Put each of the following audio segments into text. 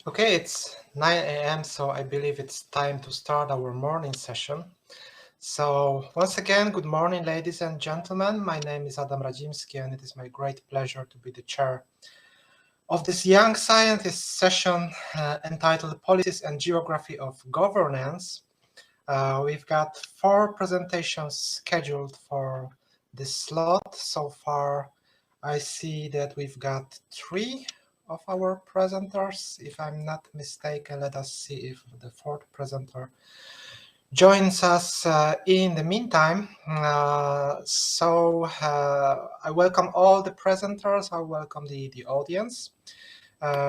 Okay, it's 9 a.m., so I believe it's time to start our morning session. So once again, good morning, ladies and gentlemen. My name is Adam Radzimski, and it is my great pleasure to be the chair of this Young Scientist session entitled Policies and Geography of Governance. We've got 4 presentations scheduled for this slot. So far, I see that we've got 3 of our presenters. If I'm not mistaken, let us see if the 4th presenter joins us in the meantime. I welcome all the presenters. I welcome the audience.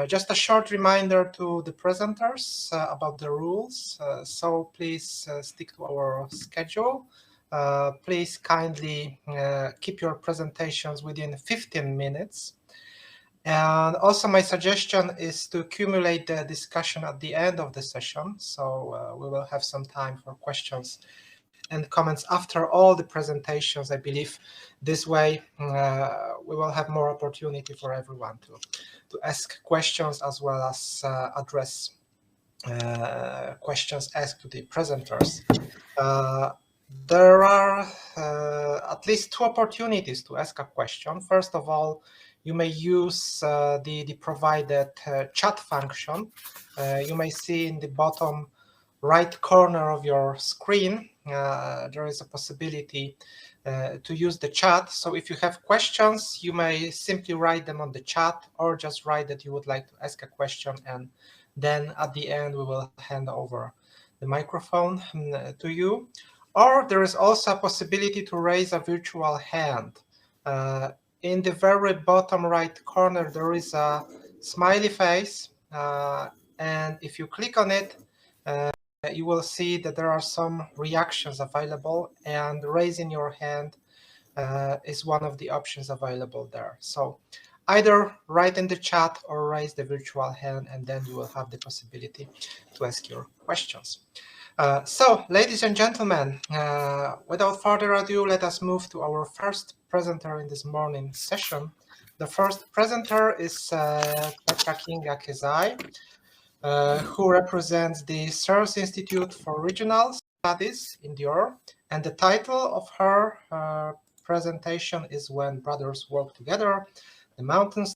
Just a short reminder to the presenters about the rules. So please stick to our schedule. Please kindly keep your presentations within 15 minutes. And also my suggestion is to accumulate the discussion at the end of the session. So we will have some time for questions and comments after all the presentations. I believe this way we will have more opportunity for everyone to ask questions as well as address questions asked to the presenters. There are at least 2 opportunities to ask a question. First of all, you may use the provided chat function. You may see in the bottom right corner of your screen, there is a possibility to use the chat. So if you have questions, you may simply write them on the chat or just write that you would like to ask a question, and then at the end we will hand over the microphone to you. Or there is also a possibility to raise a virtual hand. In the very bottom right corner, there is a smiley face, and if you click on it, you will see that there are some reactions available, and raising your hand is one of the options available there. So either write in the chat or raise the virtual hand, and then you will have the possibility to ask your questions. So, ladies and gentlemen, without further ado, let us move to our first presenter in this morning session. The first presenter is Petra Kinga-Kezai, who represents the CERS Institute for Regional Studies in Dior, and the title of her presentation is When Brothers Work Together, the Mountains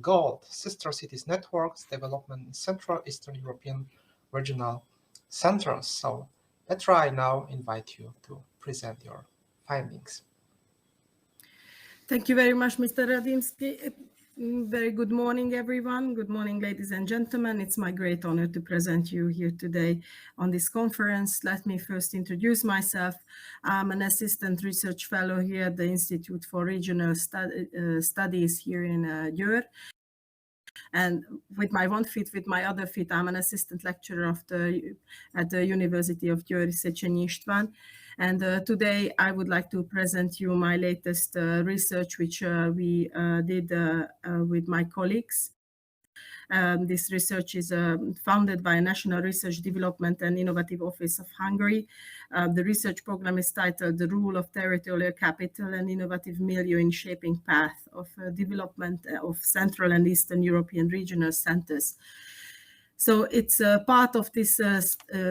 Gold, Sister Cities Networks, Development in Central Eastern European Regional Centers. So, Petra, I now invite you to present your findings. Thank you very much, Mr. Radimski. Very good morning, everyone. Good morning, ladies and gentlemen. It's my great honor to present you here today on this conference. Let me first introduce myself. I'm an assistant research fellow here at the Institute for Regional Studies here in Győr. And with my one feet, with my other feet, I'm an assistant lecturer at the University of Győr, Széchenyi István. And today I would like to present you my latest research, which we did with my colleagues. This research is funded by National Research Development and Innovative Office of Hungary. The research program is titled The Role of Territorial Capital and Innovative Milieu in Shaping Path of Development of Central and Eastern European Regional Centers. So it's a part of this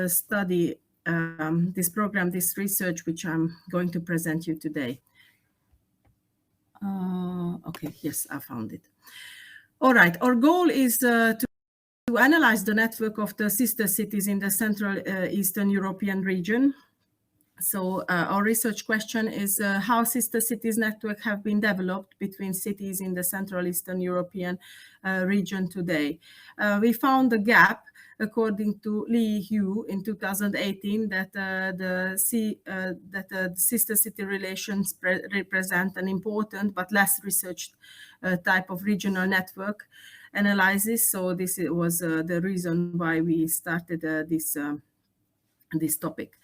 study, this program, this research, which I'm going to present you today. Okay, yes, I found it. All right, our goal is to analyze the network of the sister cities in the Central Eastern European region. So our research question is how sister cities network have been developed between cities in the Central Eastern European region today. We found a gap, according to Lee Hu in 2018, that the sister city relations represent an important but less researched type of regional network analysis. So this was the reason why we started this topic.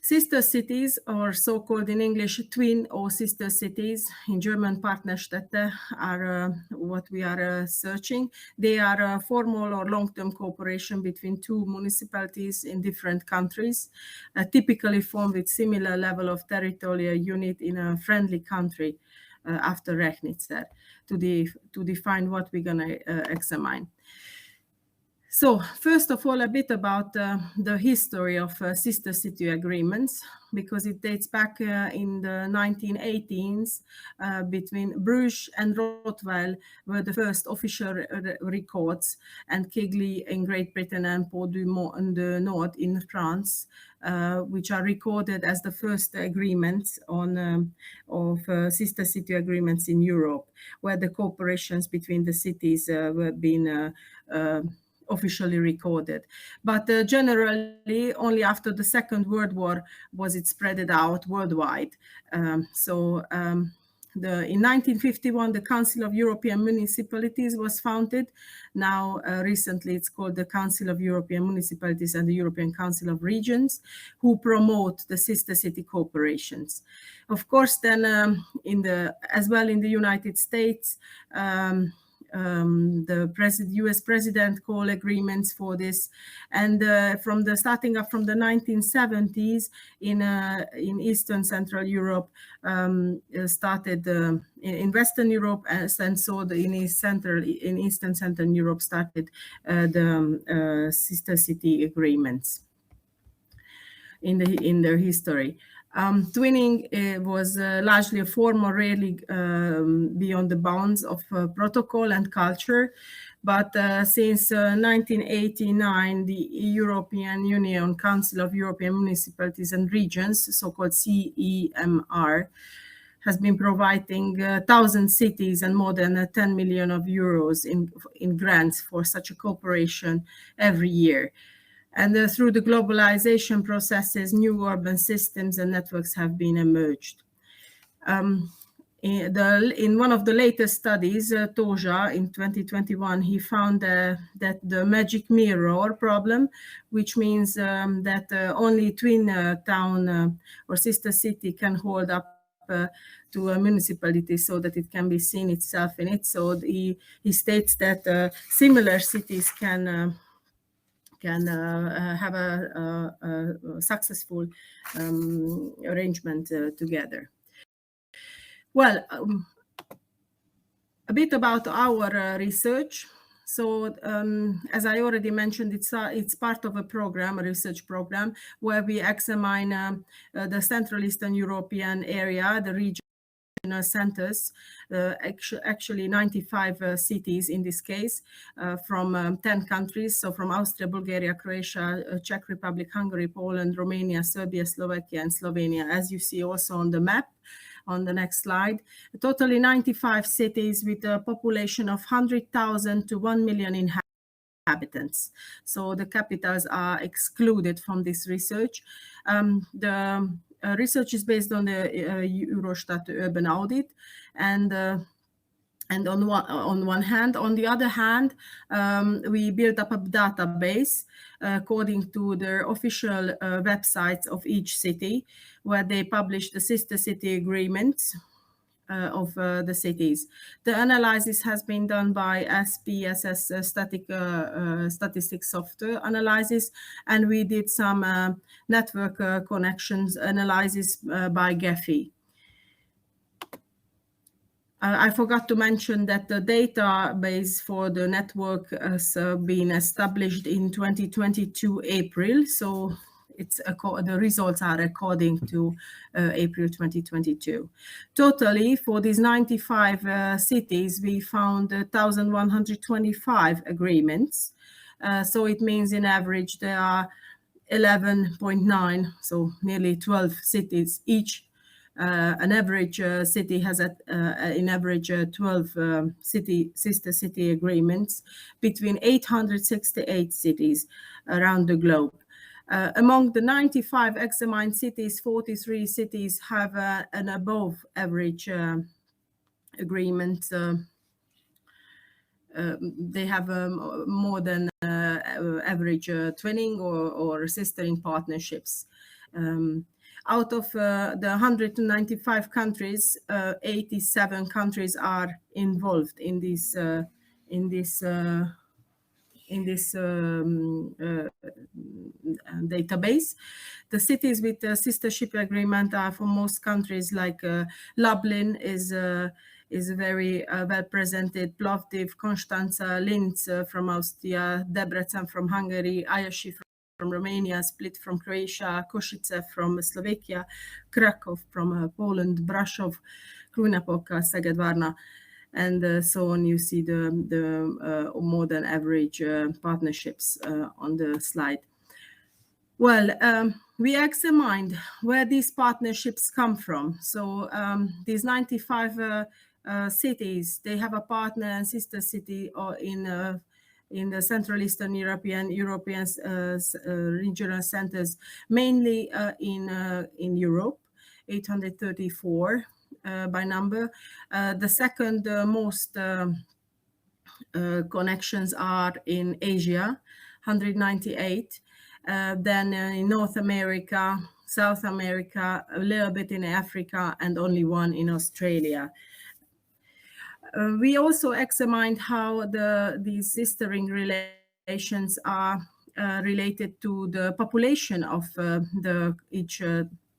Sister cities, or so-called in English twin or sister cities, in German Partnerstädte, are what we are searching. They are a formal or long-term cooperation between 2 municipalities in different countries, typically formed with similar level of territorial unit in a friendly country. after Rechnitzer to define what we're going to examine. So first of all, a bit about the history of sister city agreements, because it dates back in the 1918s between Bruges and Rottweil were the first official records, and Keighley in Great Britain and Pont-du-Mont in the north in France, which are recorded as the first agreements of sister city agreements in Europe, where the cooperations between the cities were being officially recorded. But generally, only after the Second World War was it spread out worldwide. In 1951, the Council of European Municipalities was founded. Now, recently, it's called the Council of European Municipalities and the European Council of Regions, who promote the sister city cooperations. Of course, then as well in the United States, the US president call agreements for this, and from the starting up from the 1970s in Eastern Central Europe, started in Western Europe, and so in Eastern Central Europe started the sister city agreements in their history. Twinning was largely a form already beyond the bounds of protocol and culture, but since 1989, the European Union Council of European Municipalities and Regions, so-called CEMR, has been providing 1,000 cities and more than 10 million of euros in grants for such a cooperation every year. And through the globalization processes, new urban systems and networks have been emerged. In one of the latest studies, Toja in 2021, he found that the magic mirror problem, which means that only twin town or sister city can hold up to a municipality so that it can be seen itself in it. So he states that similar cities can have a successful arrangement together. Well, a bit about our research. So as I already mentioned, it's part of a program, a research program, where we examine the Central Eastern European area, the region, centers, actually 95 cities in this case, from 10 countries, so from Austria, Bulgaria, Croatia, Czech Republic, Hungary, Poland, Romania, Serbia, Slovakia, and Slovenia, as you see also on the map on the next slide. Totally 95 cities with a population of 100,000 to 1 million inhabitants. So the capitals are excluded from this research. The research is based on the Eurostat urban audit, and on one hand. On the other hand, we built up a database according to their official websites of each city, where they publish the sister city agreements of the cities. The analysis has been done by SPSS statistics software analysis, and we did some network connections analysis by Gephi. I forgot to mention that the database for the network has been established in 2022 April, so the results are according to April 2022. Totally, for these 95 cities, we found 1,125 agreements. So it means in average there are 11.9, so nearly 12 cities each. An average city has in average 12 sister city agreements between 868 cities around the globe. Among the 95 examined cities, 43 cities have an above average agreement. They have more than average twinning or sistering partnerships. Out of the 195 countries, 87 countries are involved in this database. The cities with sistership agreement are for most countries, like Lublin is very well presented, Plovdiv, Constanța, Linz from Austria, Debrecen from Hungary, Iași from Romania, Split from Croatia, Košice from Slovakia, Krakow from Poland, Brasov, Krunapolka, Szeged, Varna, and so on. You see the more than average partnerships on the slide. Well, we examined where these partnerships come from. So these 95 cities, they have a partner and sister city or in the Central Eastern European regional centers, mainly in Europe, 834 by number. The second most connections are in Asia, 198. Then in North America, South America, a little bit in Africa, and only one in Australia. We also examined how these sistering relations are related to the population of each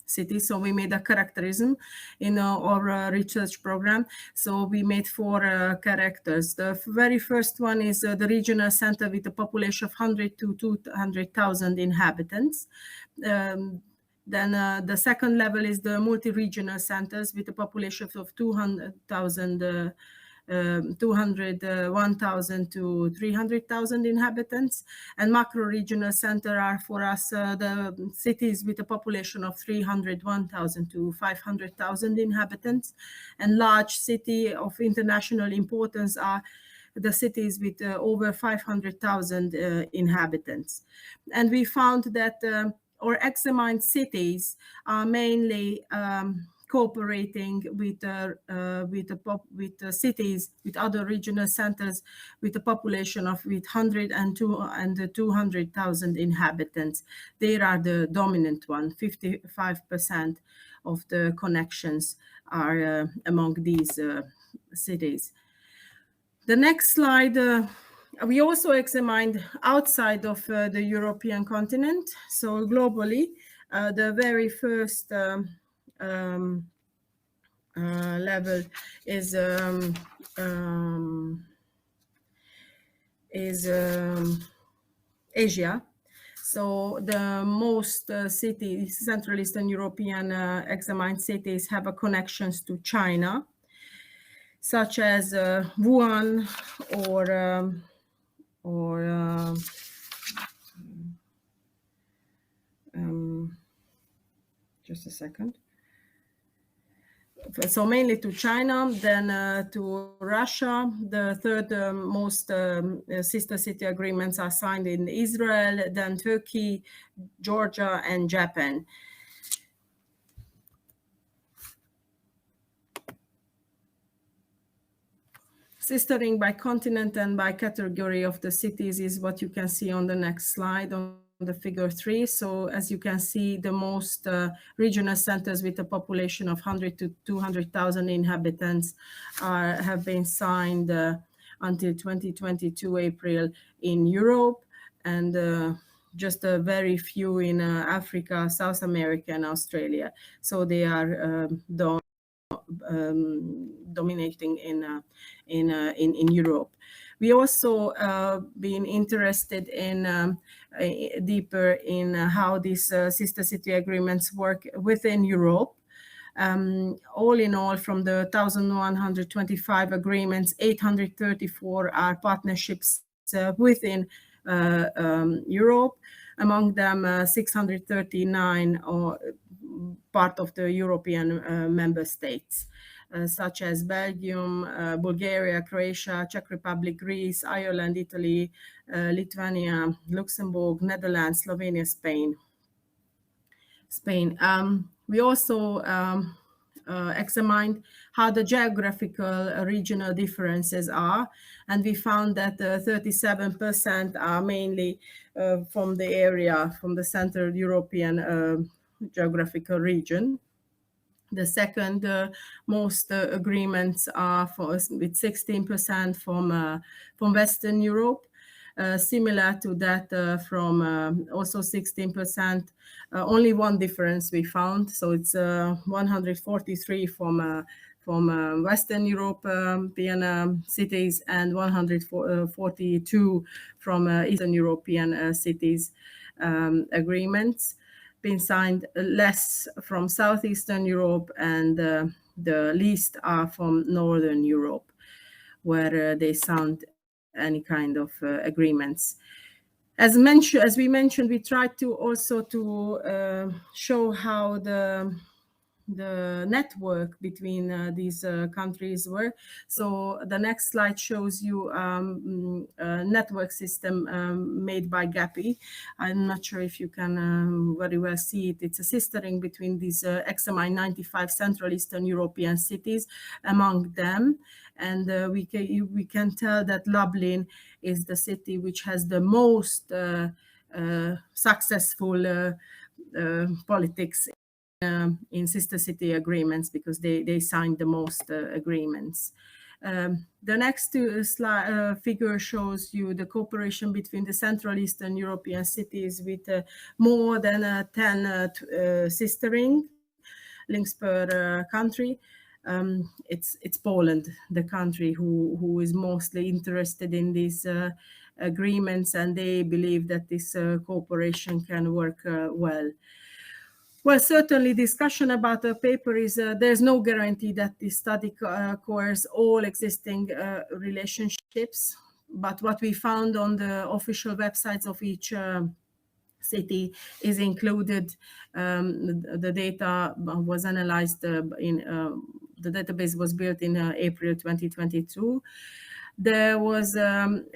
city. So we made a characterism in our research program. So we made 4 characters. The very first one is the regional center with a population of 100 to 200,000 inhabitants. Then the second level is the multi-regional centers with a population of 201,000 to 300,000 inhabitants, and macro-regional center are for us the cities with a population of 301,000 to 500,000 inhabitants, and large city of international importance are the cities with over 500,000 inhabitants. And we found that our examined cities are mainly cooperating with cities, with other regional centers, with a population of 100 and 200,000 inhabitants. They are the dominant one. 55% of the connections are among these cities. The next slide, we also examined outside of the European continent. So globally, the very first level is Asia. So the most cities, Central Eastern European examined cities, have a connections to China, such as Wuhan or just a second. So mainly to China, then to Russia. The third most sister city agreements are signed in Israel, then Turkey, Georgia, and Japan. Sistering by continent and by category of the cities is what you can see on the next slide, on the figure 3. So as you can see, the most regional centers with a population of 100 to 200,000 inhabitants have been signed until 2022 April in Europe, and just a very few in Africa, South America, and Australia. So they are dominating in Europe. We also been interested in deeper in how these sister city agreements work within Europe. All in all, from the 1,125 agreements, 834 are partnerships within Europe. Among them, 639 are part of the European member states, such as Belgium, Bulgaria, Croatia, Czech Republic, Greece, Ireland, Italy, Lithuania, Luxembourg, Netherlands, Slovenia, Spain. We also examined how the geographical regional differences are, and we found that 37% are mainly from the area, from the Central European geographical region. The second most agreements are with 16% from Western Europe, similar to that from also 16%. Only one difference we found, so it's 143 from Western European cities and 142 from Eastern European cities agreements been signed, less from Southeastern Europe, and the least are from Northern Europe, where they signed any kind of agreements. As we mentioned, we tried to also to show how the network between these countries were. So the next slide shows you a network system made by GAPI. I'm not sure if you can very well see it. It's a sistering between these examined 95 Central Eastern European cities among them. And we can tell that Lublin is the city which has the most successful politics in sister city agreements, because they signed the most agreements. The next figure shows you the cooperation between the Central Eastern European cities with more than 10 sistering links per country. It's Poland, the country who is mostly interested in these agreements, and they believe that this cooperation can work well. Well, certainly discussion about the paper is there's no guarantee that the study covers all existing relationships, but what we found on the official websites of each city is included. The data was analyzed in the database was built in April 2022. There was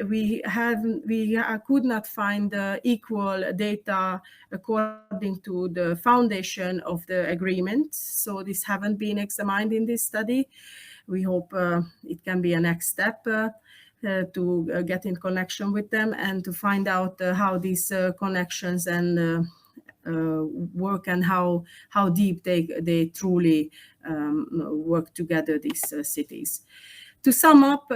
we could not find equal data according to the foundation of the agreement, so this haven't been examined in this study. We hope it can be a next step to get in connection with them and to find out how these connections and work, and how deep they truly work together, these cities. To sum up,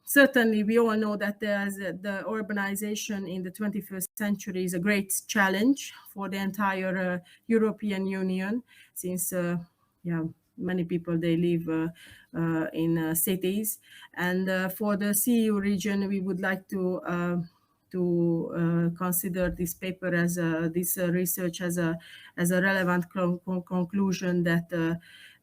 certainly, we all know that the urbanization in the 21st century is a great challenge for the entire European Union, since many people, they live in cities. And for the CEU region, we would like to consider this paper as this research as a relevant conclusion that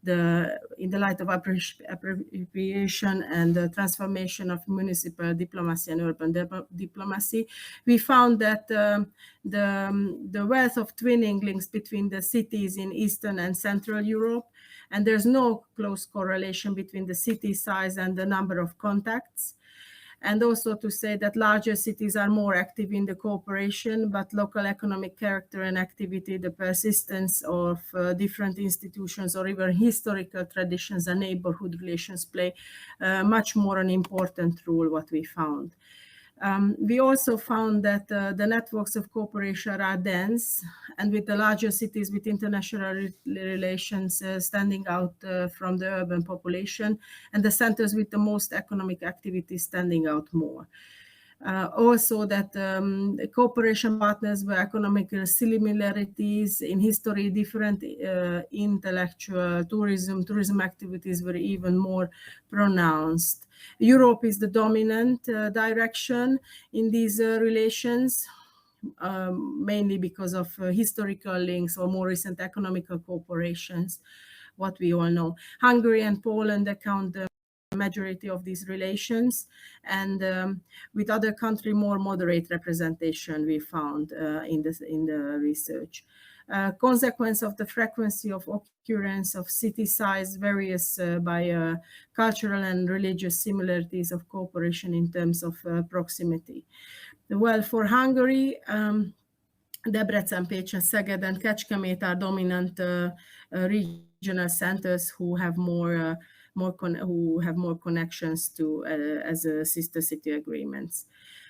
in the light of appropriation and the transformation of municipal diplomacy and urban diplomacy, we found that the wealth of twinning links between the cities in Eastern and Central Europe, and there's no close correlation between the city size and the number of contacts. And also to say that larger cities are more active in the cooperation, but local economic character and activity, the persistence of different institutions, or even historical traditions and neighborhood relations play much more an important role, what we found. We also found that the networks of cooperation are dense, and with the larger cities with international relations standing out from the urban population, and the centers with the most economic activity standing out more. Also that cooperation partners were economical similarities in history, different intellectual tourism activities were even more pronounced. Europe is the dominant direction in these relations, mainly because of historical links or more recent economical cooperations, what we all know. Hungary and Poland account the majority of these relations, and with other countries, more moderate representation we found in the research. Consequence of the frequency of occurrence of city size varies by cultural and religious similarities of cooperation in terms of proximity. Well, for Hungary, Debrecen, Pécs, Szeged, and Kecskemét are dominant regional centers who have more connections to as sister city agreements.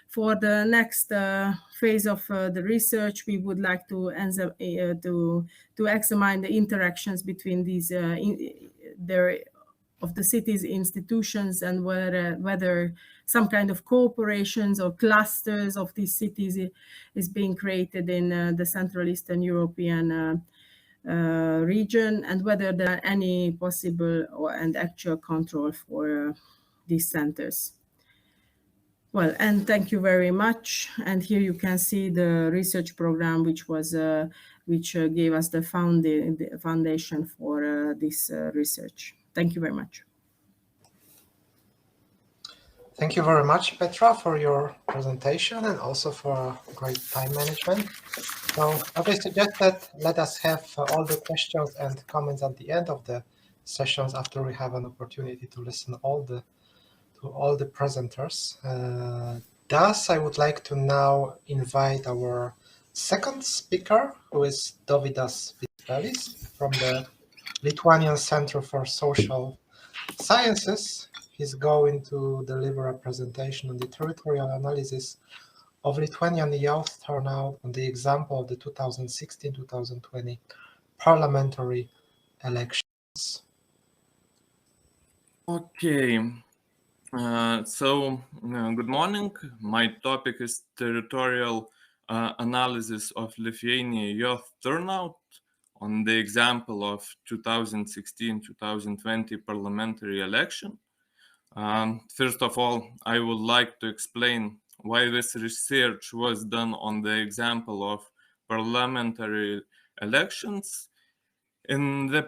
For the next phase of the research, we would like to examine the interactions between these their the city's institutions, and whether some kind of corporations or clusters of these cities is being created in the Central Eastern European region, and whether there are any possible and actual control for these centers. Well, and thank you very much. And here you can see the research program, which was which gave us the foundation for this research. Thank you very much. Thank you very much, Petra, for your presentation and also for great time management. So as I suggested, let us have all the questions and comments at the end of the sessions after we have an opportunity to listen to all the presenters. Thus, I would like to now invite our second speaker, who is Dovydas Vizbelis from the Lithuanian Center for Social Sciences. He's going to deliver a presentation on the territorial analysis of Lithuanian youth turnout on the example of the 2016-2020 parliamentary elections. Okay. Good morning. My topic is territorial analysis of Lithuania youth turnout on the example of 2016-2020 parliamentary election. First of all, I would like to explain why this research was done on the example of parliamentary elections. In the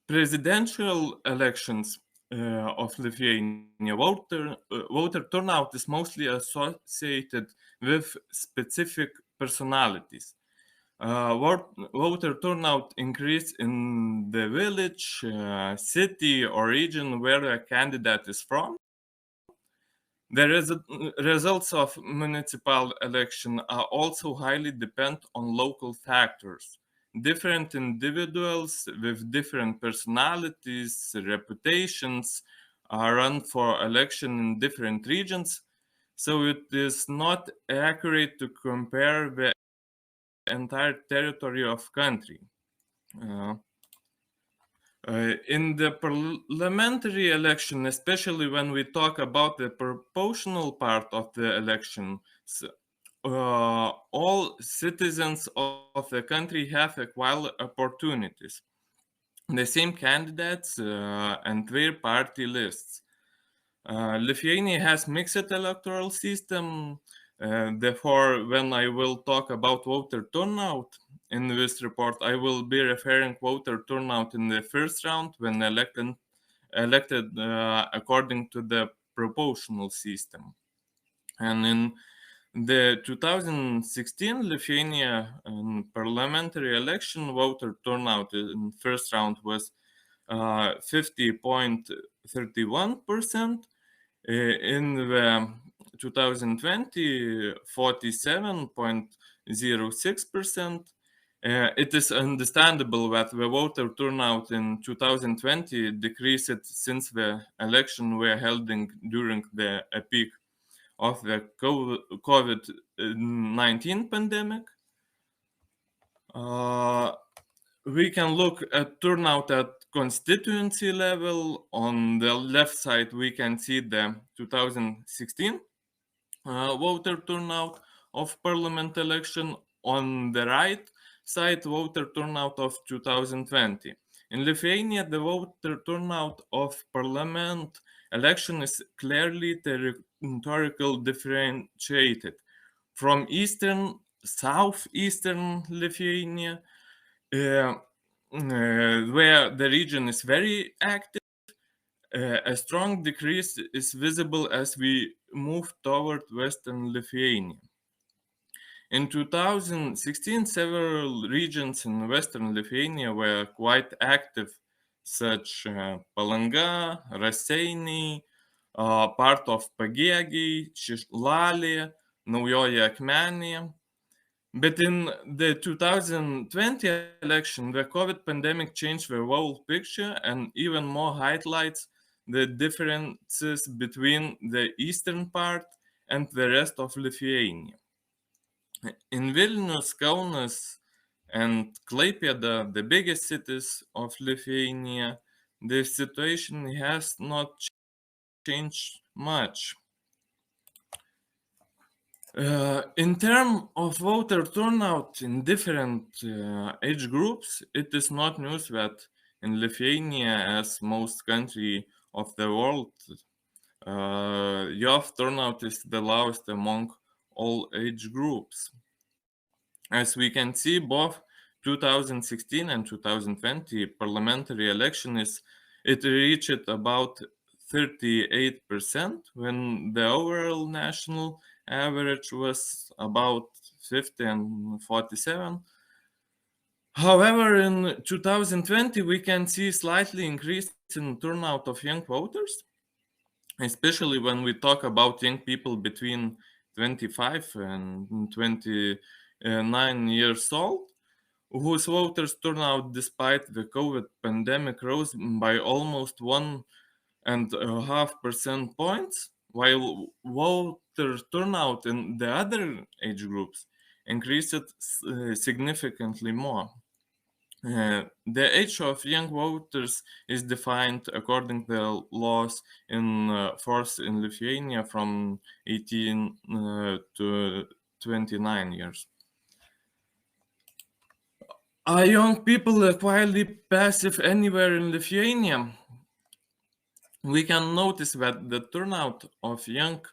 presidential elections of Lithuania, voter turnout is mostly associated with specific personalities. Voter turnout increase in the village, city, or region where a candidate is from. The results of municipal election are also highly dependent on local factors. Different individuals with different personalities, reputations are run for election in different regions, so it is not accurate to compare the entire territory of country. In the parliamentary election, especially when we talk about the proportional part of the election, all citizens of the country have equal opportunities, the same candidates and their party lists. Lithuania has mixed electoral system. Therefore, when I will talk about voter turnout in this report, I will be referring voter turnout in the first round when elected according to the proportional system. And in the 2016 Lithuania parliamentary election, voter turnout in first round was 50.31%. In the 2020, 47.06%. It is understandable that the voter turnout in 2020 decreased since the election were held during the peak of the COVID-19 pandemic. We can look at turnout at constituency level. On the left side, we can see the 2016 voter turnout of parliament election. On the right side, voter turnout of 2020. In Lithuania, the voter turnout of parliament election is clearly territorial differentiated from eastern, southeastern Lithuania, where the region is very active. A strong decrease is visible as we move toward western Lithuania. In 2016, several regions in western Lithuania were quite active, such Palanga, Raseiniai, part of Pagėgiai, Šilalė, Naujoji Akmenė. But in the 2020 election, the COVID pandemic changed the whole picture and even more highlights the differences between the eastern part and the rest of Lithuania. In Vilnius, Kaunas, and Klaipėda, the biggest cities of Lithuania, the situation has not changed much. In terms of voter turnout in different age groups, it is not news that in Lithuania, as most country of the world, youth turnout is the lowest among all age groups. As we can see, both 2016 and 2020 parliamentary election it reached about 38%, when the overall national average was about 50 and 47. However, in 2020, we can see slightly increase in turnout of young voters, especially when we talk about young people between 25 and 29 years old, whose voters turnout despite the COVID pandemic rose by almost 1.5 percentage points, while voter turnout in the other age groups increased significantly more. The age of young voters is defined according to the laws in force in Lithuania from 18 to 29 years. Are young people quietly passive anywhere in Lithuania? We can notice that the turnout of young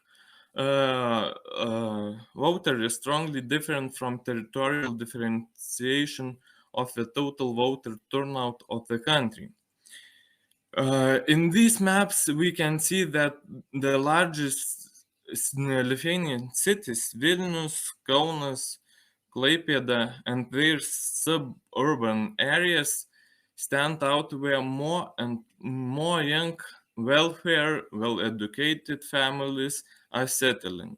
voter is strongly different from territorial differentiation of the total voter turnout of the country. In these maps, we can see that the largest Lithuanian cities, Vilnius, Kaunas, Klaipėda, and their suburban areas stand out where more and more young, well-educated families are settling.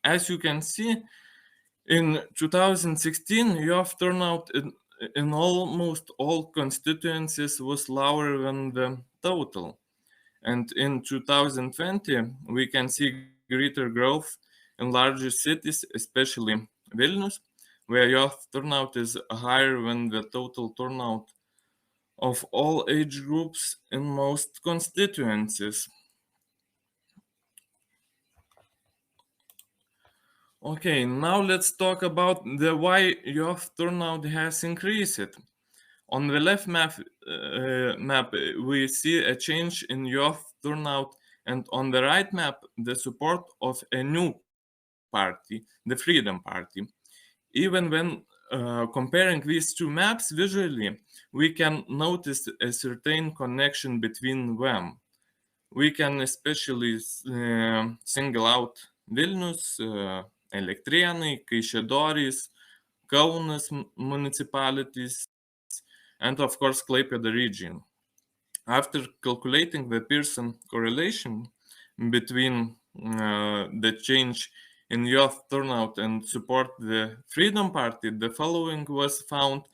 As you can see, in 2016, youth turnout in almost all constituencies was lower than the total. And in 2020, we can see greater growth in larger cities, especially Vilnius, where youth turnout is higher than the total turnout of all age groups in most constituencies. Okay, now let's talk about why youth turnout has increased. On the left map, we see a change in youth turnout, and on the right map, the support of a new party, the Freedom Party. Even when comparing these two maps visually, we can notice a certain connection between them. We can especially single out Vilnius, Elektrėnai, Kaišiadorys, Kaunas municipalities, and of course Klaipėda region. After calculating the Pearson correlation between the change in youth turnout and support the Freedom Party, the following was found: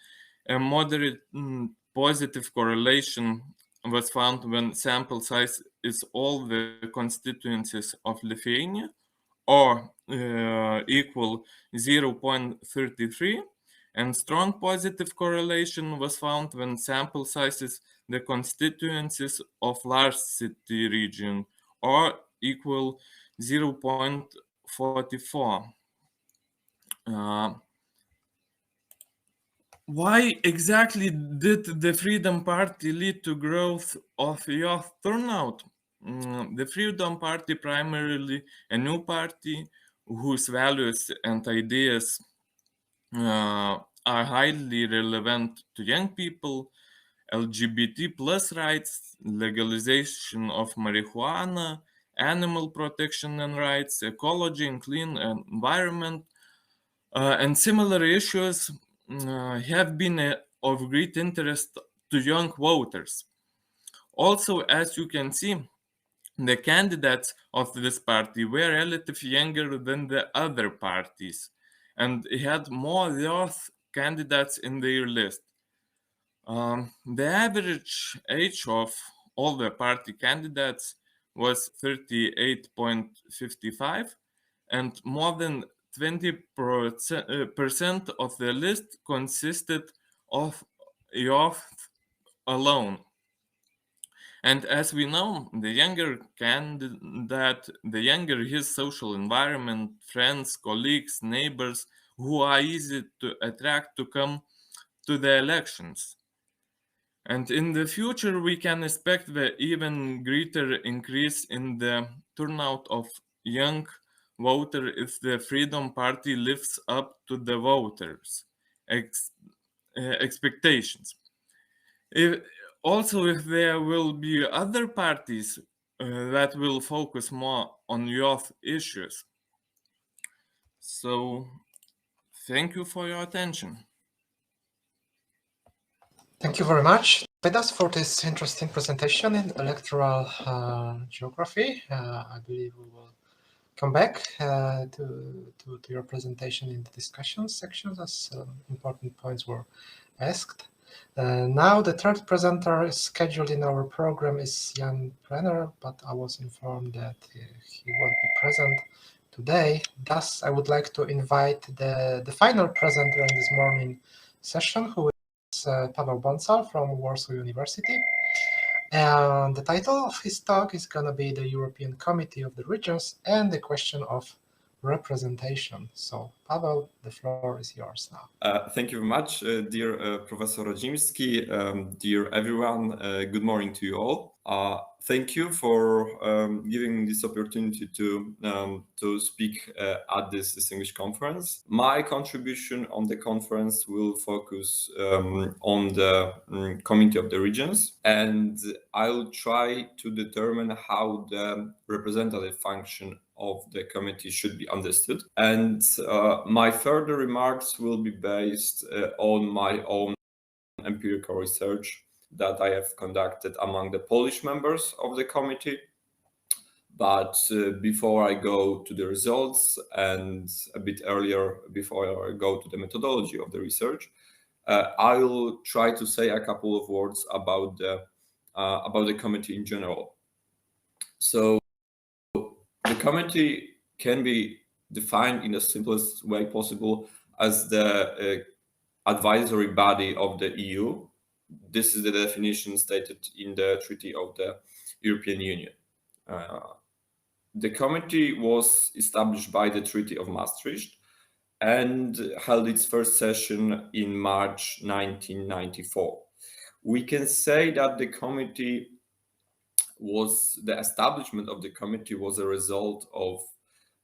a moderate positive correlation was found when sample size is all the constituencies of Lithuania, or equal 0.33, and strong positive correlation was found when sample sizes the constituencies of large city region, or equal 0.44. Why exactly did the Freedom Party lead to growth of youth turnout? The Freedom Party, primarily a new party whose values and ideas are highly relevant to young people: LGBT plus rights, legalization of marijuana, animal protection and rights, ecology and clean environment, and similar issues have been of great interest to young voters. Also, as you can see, the candidates of this party were relatively younger than the other parties and had more youth candidates in their list. The average age of all the party candidates was 38.55, and more than 20% of the list consisted of youth alone. And as we know, the younger candidate, the younger his social environment, friends, colleagues, neighbors, who are easy to attract to come to the elections. And in the future, we can expect the even greater increase in the turnout of young voters if the Freedom Party lives up to the voters' expectations. Also, if there will be other parties that will focus more on youth issues. So, thank you for your attention. Thank you very much, Pedas, for this interesting presentation in electoral geography. I believe we will come back to your presentation in the discussion sections as important points were asked. Now the third presenter is scheduled in our program is Jan Brenner, but I was informed that he won't be present today. Thus, I would like to invite the final presenter in this morning session, who is Pablo Bonsa from Warsaw University. And the title of his talk is going to be the European Committee of the Regions and the question of representation. So, Paweł, the floor is yours now. Thank you very much, dear Professor Rodzimski, dear everyone. Good morning to you all. Thank you for giving me this opportunity to speak at this distinguished conference. My contribution on the conference will focus on the Committee of the Regions, and I'll try to determine how the representative function of the committee should be understood. And my further remarks will be based on my own empirical research that I have conducted among the Polish members of the committee. But before I go to the results, and a bit earlier, before I go to the methodology of the research, I will try to say a couple of words about the committee in general. So the committee can be defined in the simplest way possible as the advisory body of the EU. This is the definition stated in the Treaty of the European Union. The committee was established by the Treaty of Maastricht and held its first session in March 1994. We can say that the establishment of the committee was a result of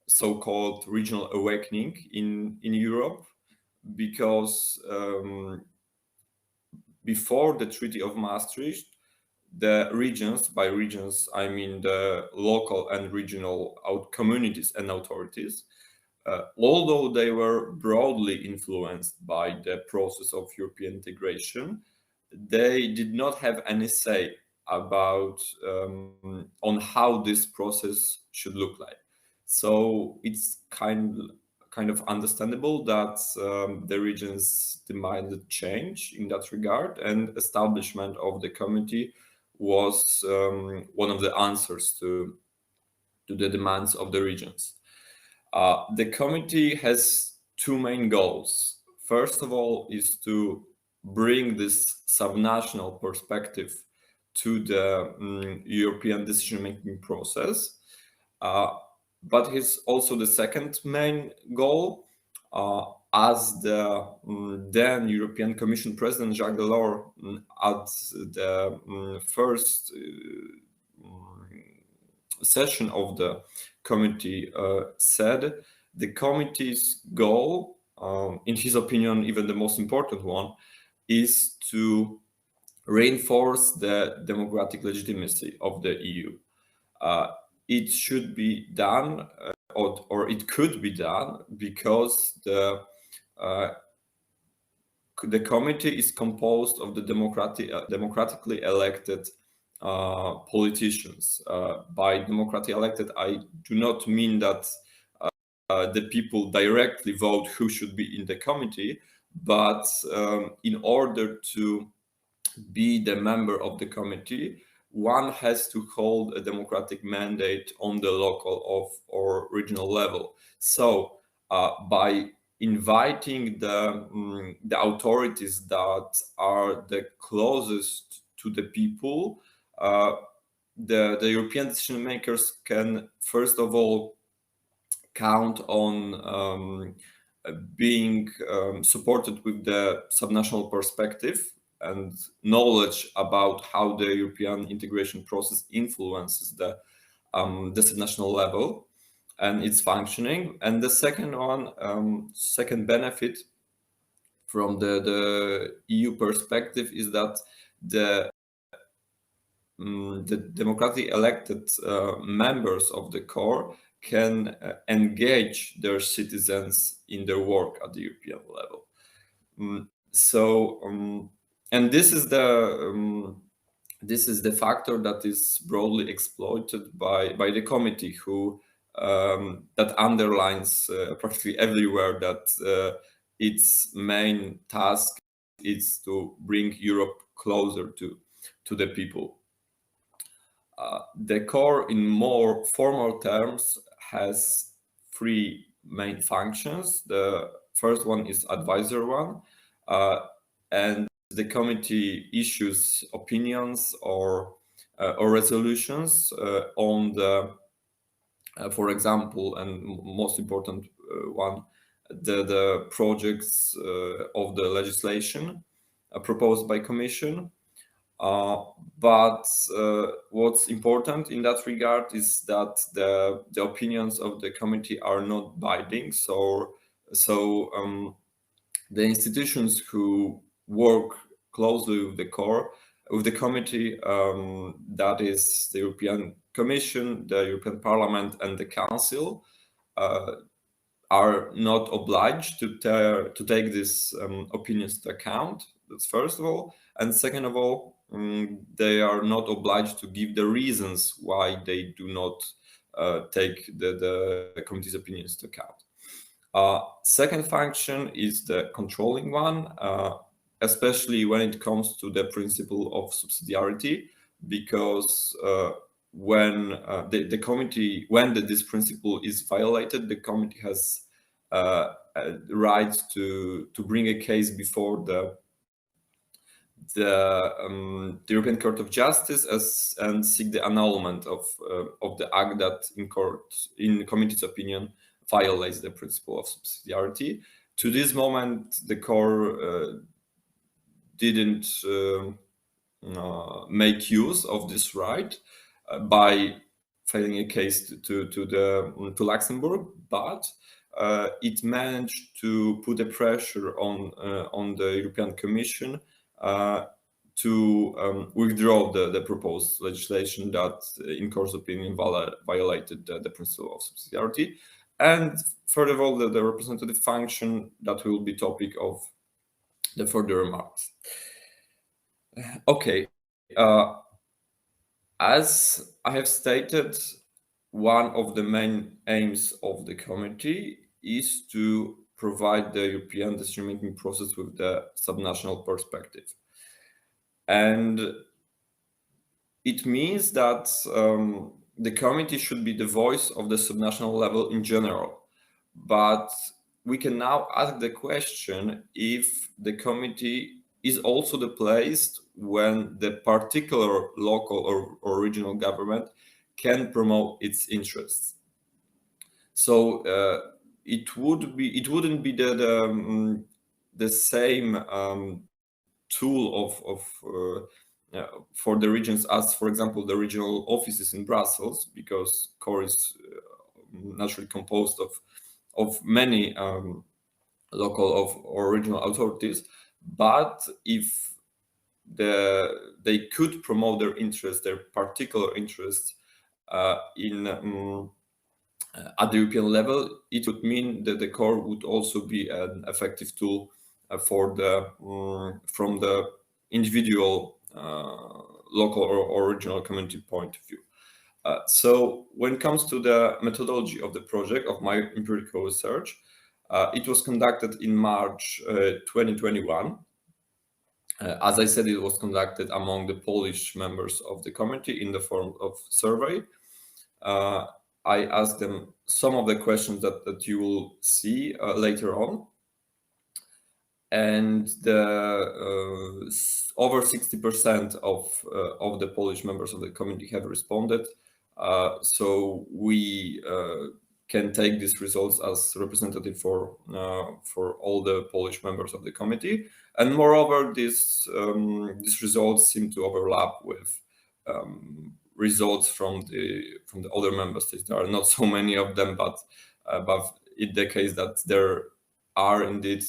so-called regional awakening in Europe, because before the Treaty of Maastricht, the regions, by regions I mean the local and regional communities and authorities, although they were broadly influenced by the process of European integration, they did not have any say about on how this process should look like. So it's kind of understandable that the regions demanded change in that regard, and establishment of the committee was one of the answers to the demands of the regions. The committee has two main goals. First of all is to bring this subnational perspective to the European decision-making process. But it's also the second main goal, as the then European Commission President Jacques Delors at the first session of the committee said, the committee's goal, in his opinion, even the most important one, is to reinforce the democratic legitimacy of the EU. It should be done, or it could be done, because the committee is composed of the democratically elected politicians. By democratically elected, I do not mean that the people directly vote who should be in the committee, but in order to be the member of the committee, one has to hold a democratic mandate on the local or regional level. So by inviting the authorities that are the closest to the people, the European decision makers can first of all count on being supported with the subnational perspective and knowledge about how the European integration process influences the subnational level and its functioning. And the second one, second benefit from the EU perspective is that the democratically elected members of the core can engage their citizens in their work at the European level. And this is the factor that is broadly exploited by the committee, who that underlines practically everywhere that its main task is to bring Europe closer to the people. The core, in more formal terms, has three main functions. The first one is advisory one, and the committee issues opinions or resolutions on the, for example, and most important one, the projects of the legislation proposed by Commission. But what's important in that regard is that the opinions of the committee are not binding. So the institutions who work closely with the committee, that is the European Commission, the European Parliament, and the Council, are not obliged to take these opinions into account. That's first of all. And second of all, they are not obliged to give the reasons why they do not take the committee's opinions into account. Second function is the controlling one, especially when it comes to the principle of subsidiarity, because when the committee, when this principle is violated, the committee has a right to bring a case before the European Court of Justice and seek the annulment of the act that, in committee's opinion, violates the principle of subsidiarity. To this moment, the core didn't make use of this right by filing a case to Luxembourg, but it managed to put a pressure on the European Commission to withdraw the proposed legislation that, in court's opinion, violated the principle of subsidiarity. And further of all, the representative function, that will be topic of the further remarks. Okay, as I have stated, one of the main aims of the committee is to provide the European decision-making process with the subnational perspective. And it means that the committee should be the voice of the subnational level in general. But we can now ask the question if the committee is also the place when the particular local or regional government can promote its interests. So it wouldn't be the same tool for the regions as, for example, the regional offices in Brussels, because core is naturally composed of many local or regional authorities. But if they could promote their interests, their particular interests at the European level, it would mean that the core would also be an effective tool from the individual local or regional community point of view. So when it comes to the methodology of the project, of my empirical research, it was conducted in March 2021. As I said, it was conducted among the Polish members of the committee in the form of survey. I asked them some of the questions that you will see later on. and over 60% of the Polish members of the committee have responded. So we can take these results as representative for all the Polish members of the committee. And moreover, these results seem to overlap with results from the other member states. There are not so many of them, but in the case that there are indeed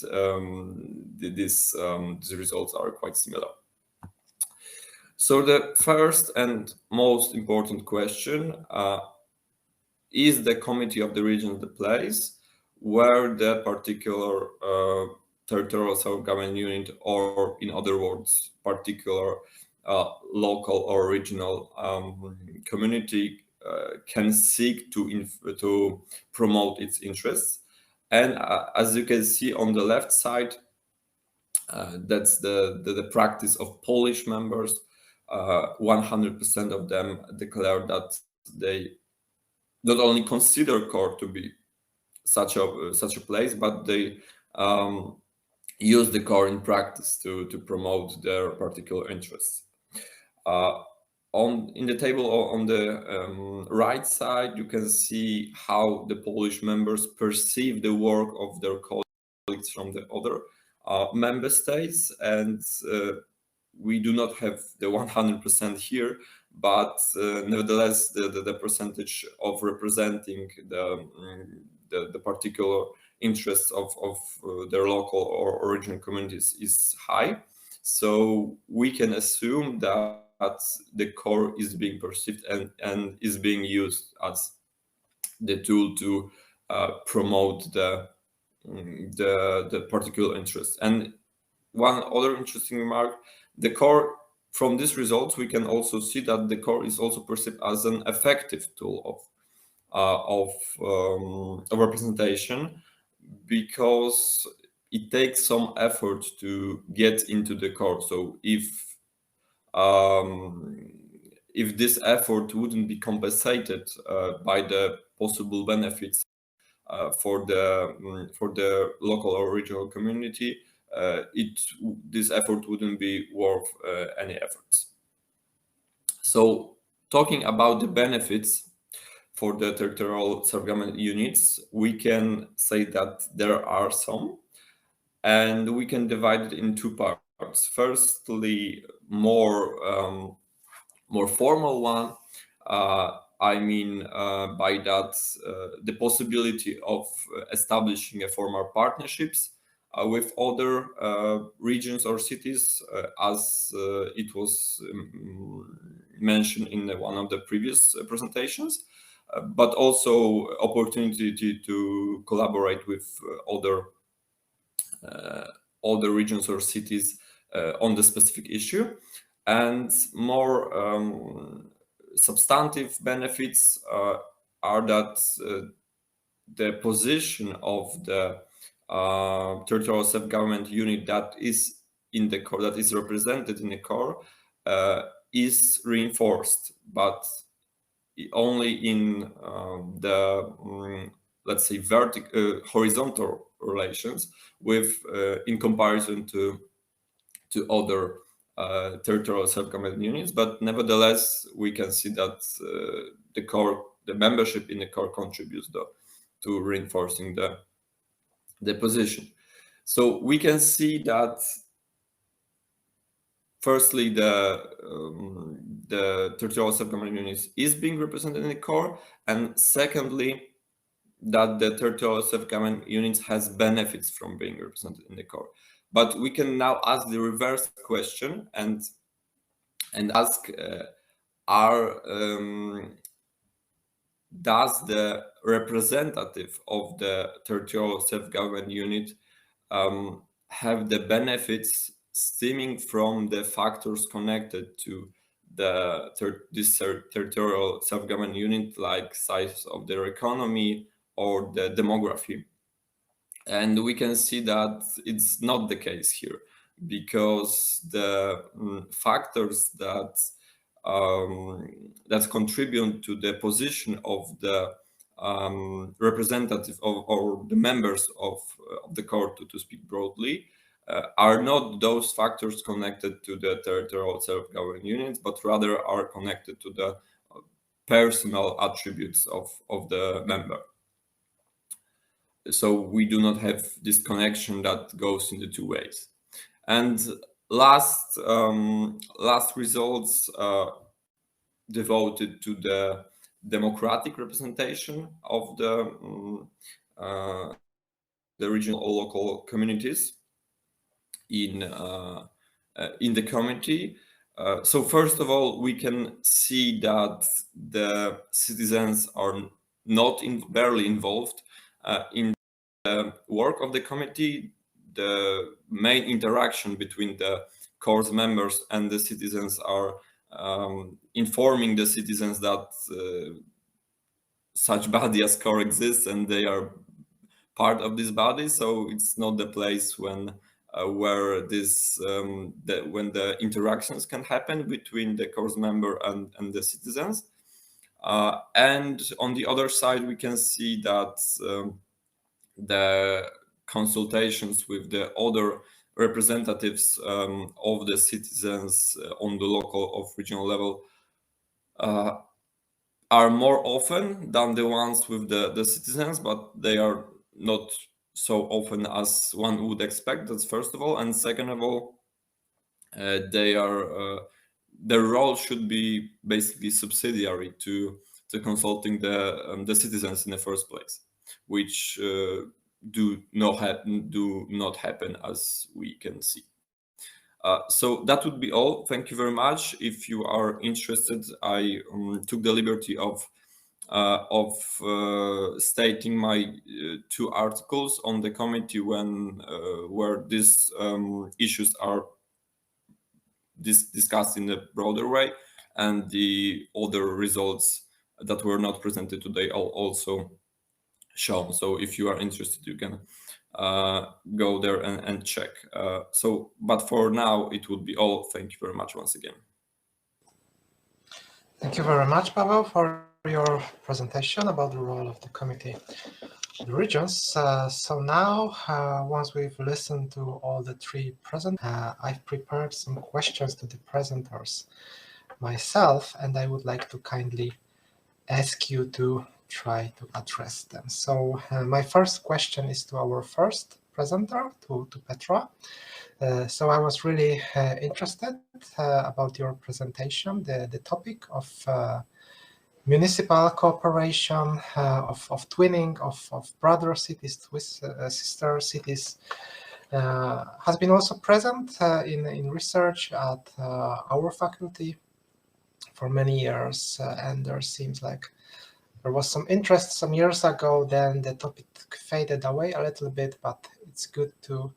these results are quite similar. So the first and most important question, is the Committee of the Regions the place where the particular territorial self-government unit, or in other words, particular local or regional community can seek to promote its interests. And as you can see on the left side, that's the practice of Polish members. 100% of them declare that they not only consider CORE to be such a place, but they use the CORE in practice to promote their particular interests. In the table on the right side, you can see how the Polish members perceive the work of their colleagues from the other member states, and we do not have the 100% here, but nevertheless, the percentage of representing the particular interests of their local or regional communities is high. So we can assume that the CORE is being perceived and is being used as the tool to promote the particular interest. And one other interesting remark, the CORE, from these results, we can also see that the CORE is also perceived as an effective tool of representation, because it takes some effort to get into the CORE. So if this effort wouldn't be compensated by the possible benefits for the local or regional community, this effort wouldn't be worth any efforts. So talking about the benefits for the territorial self-government units, we can say that there are some, and we can divide it in two parts. Firstly, more formal one. I mean by that the possibility of establishing a formal partnerships with other regions or cities, as it was mentioned in one of the previous presentations, but also opportunity to collaborate with other regions or cities on the specific issue. And more substantive benefits are that the position of the territorial self-government unit that is in the CORE, that is represented in the CORE, is reinforced, but only in the let's say horizontal relations with in comparison to other territorial self-government units. But nevertheless, we can see that the membership in the CORE contributes to reinforcing the position. So we can see that firstly, the territorial self-government units is being represented in the CORE, and secondly, that the territorial self-government units has benefits from being represented in the CORE. But we can now ask the reverse question and ask, does the representative of the territorial self-government unit have the benefits stemming from the factors connected to this territorial self-government unit, like size of their economy or the demography? And we can see that it's not the case here, because the factors that contribute to the position of the representative or the members of the CORE, to speak broadly, are not those factors connected to the territorial self-governing units, but rather are connected to the personal attributes of the member. So we do not have this connection that goes in the two ways. And last results devoted to the democratic representation of the regional or local communities in the committee. So first of all, we can see that the citizens are not barely involved in the work of the committee. The main interaction between the CERS members and the citizens are informing the citizens that such body as CERS exists and they are part of this body. So it's not the place when where this when the interactions can happen between the CERS member and the citizens. And on the other side, we can see that the consultations with the other representatives of the citizens on the local or regional level are more often than the ones with the citizens, but they are not so often as one would expect. That's first of all. And second of all, they are their role should be basically subsidiary to consulting the citizens in the first place, which do not happen as we can see. So that would be all. Thank you very much. If you are interested, I took the liberty of stating my 2 articles on the committee where these issues are discussed in a broader way, and the other results that were not presented today are also shown. So if you are interested, you can go there and check. But for now, it would be all. Thank you very much once again. Thank you very much, Paweł, for your presentation about the role of the Committee of the Regions. So now, once we've listened to all the 3 present, I've prepared some questions to the presenters myself, and I would like to kindly ask you to try to address them. So my first question is to our first presenter, to Petra. So I was really interested about your presentation, the topic of municipal cooperation, of twinning of brother cities with sister cities, has been also present in research at our faculty for many years, and there seems like there was some interest some years ago, then the topic faded away a little bit, but it's good to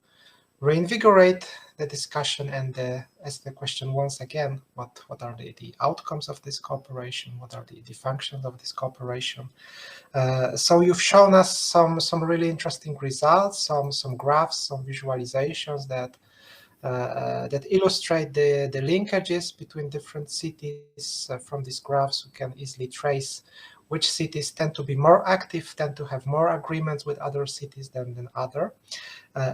reinvigorate the discussion and ask the question once again, what are the outcomes of this cooperation? What are the functions of this cooperation? So you've shown us some really interesting results, some graphs, some visualizations that illustrate the linkages between different cities. From these graphs, we can easily trace which cities tend to be more active, tend to have more agreements with other cities than other.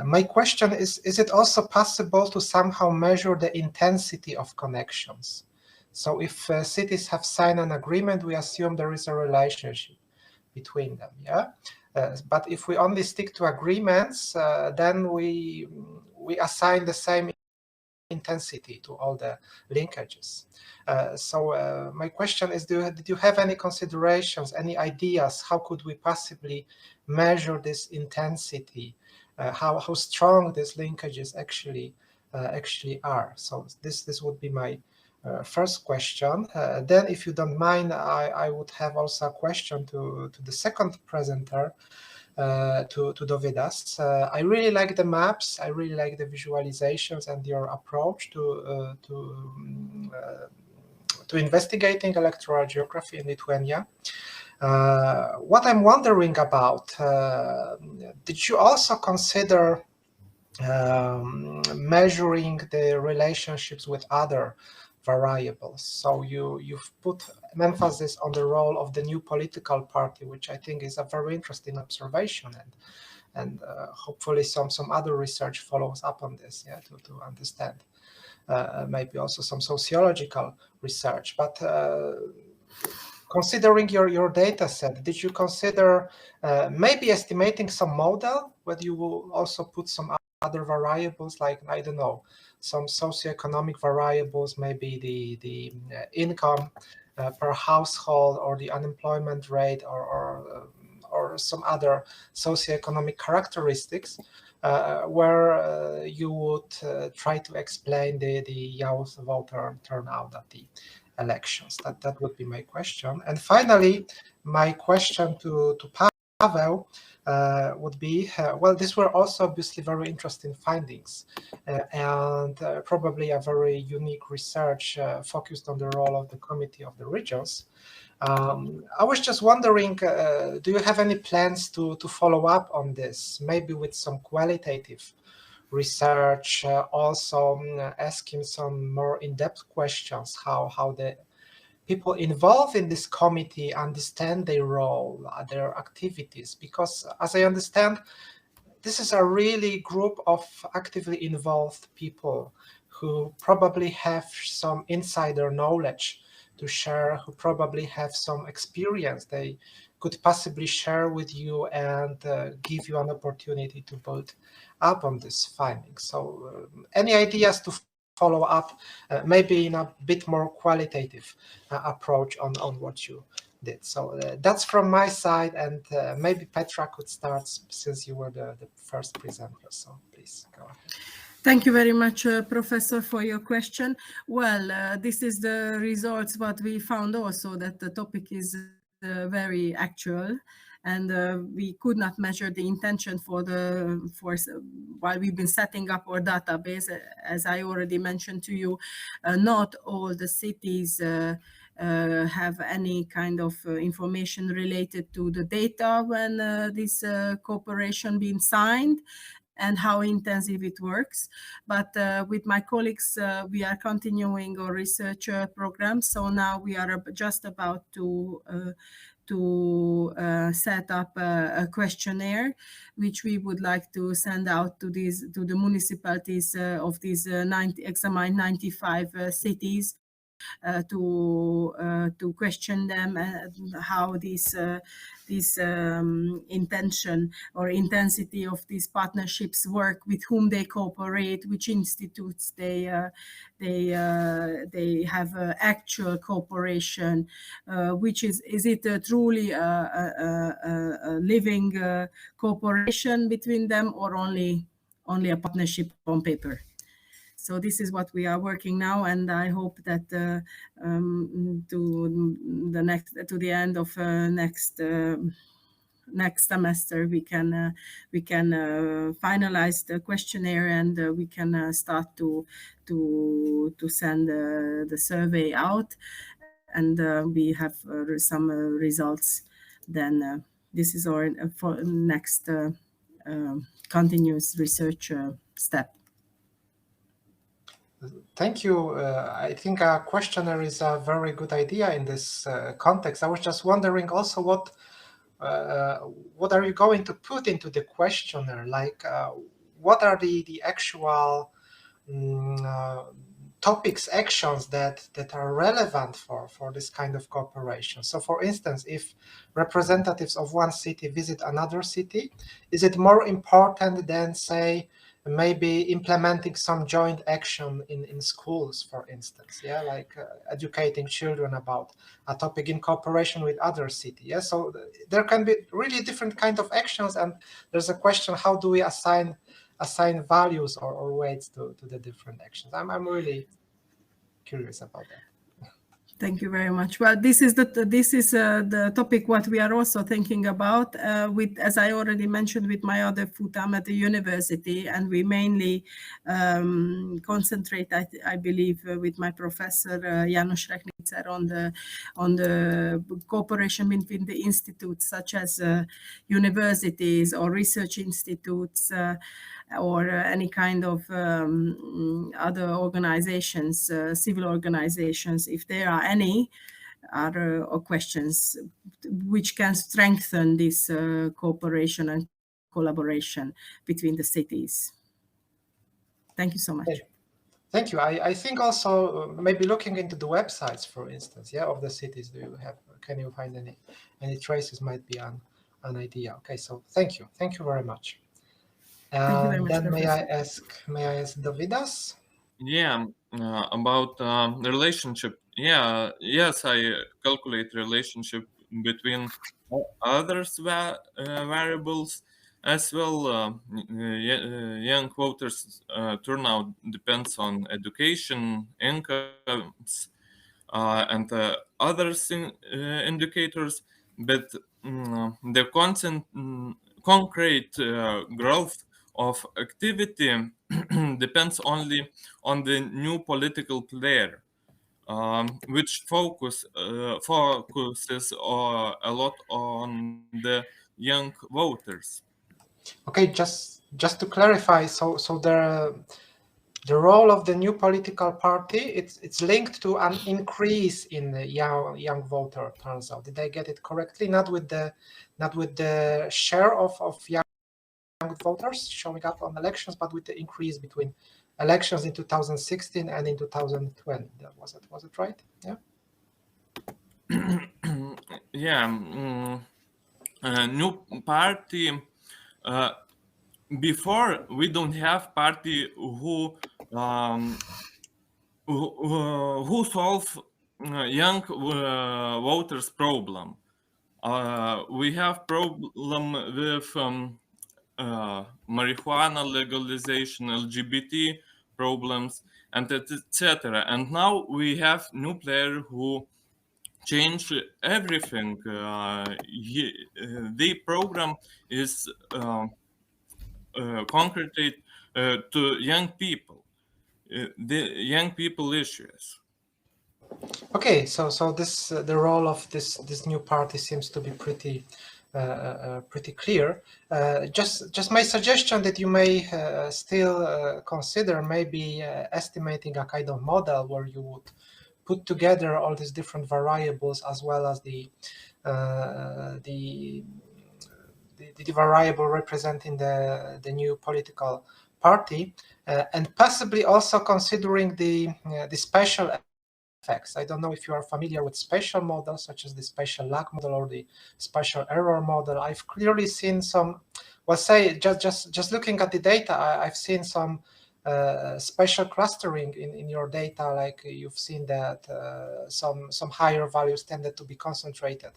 My question is it also possible to somehow measure the intensity of connections? So if cities have signed an agreement, we assume there is a relationship between them, yeah? But if we only stick to agreements, then we assign the same intensity to all the linkages. So my question is, did you have any considerations, any ideas? How could we possibly measure this intensity? How strong these linkages actually are? So this would be my first question. Then, if you don't mind, I would have also a question to the second presenter, to Dovydas. I really like the maps. I really like the visualizations and your approach to investigating electoral geography in Lithuania. What I'm wondering about, did you also consider measuring the relationships with other variables? So you've put an emphasis on the role of the new political party, which I think is a very interesting observation, hopefully some other research follows up on this, yeah, to understand. Maybe also some sociological research. But considering your data set, did you consider maybe estimating some model where you will also put some other variables, like, I don't know, some socioeconomic variables, maybe the income per household, or the unemployment rate, or some other socioeconomic characteristics, where you would try to explain the youth voter turnout at the elections? That would be my question. And finally, my question to Pavel would be, well, these were also obviously very interesting findings, and probably a very unique research focused on the role of the Committee of the Regions. I was just wondering, do you have any plans to follow up on this, maybe with some qualitative research, also asking some more in-depth questions, how the people involved in this committee understand their role, their activities? Because as I understand, this is a really group of actively involved people who probably have some insider knowledge to share, who probably have some experience they could possibly share with you and give you an opportunity to build up on this finding. So any ideas to follow up, maybe in a bit more qualitative approach on what you did? So that's from my side, and maybe Petra could start, since you were the first presenter. So please go ahead. Thank you very much, Professor, for your question. Well, this is the results what we found also, that the topic is very actual, and we could not measure the intention while we've been setting up our database. As I already mentioned to you, not all the cities have any kind of information related to the data when this cooperation being signed, and how intensive it works. But with my colleagues, we are continuing our research program. So now we are just about to set up a questionnaire, which we would like to send out to the municipalities of these examined 95 cities, to question them how this intention or intensity of these partnerships work, with whom they cooperate, which institutes they have actual cooperation, which is it truly a living cooperation between them, or only a partnership on paper. So this is what we are working now, and I hope that to the end of next semester we can finalize the questionnaire, and we can start to send the survey out, and we have some results. Then this is our next continuous research step. Thank you. I think a questionnaire is a very good idea in this context. I was just wondering also what are you going to put into the questionnaire? Like, what are the actual topics, actions that are relevant for this kind of cooperation? So, for instance, if representatives of one city visit another city, is it more important than, say, maybe implementing some joint action in schools, for instance, yeah, like educating children about a topic in cooperation with other cities? Yeah, so there can be really different kind of actions, and there's a question: how do we assign values or weights to the different actions? I'm really curious about that. Thank you very much. Well, this is the topic what we are also thinking about, with, as I already mentioned, with my other full-time at the university, and we mainly concentrate, I believe, with my professor János Reknitzer on the cooperation between the institutes, such as universities or research institutes, or any kind of other organizations, civil organizations, if there are any other questions which can strengthen this cooperation and collaboration between the cities. Thank you so much. Okay. Thank you. I think also maybe looking into the websites, for instance, of the cities. Can you find any traces? Might be an idea. Okay, so thank you very much. Thank you very much, Then may I Professor. ask Davidas? Yeah, about the relationship. Yeah, yes, I calculate relationship between others variables as well. Young voters turnout depends on education, incomes, and other indicators, but the concrete growth of activity depends only on the new political player, which focuses a lot on the young voters. Okay, just to clarify, so the role of the new political party, it's linked to an increase in the young voter turnout. Did I get it correctly? Not with the share of young voters showing up on elections, but with the increase between elections in 2016 and in 2020. Was it right? Yeah. Yeah, new party. Before we don't have party who solve young voters problem. We have problem with marijuana legalization, LGBT problems, and etc. And now we have new player who change everything. The program is concrete to young people, the young people issues. Okay, so this the role of this new party seems to be pretty clear. Just my suggestion that you may still consider maybe estimating a kind of model where you would put together all these different variables as well as the variable representing the new political party, and possibly also considering the spatial effects. I don't know if you are familiar with spatial models such as the spatial lag model or the spatial error model. I've clearly seen some, well, say just looking at the data, I've seen some spatial clustering in your data, like you've seen that some higher values tended to be concentrated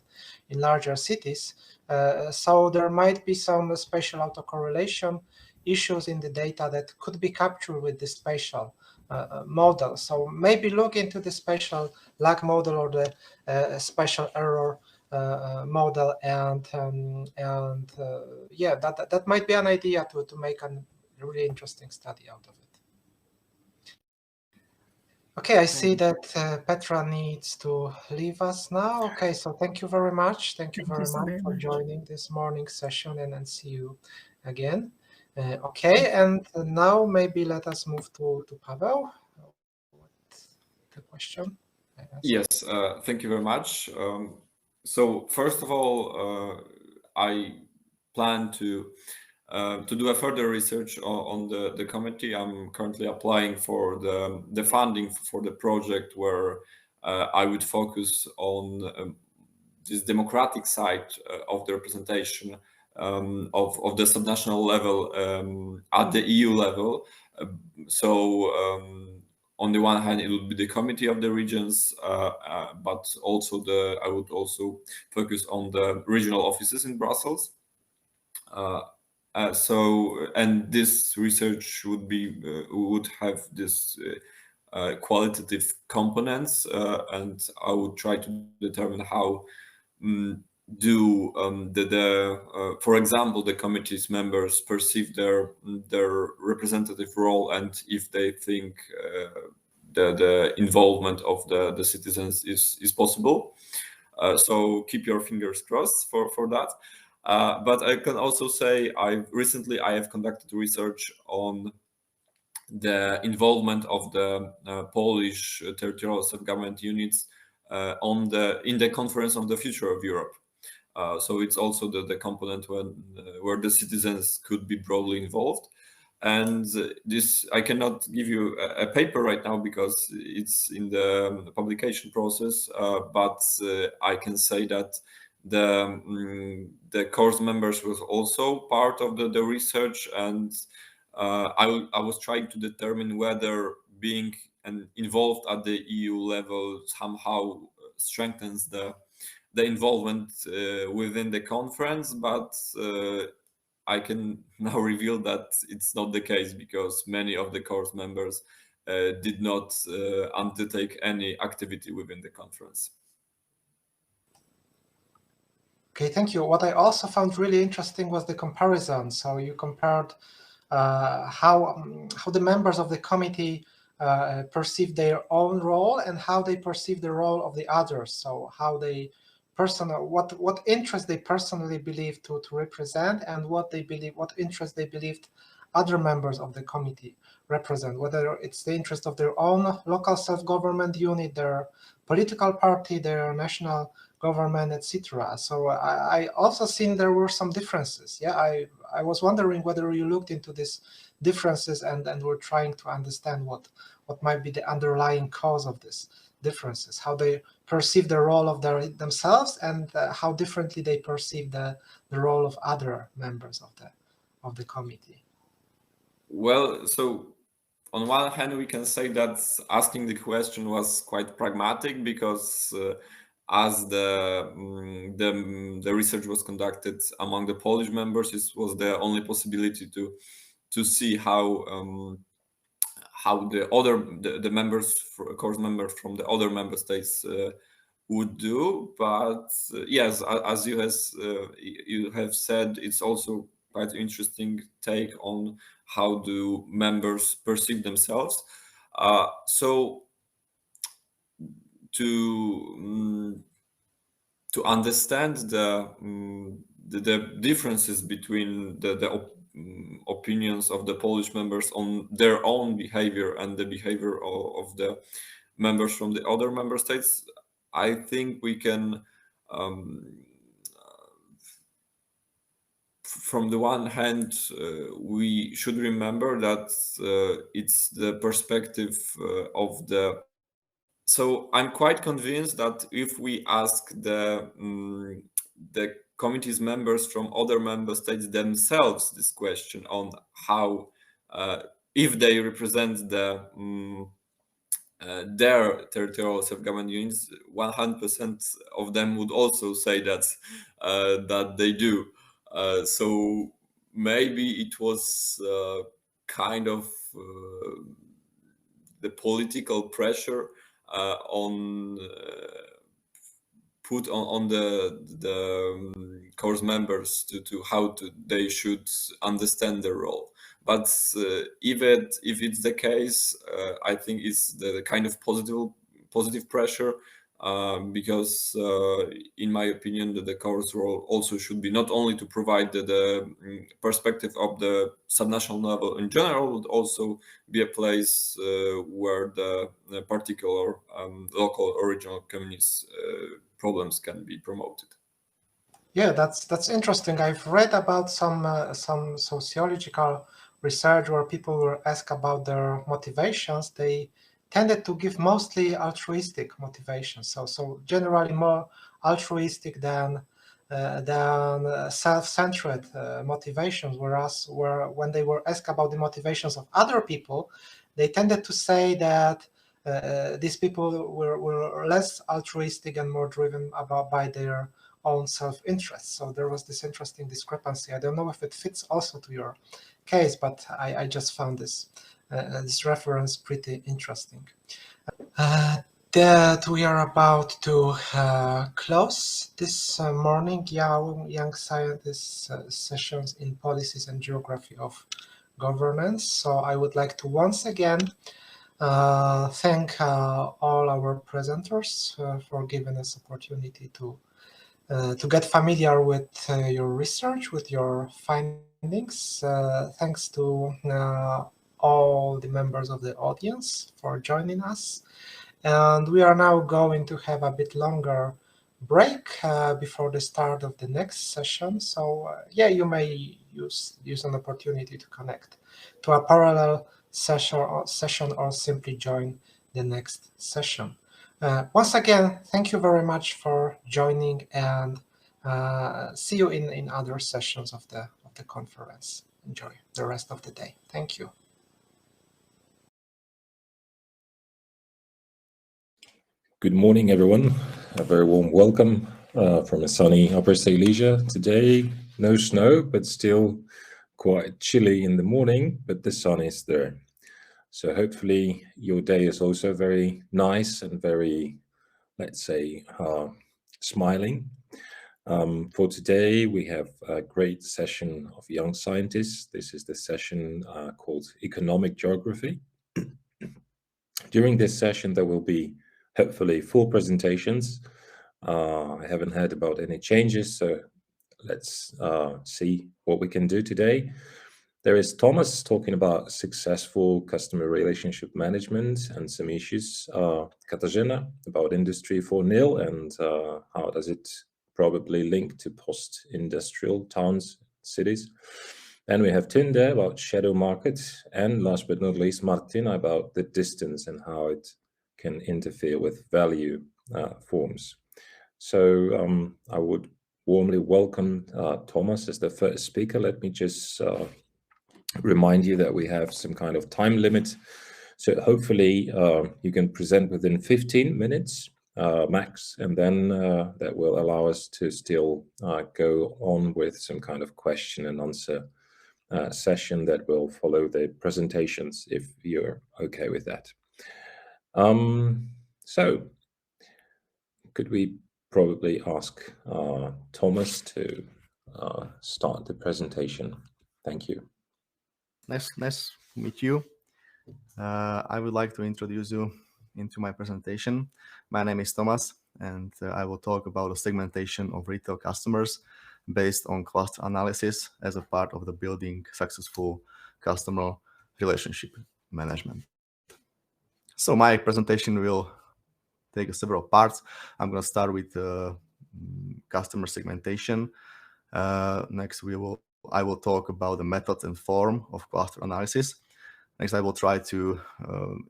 in larger cities. So there might be some spatial autocorrelation issues in the data that could be captured with the spatial model. So maybe look into the spatial lag model or the spatial error model, and yeah, that might be an idea to make a really interesting study out of it. Okay, I see that Petra needs to leave us now. Okay, so thank you very much. Thank you very much for joining this morning session, and then see you again. Okay, and now maybe let us move to Pavel. The question? Yes, thank you very much. So first of all, I plan to do a further research on the committee. I'm currently applying for the funding for the project where I would focus on this democratic side of the representation of the subnational level at the EU level. On the one hand, it would be the Committee of the Regions, but also I would also focus on the regional offices in Brussels. And this research would have this qualitative components, and I would try to determine how for example, the committee's members perceive their representative role, and if they think the involvement of the citizens is possible. So keep your fingers crossed for that. But I can also say I have conducted research on the involvement of the Polish territorial self-government units in the Conference on the Future of Europe. So it's also the component where the citizens could be broadly involved. And this, I cannot give you a paper right now because it's in the publication process, but I can say that the course members was also part of the research, and I was trying to determine whether being involved at the EU level somehow strengthens the involvement within the conference, but I can now reveal that it's not the case because many of the course members did not undertake any activity within the conference. Okay, thank you. What I also found really interesting was the comparison. So you compared how the members of the committee perceive their own role and how they perceive the role of the others. So how they what interest they personally believe to represent, and what interest they believed other members of the committee represent, whether it's the interest of their own local self-government unit, their political party, their national government, etc. So I also seen there were some differences. Yeah, I was wondering whether you looked into these differences and were trying to understand what might be the underlying cause of these differences, how they perceive the role of themselves, and how differently they perceive the role of other members of the committee. Well, so on one hand, we can say that asking the question was quite pragmatic because as the research was conducted among the Polish members, it was the only possibility to see how the members, course members from the other member states would do. But yes, as you have said, it's also quite an interesting take on how do members perceive themselves. So to understand the differences between the opinions of the Polish members on their own behavior and the behavior of the members from the other member states, I think we can, from the one hand, we should remember that it's the perspective of the. So I'm quite convinced that if we ask the committee's members from other member states themselves this question on how, if they represent their territorial self-government units, 100% of them would also say that they do. So maybe it was kind of the political pressure put on the course members to how they should understand their role. But if it's the case, I think it's the kind of positive pressure, because in my opinion the course role also should be not only to provide the perspective of the subnational level in general, but also be a place where the particular local or regional communities problems can be promoted. Yeah, that's interesting. I've read about some sociological research where people were asked about their motivations. They tended to give mostly altruistic motivations. So generally more altruistic than self-centered motivations. Whereas when they were asked about the motivations of other people, they tended to say that these people were less altruistic and more driven by their own self-interest. So there was this interesting discrepancy. I don't know if it fits also to your case, but I just found this reference pretty interesting. That we are about to close this morning Young Scientists sessions in Policies and Geography of Governance. So I would like to once again thank all our presenters for giving us opportunity to get familiar with your research, with your findings. Thanks to all the members of the audience for joining us. And we are now going to have a bit longer break before the start of the next session. So yeah, you may use an opportunity to connect to a parallel session or simply join the next session. Once again, thank you very much for joining, and see you in other sessions of the conference. Enjoy the rest of the day. Thank you. Good morning, everyone. A very warm welcome from a sunny Upper Silesia. Today, no snow, but still quite chilly in the morning, but the sun is there. So hopefully your day is also very nice and very, let's say, smiling. For today, we have a great session of young scientists. This is the session called Economic Geography. During this session, there will be hopefully full presentations. I haven't heard about any changes, so let's see what we can do today. There is Thomas talking about successful customer relationship management and some issues. Katarzyna about Industry 4.0 and how does it probably link to post-industrial towns, cities. And we have Tinde about shadow market, and last but not least, Martin about the distance and how it can interfere with value forms. So I would warmly welcome Thomas as the first speaker. Let me just remind you that we have some kind of time limit. So hopefully you can present within 15 minutes max, and then that will allow us to still go on with some kind of question and answer session that will follow the presentations, if you're okay with that. So could we probably ask Thomas to start the presentation? Thank you. Nice to meet you. I would like to introduce you into my presentation. My name is Thomas, and I will talk about the segmentation of retail customers based on cluster analysis as a part of the building successful customer relationship management. So my presentation will take several parts. I'm going to start with customer segmentation. Next, I will talk about the method and form of cluster analysis. Next, I will try to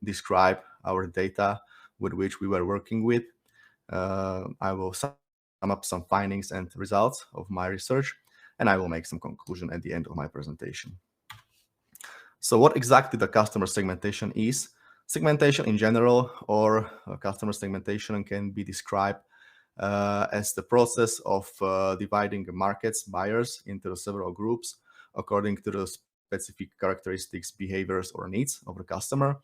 describe our data with which we were working with. I will sum up some findings and results of my research, and I will make some conclusion at the end of my presentation. So what exactly the customer segmentation is? Segmentation in general, or customer segmentation, can be described as the process of dividing the market's buyers into several groups according to the specific characteristics, behaviors, or needs of the customer.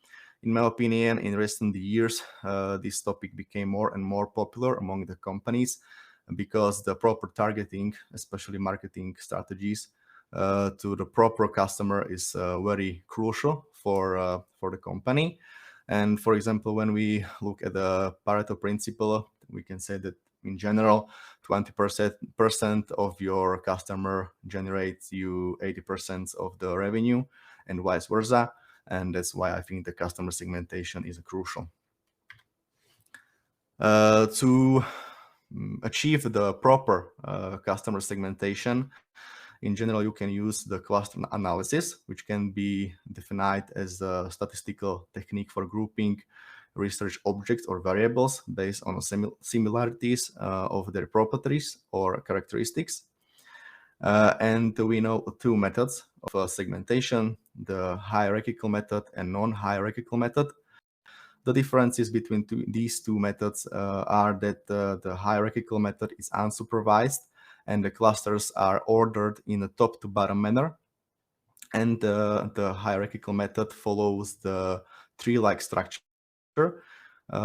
In my opinion, in recent years, this topic became more and more popular among the companies because the proper targeting, especially marketing strategies, to the proper customer is very crucial for the company. And for example, when we look at the Pareto principle, we can say that in general, 20% of your customer generates you 80% of the revenue, and vice versa. And that's why I think the customer segmentation is crucial. To achieve the proper customer segmentation, in general, you can use the cluster analysis, which can be defined as a statistical technique for grouping research objects or variables based on similarities of their properties or characteristics. And we know two methods of segmentation, the hierarchical method and non-hierarchical method. The differences between these two methods are that the hierarchical method is unsupervised and the clusters are ordered in a top to bottom manner. And the hierarchical method follows the tree-like structure.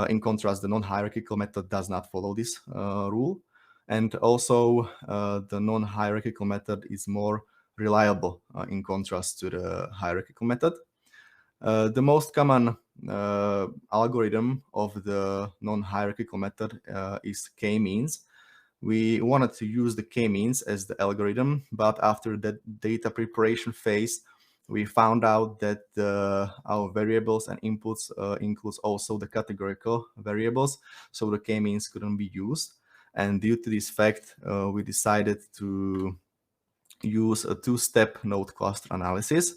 In contrast, the non-hierarchical method does not follow this rule. And also, the non-hierarchical method is more reliable in contrast to the hierarchical method. The most common algorithm of the non-hierarchical method is k-means. We wanted to use the k-means as the algorithm, but after the data preparation phase, we found out that our variables and inputs includes also the categorical variables, so the k-means couldn't be used. And due to this fact, we decided to use a two-step node cluster analysis,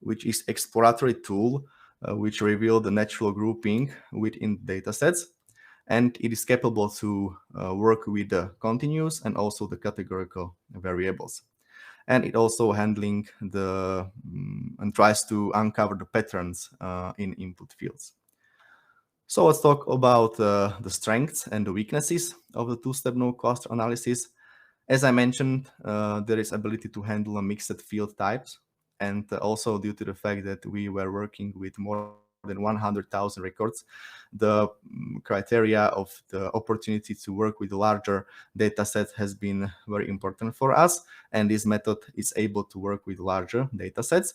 which is exploratory tool which revealed the natural grouping within datasets. And it is capable to work with the continuous and also the categorical variables. And it also handling the and tries to uncover the patterns in input fields. So let's talk about the strengths and the weaknesses of the two-step node cluster analysis. As I mentioned, there is ability to handle a mixed field types, and also due to the fact that we were working with more than 100,000 records, the criteria of the opportunity to work with a larger data set has been very important for us, and this method is able to work with larger data sets.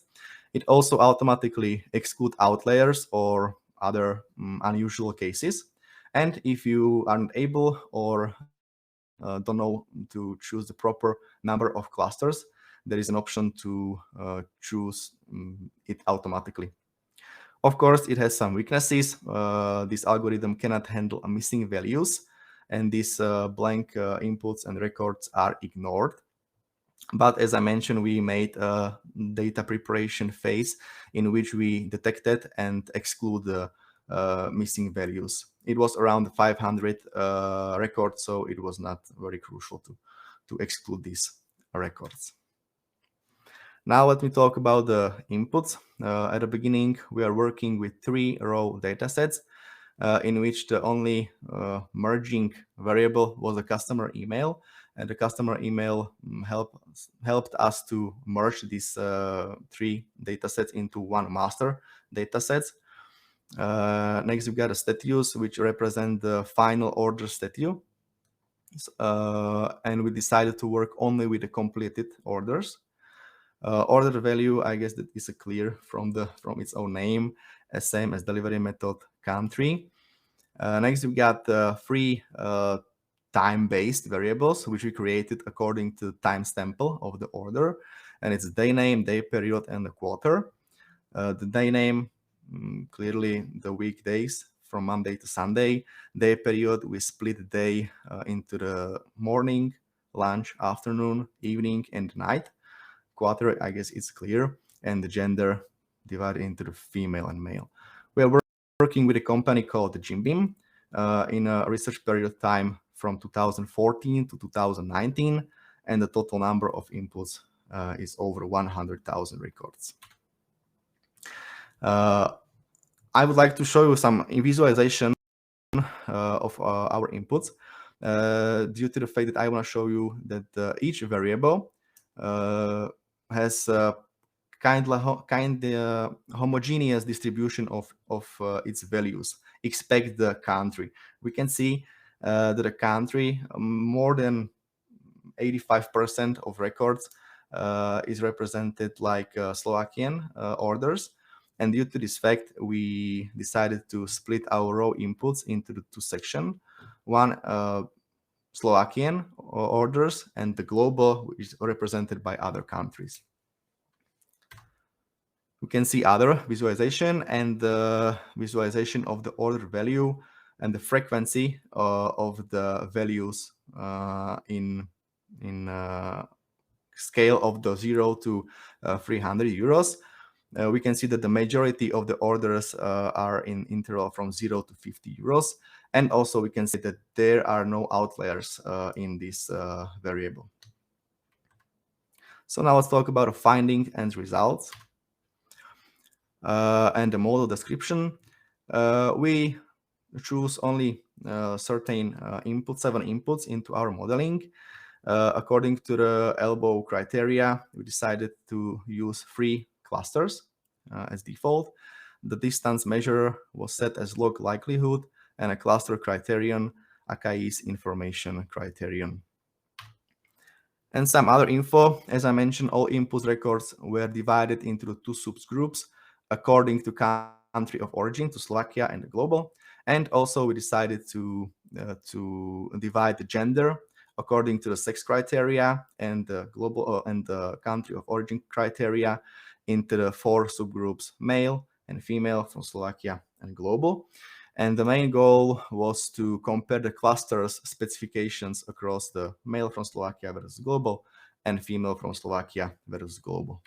It also automatically excludes outliers or other unusual cases. And if you aren't able or don't know to choose the proper number of clusters, there is an option to choose it automatically. Of course, it has some weaknesses. This algorithm cannot handle missing values, and these blank inputs and records are ignored. But as I mentioned, we made a data preparation phase in which we detected and exclude the missing values. It was around 500 records, so it was not very crucial to exclude these records. Now let me talk about the inputs. At the beginning, we are working with 3 row datasets in which the only merging variable was the customer email. And the customer email helped us to merge these 3 datasets into one master dataset. Next, we got a status, which represent the final order status. And we decided to work only with the completed orders. Order value, I guess that is clear from its own name, same as delivery method country. Next, we got 3 time-based variables, which we created according to the timestamp of the order, and it's day name, day period, and the quarter. The day name, clearly the weekdays from Monday to Sunday. Day period, we split the day into the morning, lunch, afternoon, evening, and night. Quarter, I guess it's clear, and the gender divided into the female and male. We are working with a company called Jim Beam in a research period of time from 2014 to 2019, and the total number of inputs is over 100,000 records. I would like to show you some visualization of our inputs due to the fact that I want to show you that each variable has kind of homogeneous distribution of its values. Expect the country. We can see that the country, more than 85% of records is represented like Slovakian orders. And due to this fact, we decided to split our row inputs into the 2 sections. One Slovakian orders and the global, which is represented by other countries. We can see other visualization and the visualization of the order value and the frequency of the values in scale of the 0 to 300 euros. We can see that the majority of the orders are in interval from 0 to 50 euros. And also we can see that there are no outliers in this variable. So now let's talk about the finding and results and the model description. We choose only certain inputs, 7 inputs into our modeling. According to the elbow criteria, we decided to use 3 clusters as default. The distance measure was set as log likelihood, and a cluster criterion, AKI's information criterion. And some other info. As I mentioned, all input records were divided into the 2 subgroups according to country of origin, to Slovakia and the global. And also we decided to divide the gender according to the sex criteria and the global and the country of origin criteria into the 4 subgroups, male and female from Slovakia and global. And the main goal was to compare the clusters specifications across the male from Slovakia versus global and female from Slovakia versus global.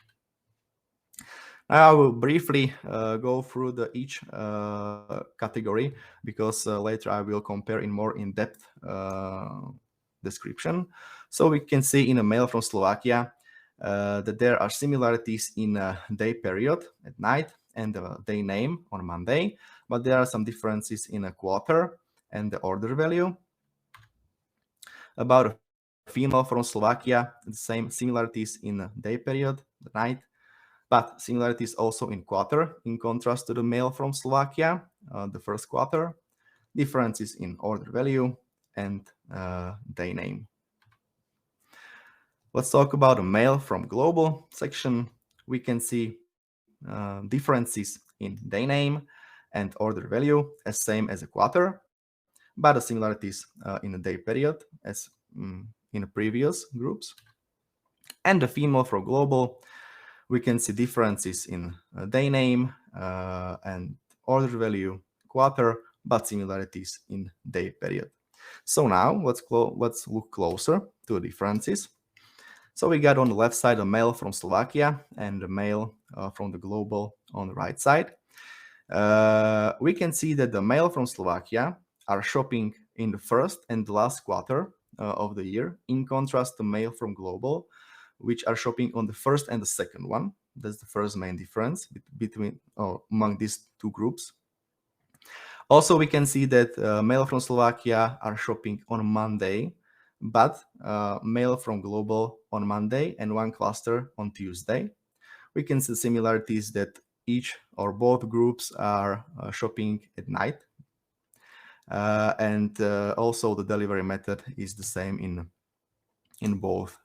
Now I will briefly go through each category, because later I will compare in more in-depth description. So we can see in a male from Slovakia that there are similarities in a day period at night and the day name on Monday, but there are some differences in a quarter and the order value. About a female from Slovakia, the same similarities in a day period, the night, but similarities also in quarter, in contrast to the male from Slovakia, the first quarter, differences in order value and day name. Let's talk about a male from global section. We can see differences in day name and order value as same as a quarter, but the similarities in a day period as in the previous groups. And the female from global, we can see differences in day name and order value, quarter, but similarities in day period. So now let's look closer to the differences. So we got on the left side a male from Slovakia and a male from the global on the right side. We can see that the male from Slovakia are shopping in the first and the last quarter of the year, in contrast to male from global, which are shopping on the first and the second one. That's the first main difference among these two groups. Also, we can see that male from Slovakia are shopping on Monday, but male from global on Monday and one cluster on Tuesday. We can see similarities that each or both groups are shopping at night. And also the delivery method is the same in both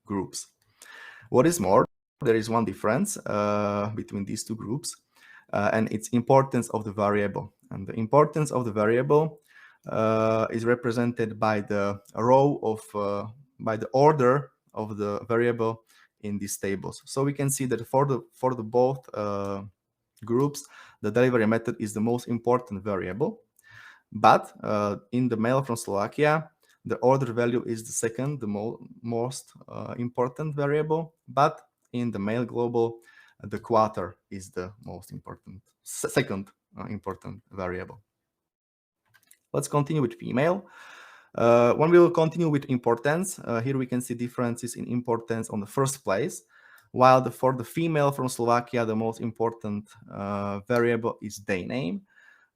groups. What is more, there is one difference between these two groups, and it's importance of the variable. And the importance of the variable is represented by the row of by the order of the variable in these tables. So we can see that for the both groups, the delivery method is the most important variable. But in the male from Slovakia, the order value is the second, the most important variable. But in the male global, the quarter is the most important, second important variable. Let's continue with female. When we will continue with importance, here we can see differences in importance on the first place, while for the female from Slovakia, the most important variable is day name.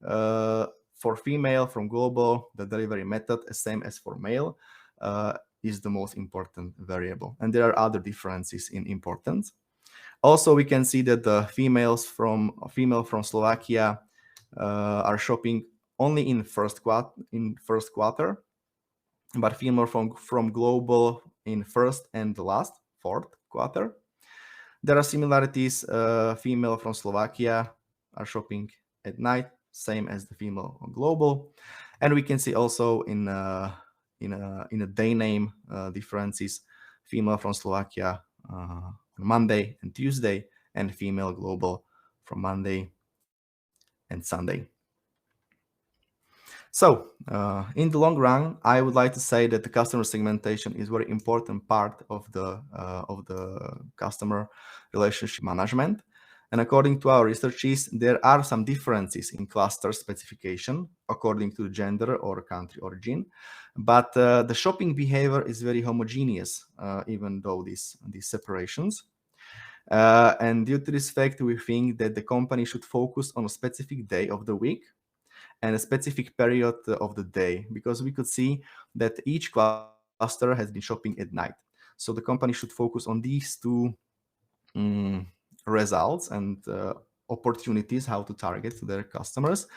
For female from global, the delivery method, same as for male, is the most important variable. And there are other differences in importance. Also, we can see that the female from Slovakia are shopping only in first quarter, but female from global in first and the last, fourth quarter. There are similarities. Female from Slovakia are shopping at night, same as the female on global, and we can see also in a day name differences. Female from Slovakia on Monday and Tuesday, and female global from Monday and Sunday. So in the long run, I would like to say that the customer segmentation is a very important part of the customer relationship management. And according to our researches, there are some differences in cluster specification according to gender or country origin, but the shopping behavior is very homogeneous, even though these separations. And due to this fact, we think that the company should focus on a specific day of the week and a specific period of the day, because we could see that each cluster has been shopping at night. So the company should focus on these two results and opportunities, how to target their customers.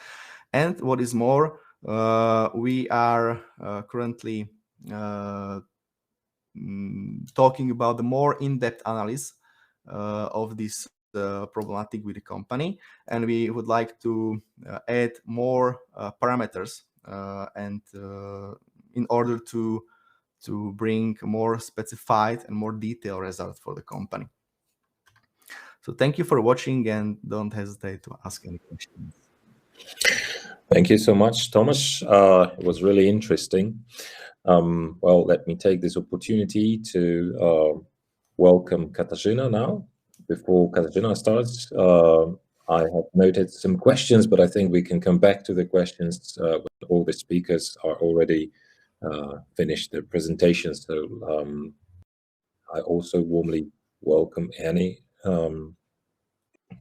And what is more, we are currently talking about the more in-depth analysis of this problematic with the company, and we would like to add more parameters and in order to bring more specified and more detailed results for the company. So thank you for watching, and don't hesitate to ask any questions. Thank you so much, Thomas. It was really interesting. Well, let me take this opportunity to welcome Katarzyna now. Before Katarzyna starts, I have noted some questions, but I think we can come back to the questions when all the speakers are already finished their presentations. So I also warmly welcome any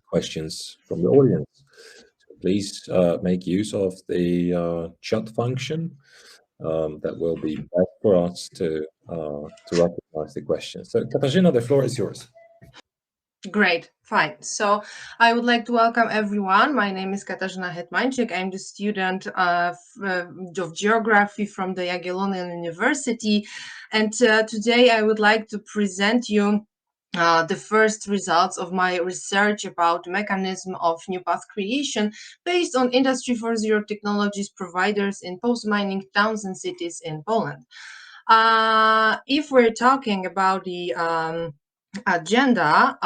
questions from the audience. So please make use of the chat function. That will be best for us to recognize the questions. So Katarzyna, the floor is yours. Great, fine. So I would like to welcome everyone. My name is Katarzyna Hetmańczyk. I'm the student of geography from the Jagiellonian University. And today I would like to present you the first results of my research about the mechanism of new path creation based on Industry 4.0 technologies providers in post-mining towns and cities in Poland. If we're talking about the agenda,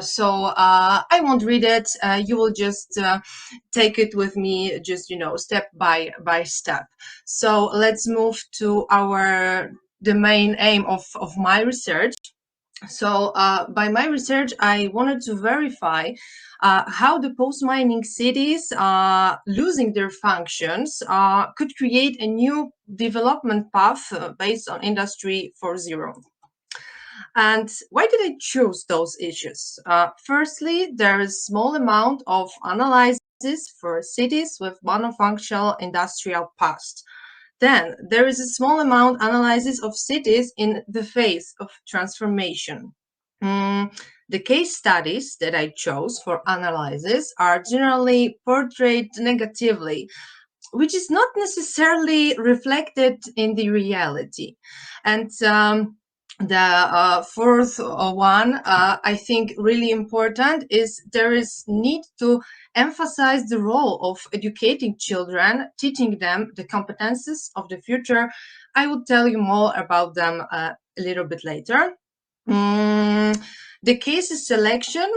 so I won't read it. You will just take it with me, just step by step. So let's move to the main aim of my research. So by my research, I wanted to verify how the post-mining cities losing their functions could create a new development path based on Industry 4.0. And why did I choose those issues? Firstly, there is a small amount of analysis for cities with monofunctional industrial past. Then there is a small amount analysis of cities in the phase of transformation. The case studies that I chose for analysis are generally portrayed negatively, which is not necessarily reflected in the reality. And the fourth one, I think really important, is there is need to emphasize the role of educating children, teaching them the competences of the future. I will tell you more about them a little bit later. The case selection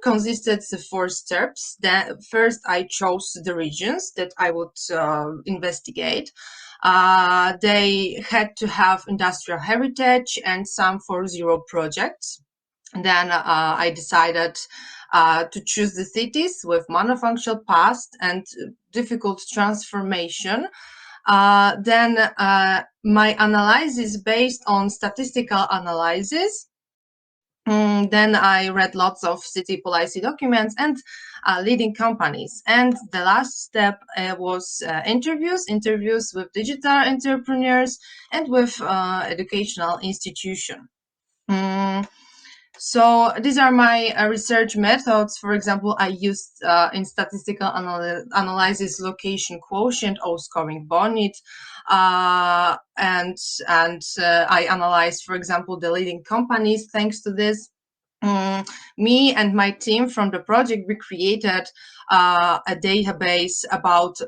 consisted of 4 steps. First, I chose the regions that I would investigate. They had to have industrial heritage and some 4.0 projects. And then I decided to choose the cities with monofunctional past and difficult transformation. Then my analysis based on statistical analysis. Then I read lots of city policy documents and leading companies. And the last step was interviews with digital entrepreneurs and with educational institutions. So these are my research methods. For example, I used in statistical analysis location quotient or scoring bonnet, and I analyzed, for example, the leading companies. Thanks to this, me and my team from the project, we created a database about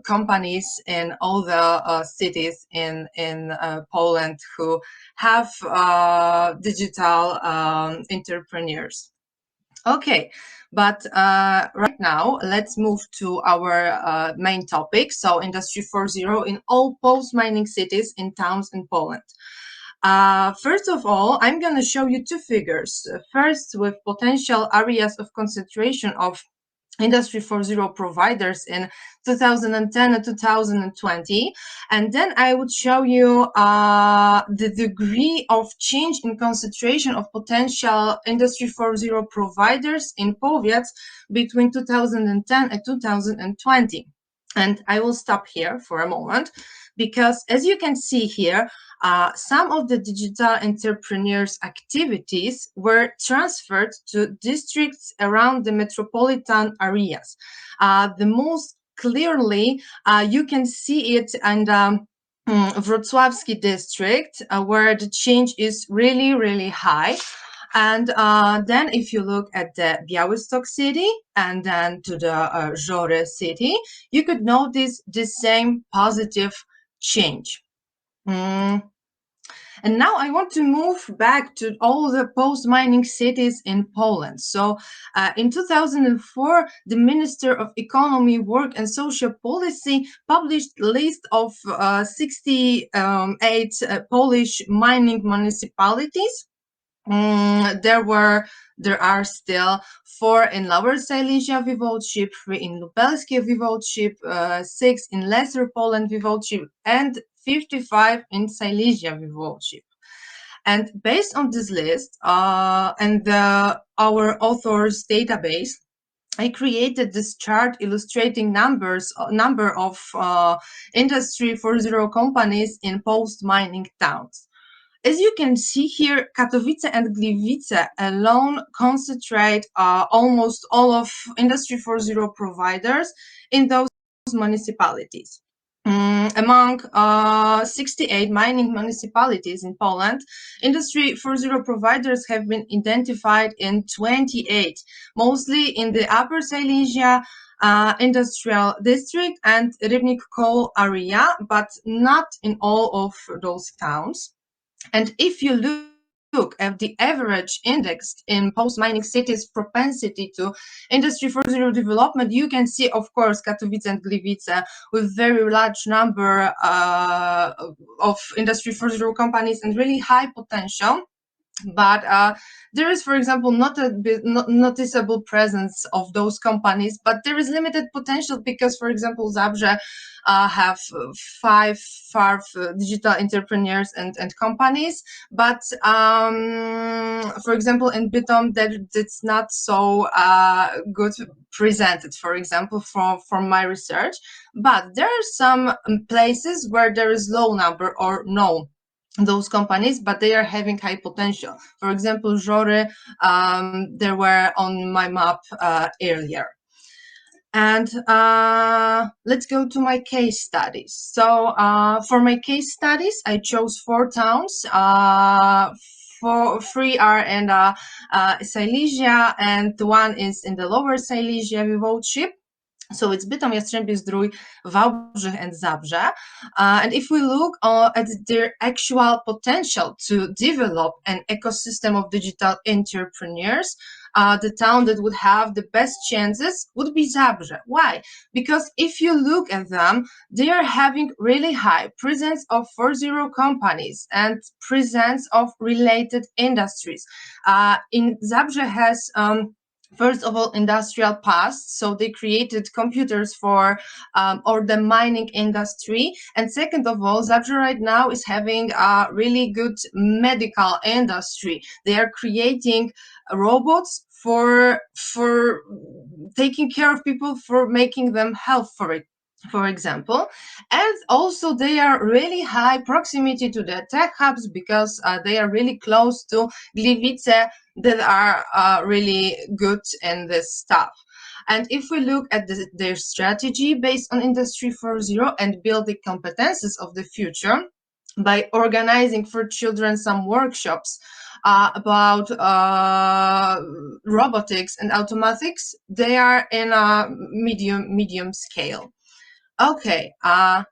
companies in all the cities in Poland who have digital entrepreneurs. Okay, but right now let's move to our main topic. So Industry 4.0 in all post-mining cities in towns in Poland. First of all, I'm going to show you 2 figures. First, with potential areas of concentration of Industry 4.0 providers in 2010 and 2020. And then I would show you the degree of change in concentration of potential Industry 4.0 providers in Powiats between 2010 and 2020. And I will stop here for a moment, because as you can see here, some of the digital entrepreneurs' activities were transferred to districts around the metropolitan areas. The most clearly, you can see it in the Wrocławski district, where the change is really, really high. And then if you look at the Białystok city and then to the Żory city, you could notice the same positive change. And now I want to move back to all the post-mining cities in Poland. So in 2004, the Minister of Economy, Work and Social Policy published a list of 68 Polish mining municipalities. There are still 4 in Lower Silesia Voivodeship, 3 in Lubelskie Voivodeship, 6 in Lesser Poland Voivodeship, and 55 in Silesia Voivodeship. And based on this list and our author's database, I created this chart illustrating number of Industry 4.0 companies in post-mining towns. As you can see here, Katowice and Gliwice alone concentrate almost all of Industry 4.0 providers in those municipalities. Among 68 mining municipalities in Poland, Industry 4.0 providers have been identified in 28, mostly in the Upper Silesia industrial district and Rybnik coal area, but not in all of those towns. And if you look at the average index in post-mining cities' propensity to Industry 4.0 development, you can see, of course, Katowice and Gliwice with very large number of Industry 4.0 companies and really high potential. But there is, for example, not a noticeable presence of those companies, but there is limited potential because, for example, Zabrze have five digital entrepreneurs and companies, but for example, in Bytom, that's not so good presented, for example, from my research. But there are some places where there is low number or no those companies, but they are having high potential. For example, Żory, they were on my map earlier. And let's go to my case studies. So for my case studies, I chose 4 towns. 3 are in Silesia, and 1 is in the Lower Silesia Voivodeship. So it's Bytom, Jastrzębie Zdrój, Wałbrzych, and Zabrze. And if we look at their actual potential to develop an ecosystem of digital entrepreneurs, the town that would have the best chances would be Zabrze. Why? Because if you look at them, they are having really high presence of 4.0 companies and presence of related industries. In Zabrze has first of all, industrial past, so they created computers for or the mining industry. And second of all, Zabrze right now is having a really good medical industry. They are creating robots for taking care of people, for making them health, for example. And also they are really high proximity to the tech hubs because they are really close to Gliwice that are really good in this stuff. And if we look at their strategy based on Industry 4.0 and build the competences of the future by organizing for children some workshops about robotics and automatics, they are in a medium scale. Okay,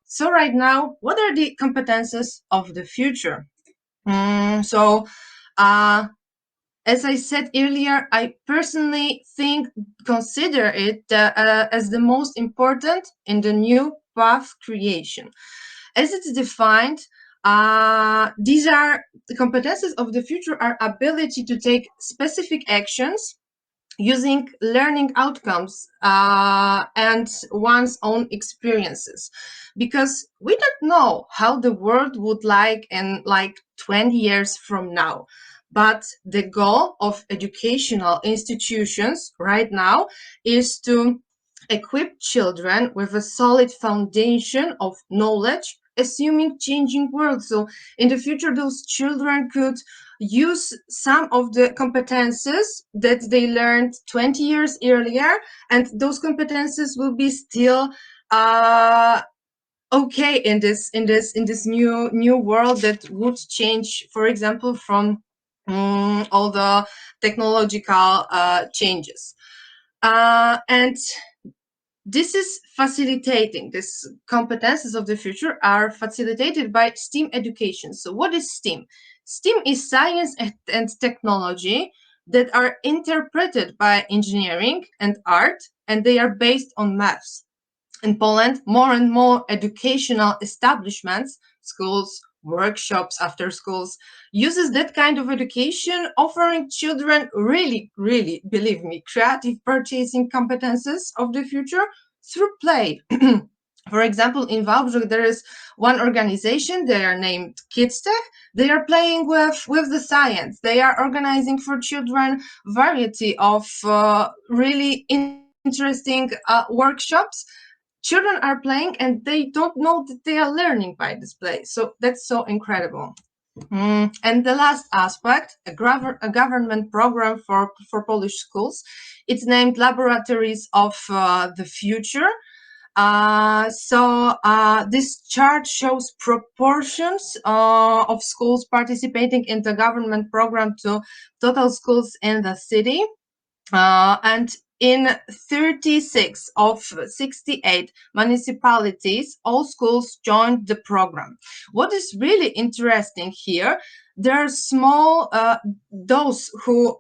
so right now, what are the competences of the future? As I said earlier, I personally consider it as the most important in the new path creation. As it's defined, these are the competences of the future are ability to take specific actions using learning outcomes and one's own experiences, because we don't know how the world would like in like 20 years from now. But the goal of educational institutions right now is to equip children with a solid foundation of knowledge, assuming changing world. So in the future, those children could use some of the competences that they learned 20 years earlier, and those competences will be still okay in this new world that would change, for example, from all the technological changes. And this is facilitating, these competences of the future are facilitated by STEAM education. So what is STEAM? STEAM is science and technology that are interpreted by engineering and art, and they are based on maths. In Poland, more and more educational establishments, schools, workshops, after schools, uses that kind of education, offering children really, believe me, creative purchasing competences of the future through play. For example, in Wałbrzych, there is one organization, they are named KidsTech. They are playing with the science. They are organizing for children variety of really interesting workshops. Children are playing and they don't know that they are learning by this play. So that's so incredible. And the last aspect, a government program for Polish schools. It's named Laboratories of the Future. This chart shows proportions of schools participating in the government program to total schools in the city. And in 36 of 68 municipalities, all schools joined the program. What is really interesting here, there are small, those who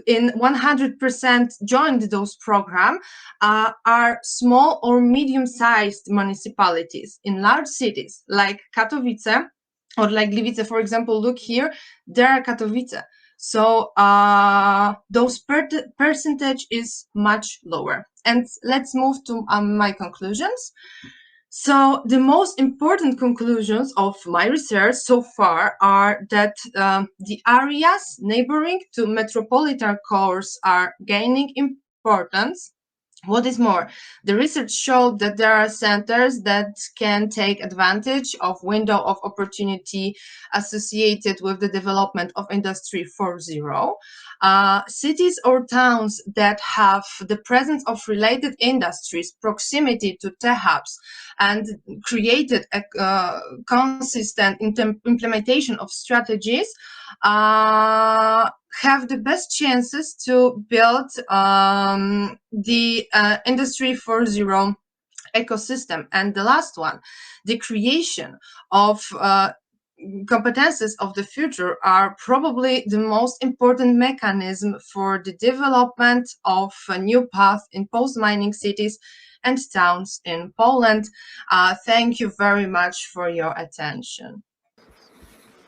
in 100% joined those program are small or medium-sized municipalities. In large cities like Katowice or like Gliwice, for example, look here, there are Katowice. So those percentage is much lower. And let's move to my conclusions. So the most important conclusions of my research so far are that the areas neighboring to metropolitan cores are gaining importance. What is more, the research showed that there are centers that can take advantage of window of opportunity associated with the development of Industry 4.0. Cities or towns that have the presence of related industries, proximity to tech hubs, and created a consistent implementation of strategies have the best chances to build the Industry 4.0 ecosystem. And the last one, the creation of competences of the future are probably the most important mechanism for the development of a new path in post-mining cities and towns in Poland. Thank you very much for your attention.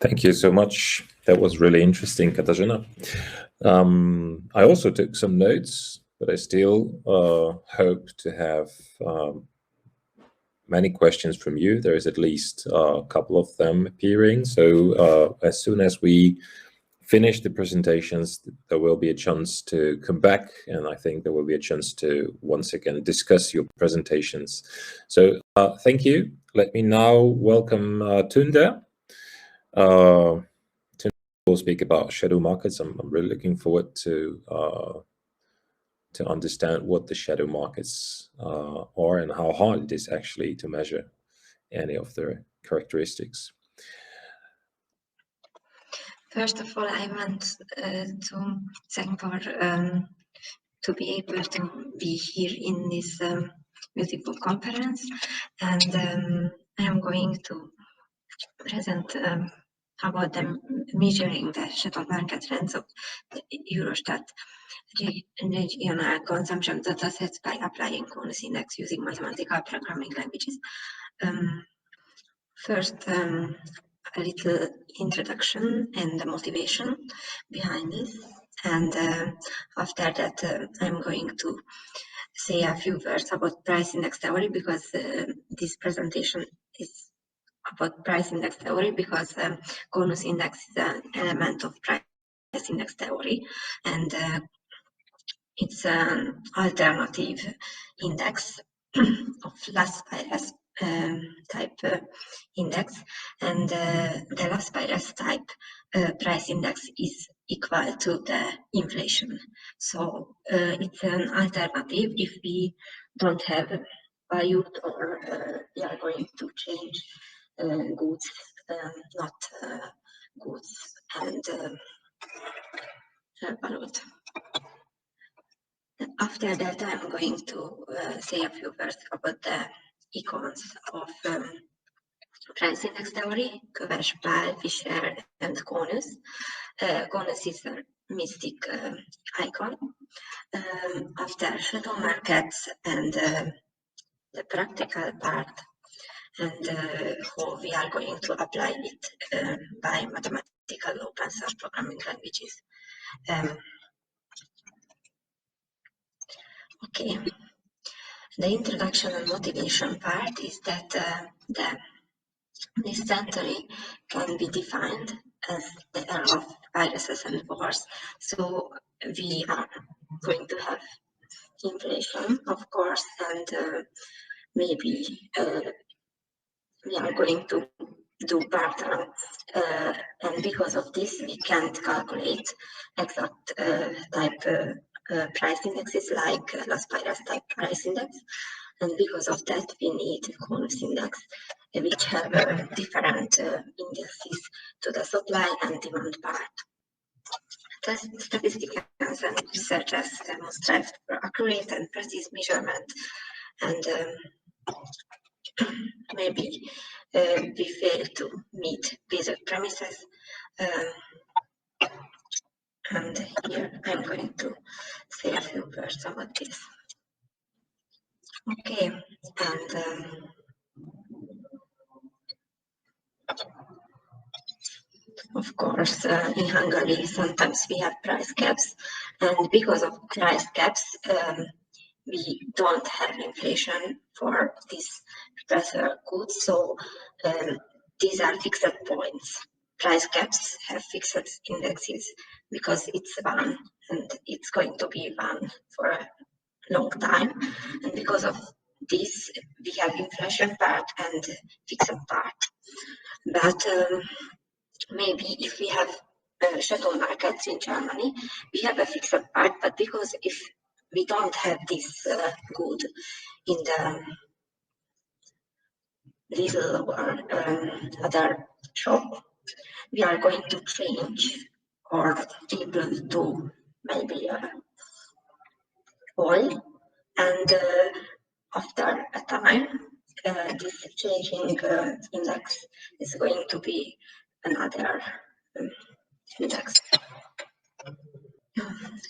Thank you so much. That was really interesting, Katarzyna. I also took some notes, but I still hope to have many questions from you. There is at least a couple of them appearing. So as soon as we finish the presentations, there will be a chance to come back, and I think there will be a chance to once again discuss your presentations. So thank you. Let me now welcome Tunde. We'll speak about shadow markets. I'm really looking forward to understand what the shadow markets are and how hard it is actually to measure any of their characteristics. First of all, I want to thank for to be able to be here in this beautiful conference, and I am going to present about the measuring the shadow market trends of the Eurostat regional consumption datasets by applying Konus index using mathematical programming languages. First, a little introduction and the motivation behind this, and after that I'm going to say a few words about price index theory, because this presentation is about price index theory, because Konus index is an element of price index theory, and it's an alternative index of last bias type index, and the last bias type price index is equal to the inflation. So it's an alternative if we don't have valued or we are going to change goods, not goods and valued. After that, I'm going to say a few words about the icons of price index theory, Köves, Pál, Fisher, and Conus. Conus is a mystic icon. After shadow markets and the practical part, and how we are going to apply it by mathematical open source programming languages. Okay, the introduction and motivation part is that this century can be defined as the era of viruses and wars. So we are going to have inflation, of course, and maybe we are going to do part-time, and because of this we can't calculate exact type price indexes like Las Piras type price index, and because of that we need Conus index, which have different indices to the supply and demand part. Statisticians and researchers strive for accurate and precise measurement, and maybe we fail to meet basic premises. And here I'm going to say a few words about this. Okay, and of course, in Hungary, sometimes we have price caps, and because of price caps, we don't have inflation for these special goods, so these are fixed points. Price caps have fixed indexes because it's one, and it's going to be one for a long time, and because of this, we have inflation part and fixed part. But maybe if we have shadow markets in Germany, we have a fixed part, but because if we don't have this good in the Lidl or other shop, we are going to change or able to maybe oil, and after a time this changing index is going to be another index.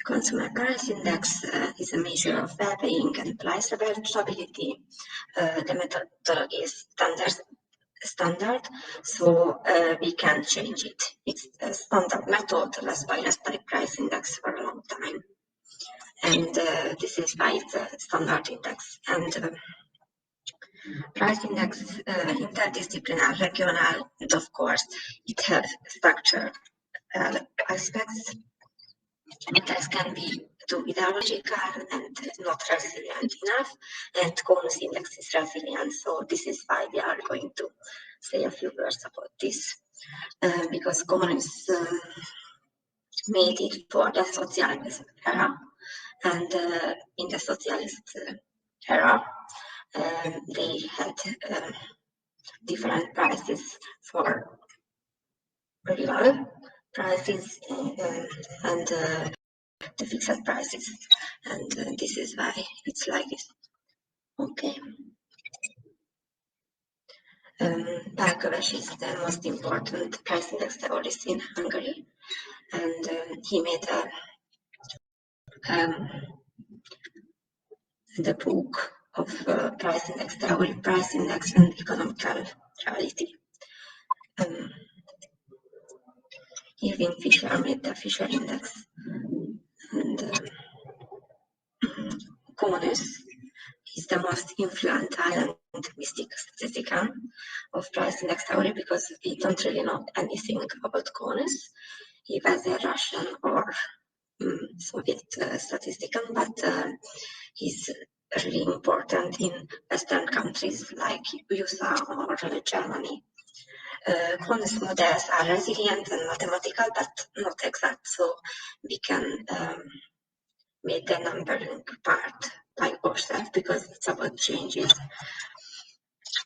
Consumer price index is a measure of well-being and price stability. The methodology is standard, so we can change it. It's a standard method, Las Piras type price index for a long time, and this is why it's a standard index. And price index interdisciplinary, regional, and of course it has structural aspects. Index can be too ideological and not resilient enough, and Conus index is resilient, so this is why we are going to say a few words about this, because Conus made it for the socialist era, and in the socialist era they had different prices for real prices and the fixed prices, and this is why it's like this. Okay. Pál Köves is the most important price index theorist in Hungary, and he made the book of price index theory, price index and economical reality. Even Fisher made the Fisher index, and Conus is the most influential and mystic statistician of price index theory, because we don't really know anything about Conus. He was a Russian or Soviet statistician, but he's really important in Western countries like USA or Germany. Conus models are resilient and mathematical, but not exact, so we can make the numbering part by ourselves because it's about changes.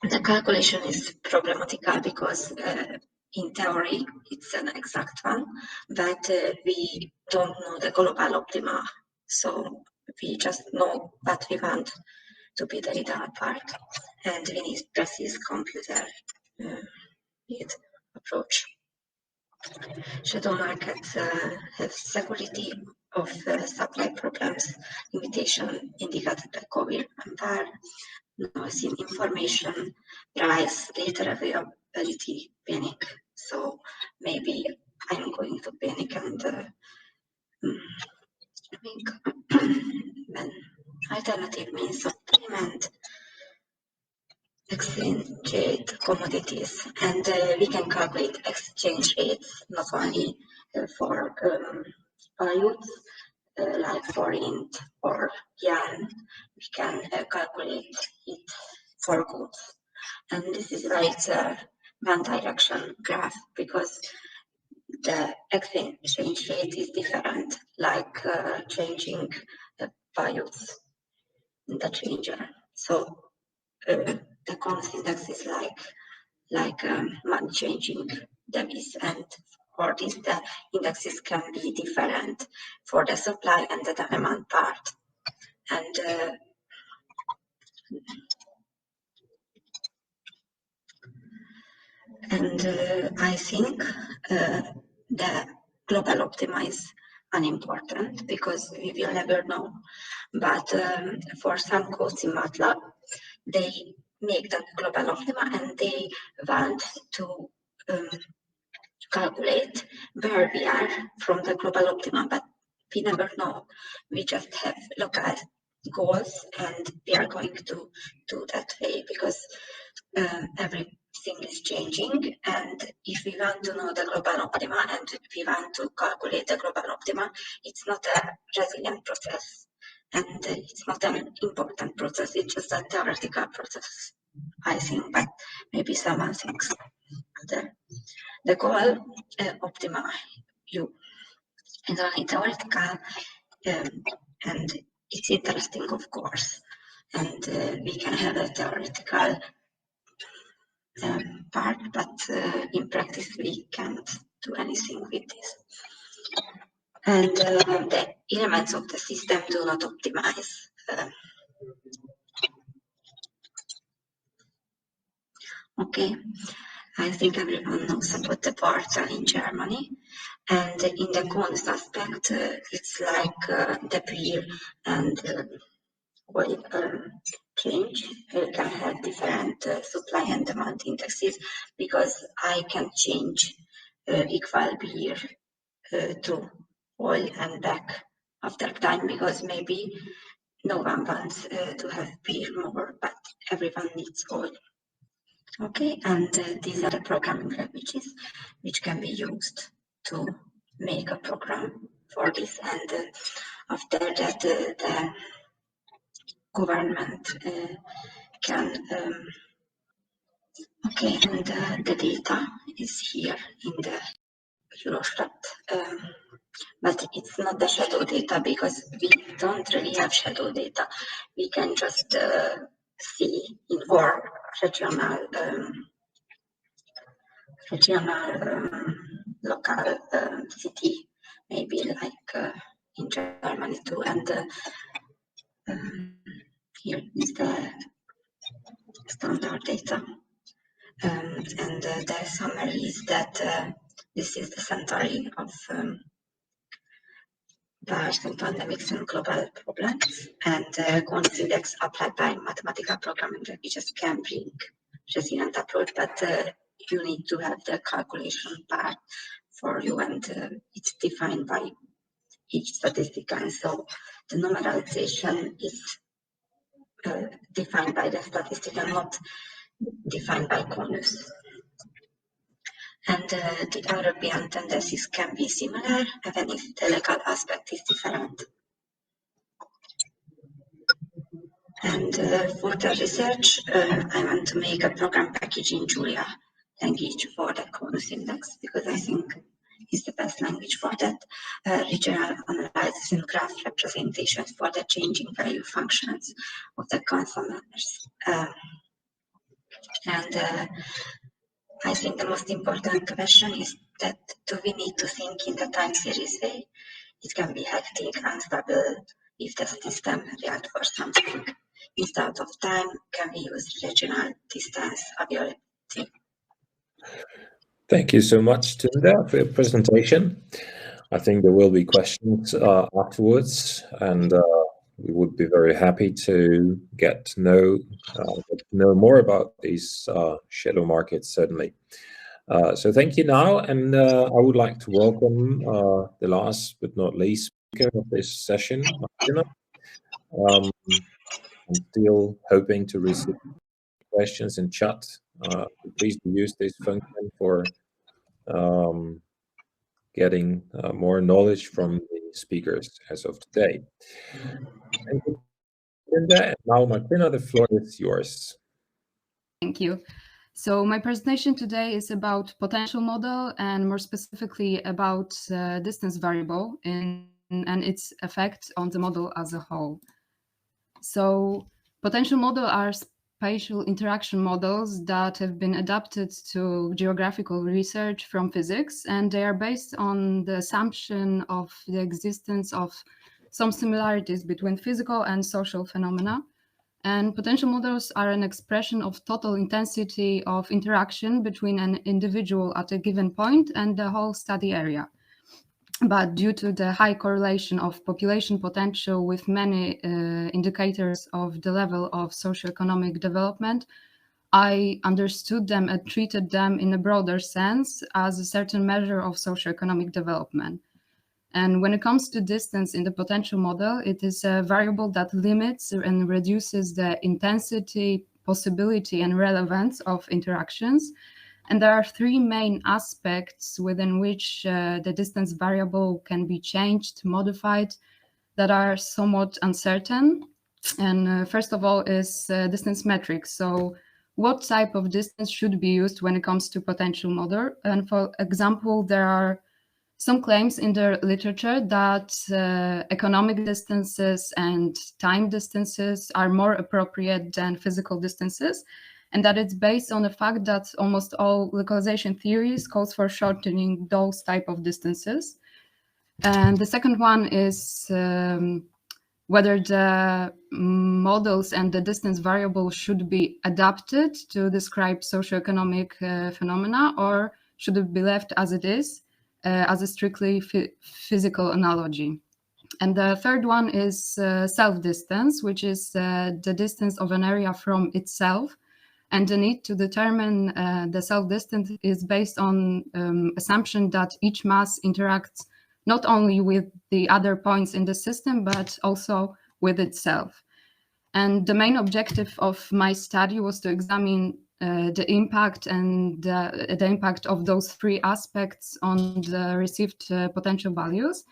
The calculation is problematical because in theory it's an exact one, but we don't know the global optima, so we just know what we want to be the readable part, and we need precise computer read approach. Shadow markets have security of supply problems, limitation indicated by COVID and bar, noise in information, price, data availability, panic. So maybe I'm going to panic and make an alternative means of payment, exchange rate commodities, and we can calculate exchange rates not only for values like forint or yen. We can calculate it for goods, and this is why it's a one-direction graph, because the exchange rate is different, like changing values in the changer. So the cons index is like money changing device, and for this the indexes can be different for the supply and the demand part. And I think the global optima is unimportant because we will never know. But for some codes in MATLAB, they make the global optima and they want to calculate where we are from the global optima, but we never know. We just have local goals and we are going to do that way because everything is changing, and if we want to know the global optima and we want to calculate the global optima, it's not a resilient process and it's not an important process, it's just a theoretical process, I think, but maybe someone thinks other. The goal optima you is only theoretical and it's interesting, of course, and we can have a theoretical part, but in practice we can't do anything with this. And the elements of the system do not optimize. Okay, I think everyone knows about the portal in Germany. And in the cons aspect, it's like the peer and oil change can have different supply and demand indexes, because I can change equal beer to oil and back after time, because maybe no one wants to have beer more, but everyone needs oil. Okay, and these are the programming languages which can be used to make a program for this, and after that the government can okay, and the data is here in the Eurostat, but it's not the shadow data because we don't really have shadow data. We can just see in our regional local city, maybe like in Germany too, and here is the standard data. And the summary is that this is the summary of virus and pandemics and global problems, and cons index applied by mathematical programming languages can bring resilient approach, but you need to have the calculation part for you, and it's defined by each statistic, and so the normalization is defined by the statistic and not defined by conus. And the European tendencies can be similar, even if the legal aspect is different. And for the research, I want to make a program package in Julia language for the conus index, because I think it's the best language for that. Regional analysis and graph representations for the changing value functions of the consumers. And I think the most important question is that do we need to think in the time series way? It can be hectic, unstable, if the system reacts for something. Instead of time, can we use regional distance availability? Thank you so much, Tunda, for your presentation. I think there will be questions afterwards, and we would be very happy to get to know more about these shadow markets, certainly. So thank you now, and I would like to welcome the last but not least speaker of this session, Martina. I'm still hoping to receive questions in chat. Please use this function for getting more knowledge from the speakers as of today. Thank you, Linda. And now, Martina, the floor is yours. Thank you. So my presentation today is about potential model, and more specifically about distance variable and its effect on the model as a whole. So potential model are spatial interaction models that have been adapted to geographical research from physics, and they are based on the assumption of the existence of some similarities between physical and social phenomena. And potential models are an expression of total intensity of interaction between an individual at a given point and the whole study area. But due to the high correlation of population potential with many indicators of the level of socioeconomic development, I understood them and treated them in a broader sense as a certain measure of socioeconomic development. And when it comes to distance in the potential model, it is a variable that limits and reduces the intensity, possibility, and relevance of interactions. And there are three main aspects within which the distance variable can be changed, modified, that are somewhat uncertain. And first of all is distance metrics. So what type of distance should be used when it comes to potential model? And for example, there are some claims in the literature that economic distances and time distances are more appropriate than physical distances, and that it's based on the fact that almost all localization theories calls for shortening those type of distances. And the second one is whether the models and the distance variable should be adapted to describe socioeconomic phenomena, or should it be left as it is, as a strictly physical analogy. And the third one is self-distance, which is the distance of an area from itself. And the need to determine the self-distance is based on assumption that each mass interacts not only with the other points in the system, but also with itself. And the main objective of my study was to examine the impact and the impact of those three aspects on the received potential values.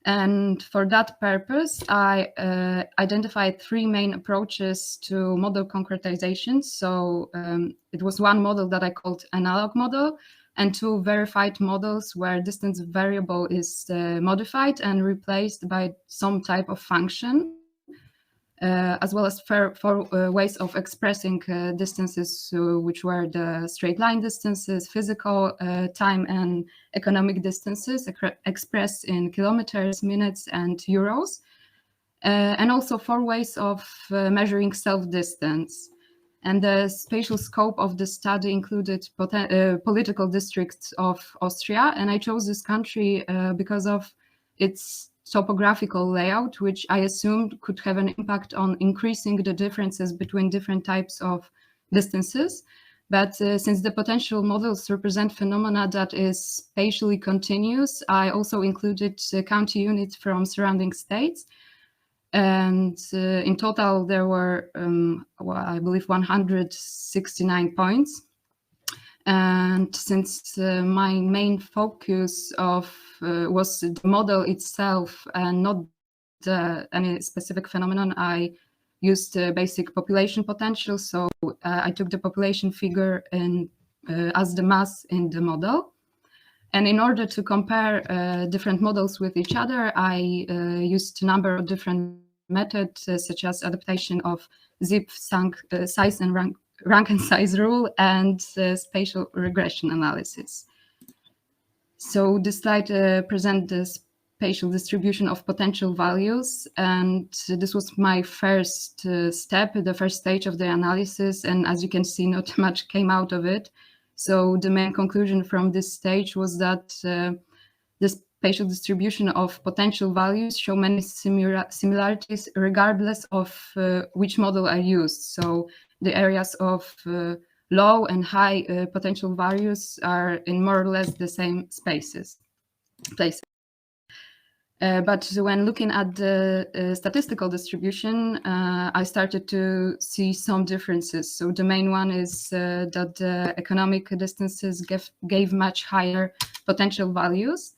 And for that purpose, I identified three main approaches to model concretization. So it was one model that I called analog model, and two verified models where distance variable is modified and replaced by some type of function. As well as four ways of expressing distances, which were the straight line distances, physical time and economic distances expressed in kilometers, minutes, and euros. And also four ways of measuring self-distance. And the spatial scope of the study included political districts of Austria. And I chose this country because of its topographical layout, which I assumed could have an impact on increasing the differences between different types of distances. But since the potential models represent phenomena that is spatially continuous, I also included county units from surrounding states. And in total, there were, I believe, 169 points. And since my main focus was the model itself and not any specific phenomenon, I used basic population potential. So I took the population figure as the mass in the model. And in order to compare different models with each other, I used a number of different methods, such as adaptation of zip, size, and rank and size rule, and spatial regression analysis. So this slide presents the spatial distribution of potential values. And this was my first step, the first stage of the analysis. And as you can see, not much came out of it. So the main conclusion from this stage was that the spatial distribution of potential values show many similarities regardless of which model I used. So the areas of low and high potential values are in more or less the same places. But when looking at the statistical distribution, I started to see some differences. So the main one is that the economic distances gave much higher potential values.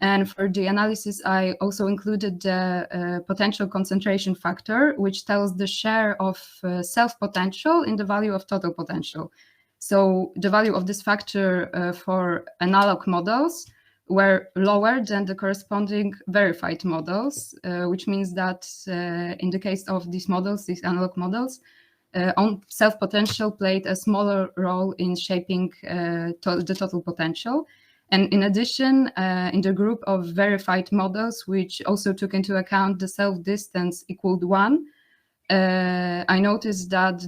And for the analysis, I also included the potential concentration factor, which tells the share of self-potential in the value of total potential. So the value of this factor for analog models were lower than the corresponding verified models, which means that in the case of these models, these analog models, self-potential played a smaller role in shaping the total potential. And in addition, in the group of verified models, which also took into account the self-distance equaled 1, I noticed that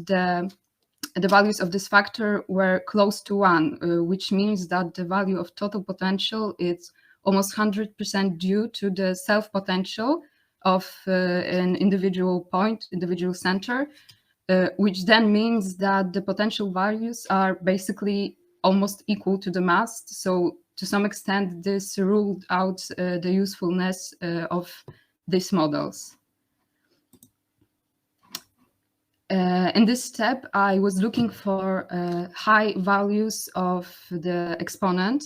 the values of this factor were close to 1, which means that the value of total potential is almost 100% due to the self-potential of an individual point, individual center, which then means that the potential values are basically almost equal to the mass. So to some extent, this ruled out the usefulness of these models. In this step, I was looking for high values of the exponent.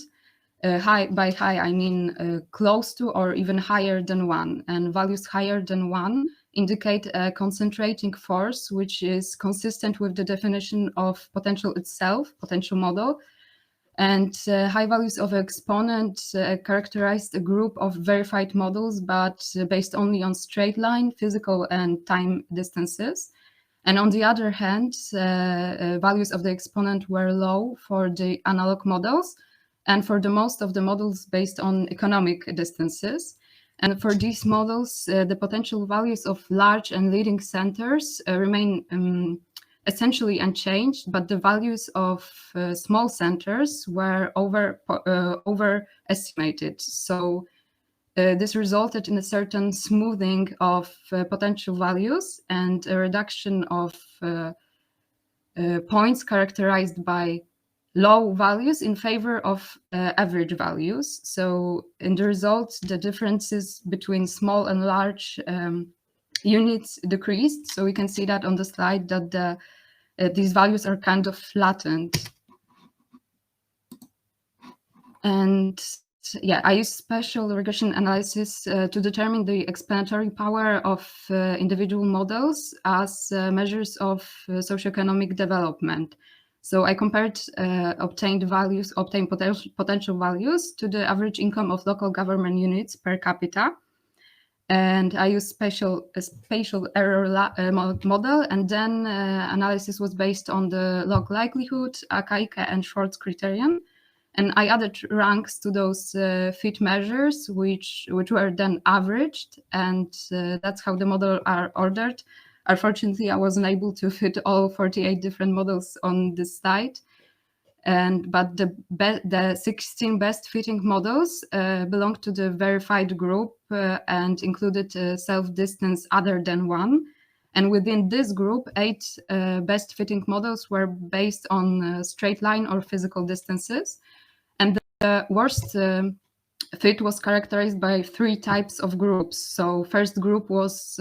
By high, I mean close to or even higher than 1. And values higher than 1 indicate a concentrating force, which is consistent with the definition of potential itself, potential model. And high values of exponent characterized a group of verified models, but based only on straight line, physical, and time distances. And on the other hand, values of the exponent were low for the analog models and for the most of the models based on economic distances. And for these models, the potential values of large and leading centers remain essentially unchanged, but the values of small centers were overestimated. So this resulted in a certain smoothing of potential values and a reduction of points characterized by low values in favor of average values. So in the result, the differences between small and large units decreased. So we can see that on the slide that these values are kind of flattened. And yeah, I use spatial regression analysis to determine the explanatory power of individual models as measures of socioeconomic development. So I compared obtained potential values to the average income of local government units per capita. And I used a spatial error model, and then analysis was based on the log likelihood, Akaike, and Schwartz criterion. And I added ranks to those fit measures, which were then averaged, and that's how the model are ordered. Unfortunately, I wasn't able to fit all 48 different models on this slide. But the 16 best fitting models belong to the verified group and included self-distance other than 1. And within this group, 8 best fitting models were based on straight line or physical distances. And the worst fit was characterized by 3 types of groups. So first group was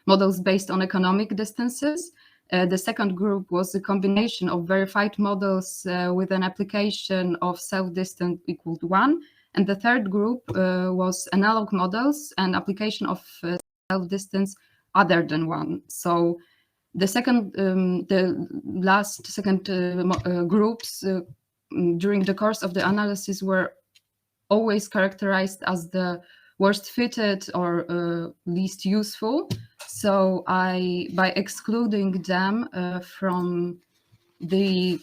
models based on economic distances. The second group was a combination of verified models with an application of self-distance equal to 1. And the third group was analog models and application of self-distance other than 1. So the last groups during the course of the analysis were always characterized as the worst fitted or least useful. So by excluding them from the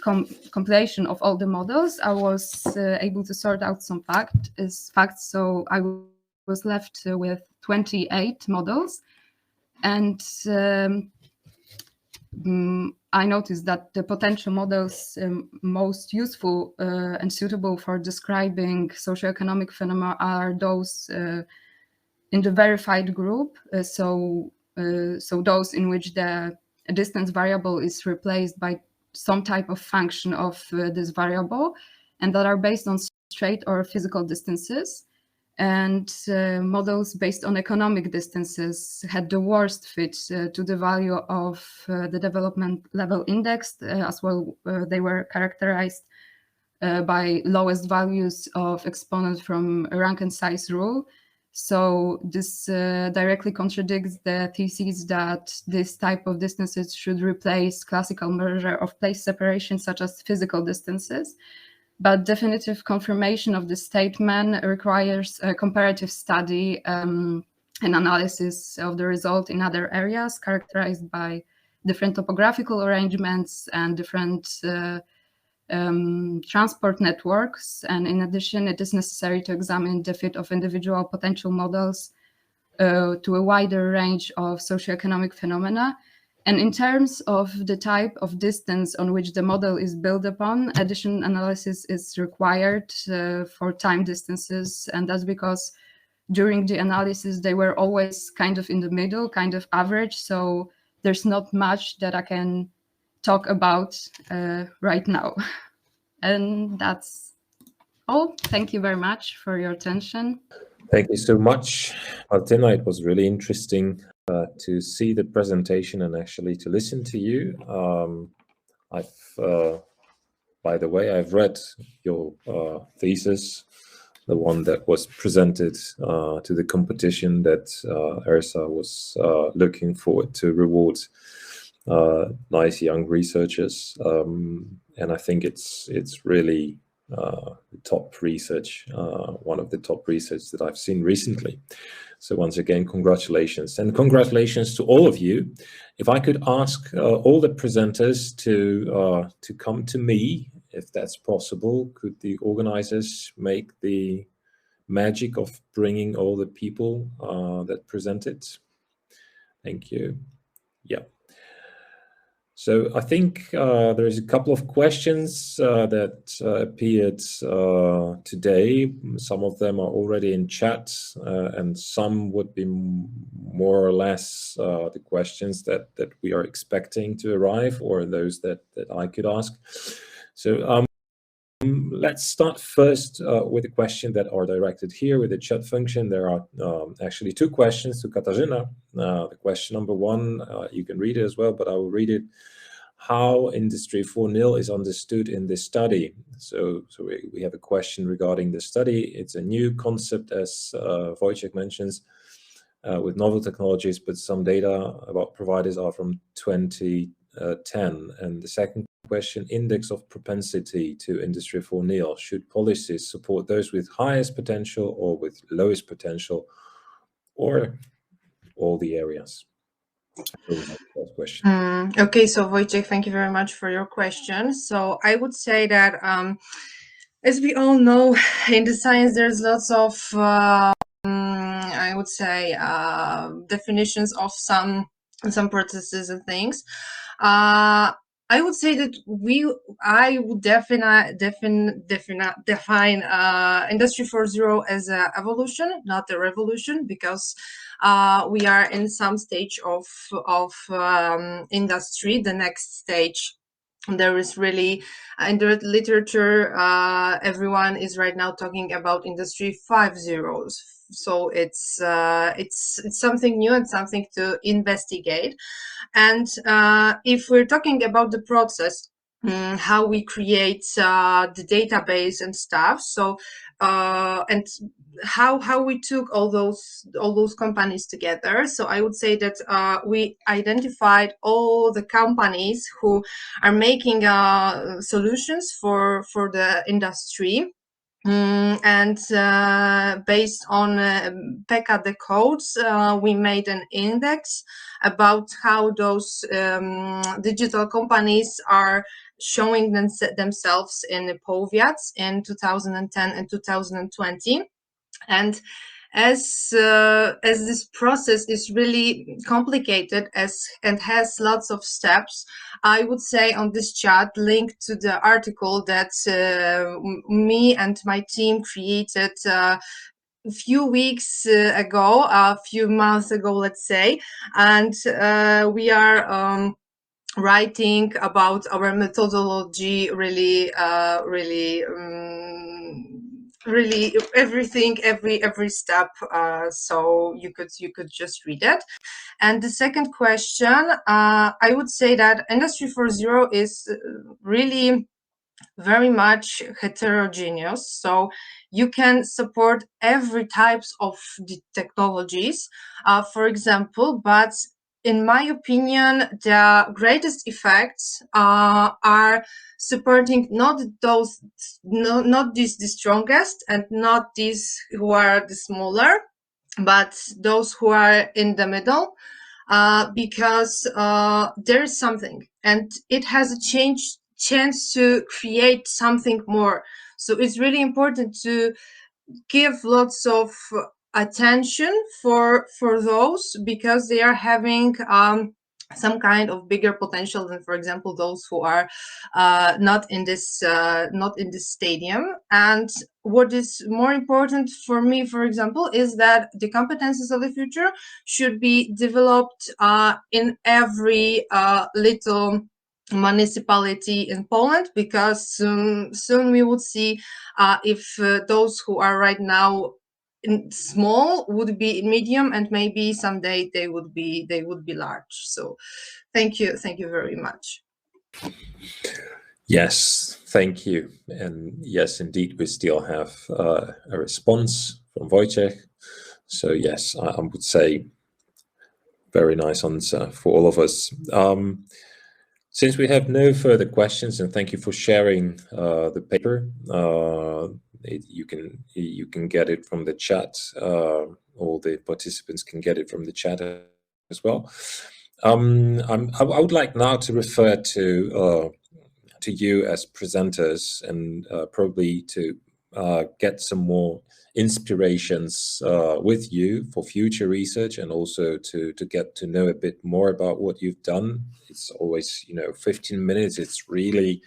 compilation of all the models, I was able to sort out some facts. So I will was left with 28 models. And I noticed that the potential models most useful and suitable for describing socioeconomic phenomena are those in the verified group. So those in which the distance variable is replaced by some type of function of this variable, and that are based on straight or physical distances. And models based on economic distances had the worst fit to the value of the development level index. As well, they were characterized by lowest values of exponent from rank and size rule. So this directly contradicts the thesis that this type of distances should replace classical measure of place separation, such as physical distances. But definitive confirmation of this statement requires a comparative study and analysis of the result in other areas characterized by different topographical arrangements and different transport networks. And in addition, it is necessary to examine the fit of individual potential models to a wider range of socioeconomic phenomena. And in terms of the type of distance on which the model is built upon, additional analysis is required for time distances. And that's because during the analysis, they were always kind of in the middle, kind of average. So there's not much that I can talk about right now. And that's all. Thank you very much for your attention. Thank you so much, Martina. It was really interesting to see the presentation and actually to listen to you. By the way, I've read your thesis, the one that was presented to the competition that ERSA was looking forward to reward nice young researchers. And I think it's really top research, one of the top research that I've seen recently. So once again, congratulations, and congratulations to all of you. If I could ask all the presenters to come to me, if that's possible, could the organizers make the magic of bringing all the people that presented? Thank you. Yeah. So I think there is a couple of questions that appeared today. Some of them are already in chat, and some would be more or less the questions that we are expecting to arrive, or those that I could ask. So let's start first with a question that are directed here with the chat function. There are actually two questions to Katarzyna. The question number one, you can read it as well, but I will read it. How Industry 4.0 is understood in this study. So we have a question regarding the study. It's a new concept, as Wojciech mentions, with novel technologies, but some data about providers are from 2010. And the second question, index of propensity to Industry 4.0. Should policies support those with highest potential or with lowest potential, or all the areas? Question. Okay, so Wojciech, thank you very much for your question. So I would say that, as we all know, in the science, there's lots of, I would say, definitions of some processes and things. I would say that I would define Industry 4.0 as an evolution, not a revolution, because we are in some stage of industry. The next stage, there is really, in the literature, everyone is right now talking about Industry 5.0. So it's something new and something to investigate. And if we're talking about the process, how we create the database and stuff, so and how we took all those companies together. So I would say that we identified all the companies who are making solutions for the industry. And based on PKD codes, we made an index about how those digital companies are showing themselves in powiats in 2010 and 2020. And as this process is really complicated and has lots of steps, I would say on this chat link to the article that me and my team created a few weeks ago, a few months ago, let's say, and we are writing about our methodology, really everything, every step, so you could just read it. And the second question, I would say that Industry 4.0 is really very much heterogeneous, so you can support every types of the technologies, for example, but in my opinion, the greatest effects are supporting not these the strongest and not these who are the smaller, but those who are in the middle, because there is something, and it has a chance to create something more. So it's really important to give lots of attention for those, because they are having some kind of bigger potential than, for example, those who are not in this stadium. And what is more important for me, for example, is that the competences of the future should be developed in every little municipality in Poland, because soon we would see if those who are right now in small would be medium, and maybe someday they would be large. So thank you very much. Yes, thank you. And yes, indeed, we still have a response from Wojciech. So yes, I would say very nice answer for all of us. Since we have no further questions, and thank you for sharing the paper, you can get it from the chat. All the participants can get it from the chat as well. I would like now to refer to you as presenters, and probably to get some more inspirations with you for future research, and also to get to know a bit more about what you've done. It's always, 15 minutes. It's really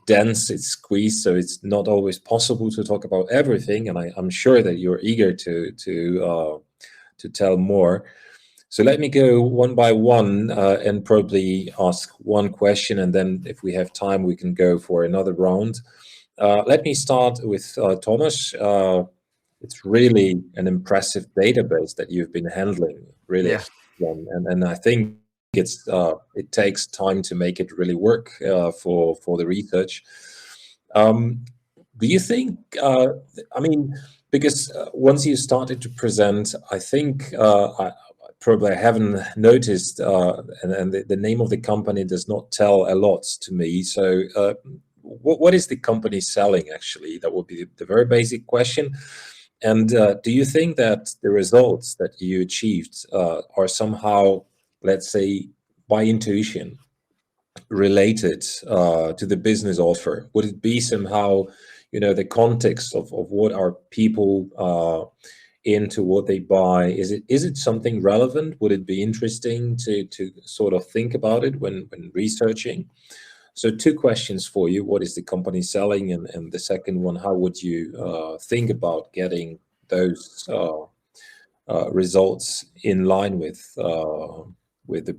dense, it's squeezed, so it's not always possible to talk about everything. And I'm sure that you're eager to tell more. So let me go one by one and probably ask one question, and then if we have time, we can go for another round. Let me start with Thomas. It's really an impressive database that you've been handling, really. Yeah. And I think it takes time to make it really work for the research. Do you think, because once you started to present, I think I probably haven't noticed, and the name of the company does not tell a lot to me. So what is the company selling, actually? That would be the very basic question. And do you think that the results that you achieved are somehow, let's say, by intuition, related to the business offer? Would it be somehow, the context of what are people into, what they buy? Is it something relevant? Would it be interesting to sort of think about it when researching? So 2 questions for you. What is the company selling? And the second one, how would you think about getting those results in line with the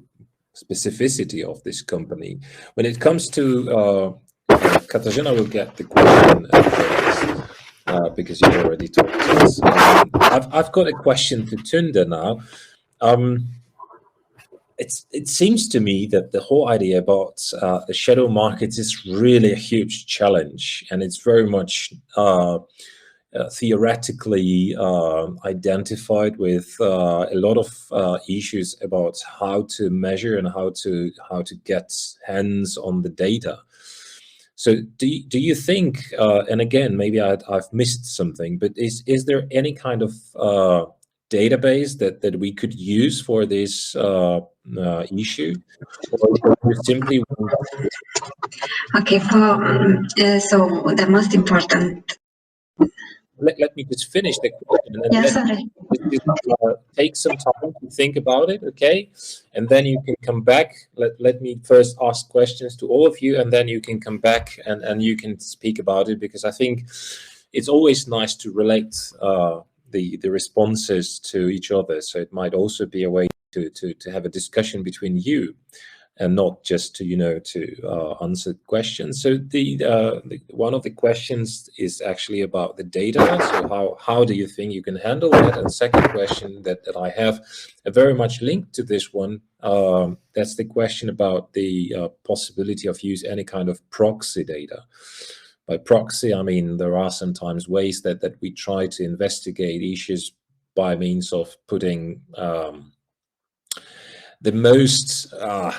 specificity of this company? When it comes to Katarzyna will get the question because you already talked to us. I've got a question to Tunda now. It seems to me that the whole idea about the shadow markets is really a huge challenge, and it's very much theoretically identified with a lot of issues about how to measure and how to get hands on the data. So do you think, and again, maybe I've missed something, but is there any kind of database that we could use for this issue, or simply? Okay, so the most important let me just finish the question, and Yes, then I'm ready. take some time to think about it, okay? And then you can come back. Let me first ask questions to all of you, and then you can come back and you can speak about it, because I think it's always nice to relate the responses to each other. So it might also be a way to have a discussion between you, and not just to answer questions. So one of the questions is actually about the data. So how do you think you can handle that? And second question that I have, very much linked to this one, that's the question about the possibility of use any kind of proxy data. By proxy, I mean there are sometimes ways that we try to investigate issues by means of putting the most,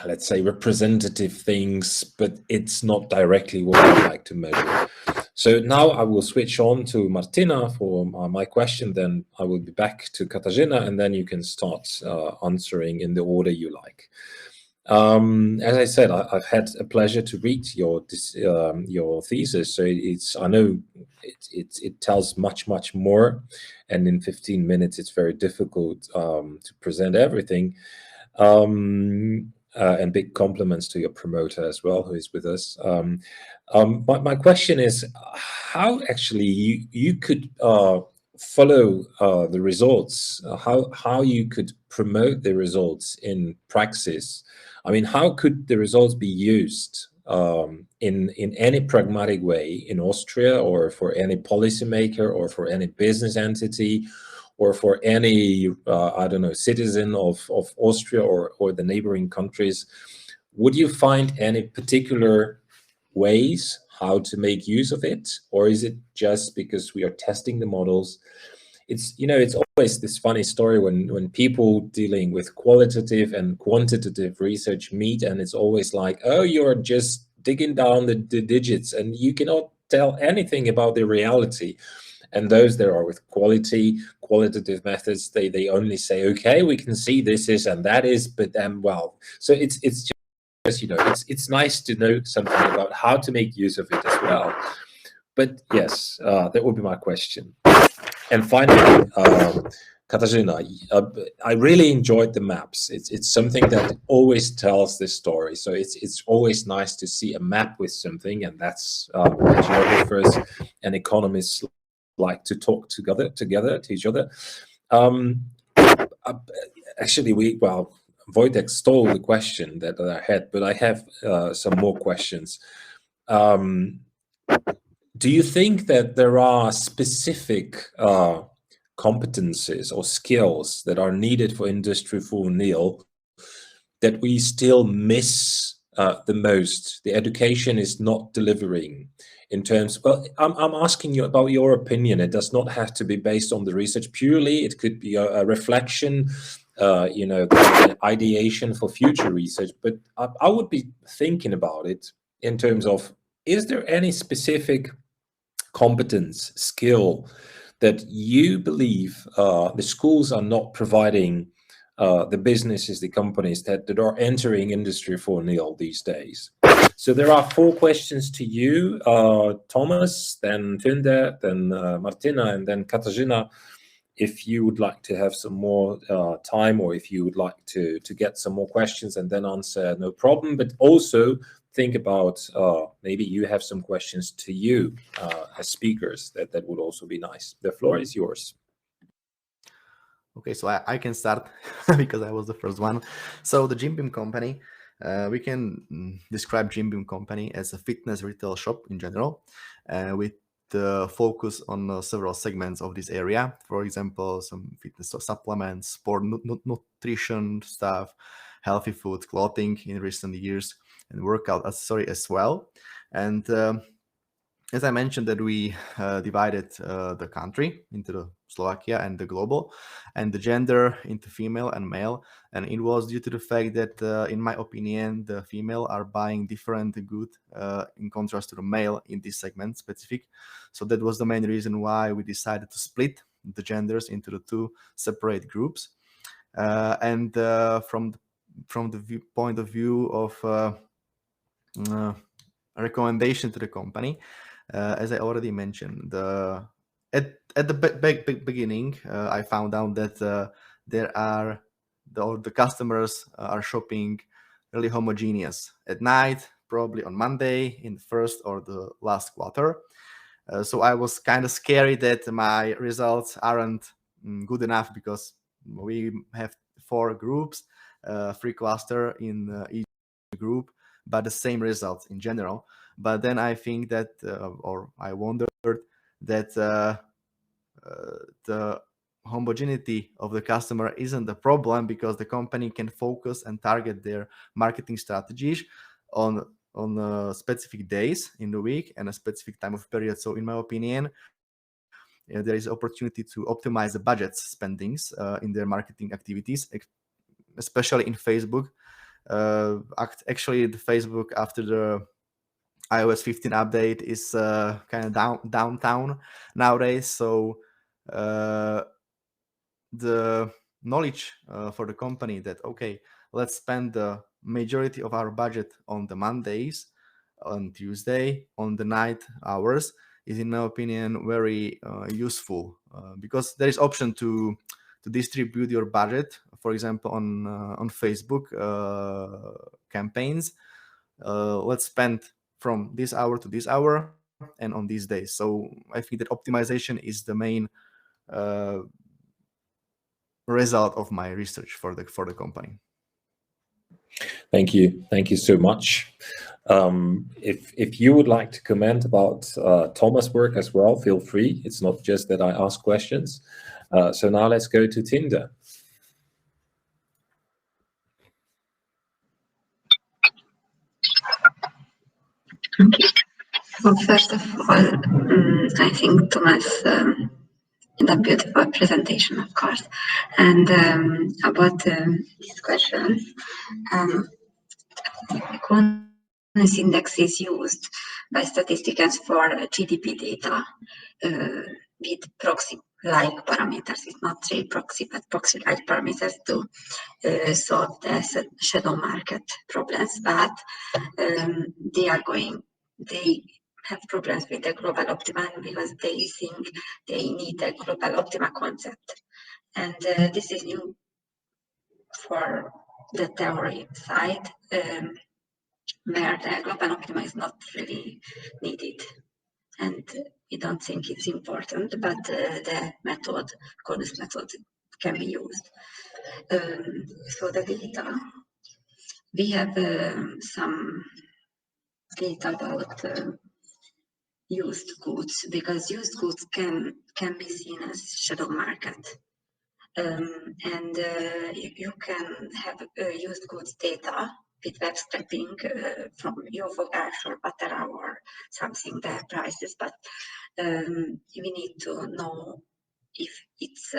let's say, representative things, but it's not directly what I like to measure. So now I will switch on to Martina for my question, then I will be back to Katarzyna, and then you can start answering in the order you like. As I said, I've had a pleasure to read your thesis. So I know it tells much more, and in 15 minutes it's very difficult to present everything. And big compliments to your promoter as well, who is with us. But my question is, how actually you could follow the results, how you could promote the results in praxis. I mean, how could the results be used in any pragmatic way in Austria, or for any policymaker, or for any business entity, or for any, I don't know, citizen of Austria or the neighboring countries? Would you find any particular ways how to make use of it? Or is it just because we are testing the models? It's always this funny story when people dealing with qualitative and quantitative research meet, and it's always like, oh, you're just digging down the digits and you cannot tell anything about the reality. And those that are with qualitative methods, they only say, okay, we can see this is and that is, but then, well, so it's just, it's nice to know something about how to make use of it as well. But yes, that would be my question. And finally, Katarzyna, I really enjoyed the maps. It's something that always tells this story. So it's always nice to see a map with something, and that's what geographers and economists like to talk together to each other. Actually, Wojtek stole the question that I had, but I have some more questions. Do you think that there are specific competencies or skills that are needed for Industry 4.0 that we still miss the most? The education is not delivering in terms. Well, I'm asking you about your opinion. It does not have to be based on the research purely. It could be a reflection, ideation for future research. But I would be thinking about it in terms of, is there any specific competence, skill that you believe the schools are not providing the businesses, the companies that are entering Industry 4.0 these days? So there are 4 questions to you, Thomas, then Tunde, then Martina, and then Katarzyna. If you would like to have some more time, or if you would like to get some more questions and then answer, no problem. But also think about maybe you have some questions to you as speakers. That would also be nice. The floor is yours. Okay, so I can start because I was the first one. So the Jim Beam company, we can describe Jim Beam company as a fitness retail shop in general, with the focus on several segments of this area. For example, some fitness supplements, sport nutrition stuff, healthy food, clothing in recent years, and workout accessory as well. And as I mentioned, that we divided the country into the Slovakia and the global, and the gender into female and male. And it was due to the fact that, in my opinion, the female are buying different good in contrast to the male in this segment specific. So that was the main reason why we decided to split the genders into the 2 separate groups. And from the point of view of a recommendation to the company, as I already mentioned, the at the beginning, I found out that the customers are shopping really homogeneous at night, probably on Monday in the first or the last quarter. So I was kind of scary that my results aren't good enough, because we have 4 groups, 3 cluster in each group, but the same results in general. But then I think that, or I wondered that the homogeneity of the customer isn't the problem, because the company can focus and target their marketing strategies on specific days in the week and a specific time of period. So in my opinion, there is opportunity to optimize the budget spendings in their marketing activities, especially in Facebook. Actually, the Facebook after the iOS 15 update is kind of downtown nowadays. So the knowledge for the company that, okay, let's spend the majority of our budget on the Mondays, on Tuesday, on the night hours, is in my opinion very useful, because there is option to distribute your budget, for example, on Facebook campaigns. Let's spend from this hour to this hour and on these days. So I think that optimization is the main result of my research for the company. Thank you so much. If you would like to comment about Thomas' work as well, feel free. It's not just that I ask questions. So now let's go to Tinder. Okay. Well, first of all, I think Thomas did a beautiful presentation, of course. And about these questions, Economist Index is used by statisticians for GDP data with proxy-like parameters. It's not real proxy, but proxy-like parameters to solve the shadow market problems. But they have problems with the global optima because they think they need a global optima concept. And this is new for the theory side, where the global optima is not really needed. And we don't think it's important, but the method, Economist method, can be used. So the data, we have some data about used goods, because used goods can be seen as shadow market. And you can have used goods data with web scraping from Jófogás or Patera or something, the prices, but we need to know if it's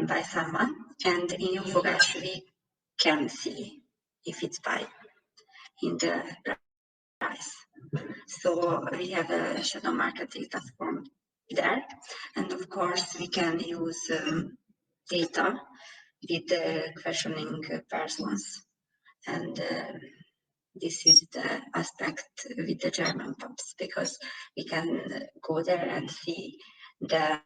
by someone, and in Jófogás we can see if it's by in the price. So we have a shadow market data from there, and of course we can use data with the questioning persons, and this is the aspect with the German pubs, because we can go there and see the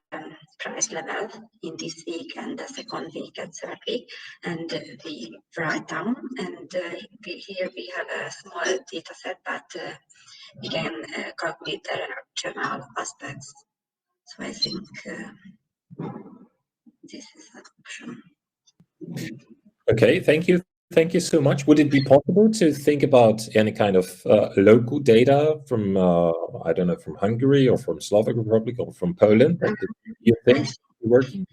price level in this week and the second week and third week, and we write down, and here we have a small data set, but we can calculate the general aspects. So I think this is an option. Okay, thank you. Thank you so much. Would it be possible to think about any kind of local data from, I don't know, from Hungary or from Slovak Republic or from Poland that you think is working?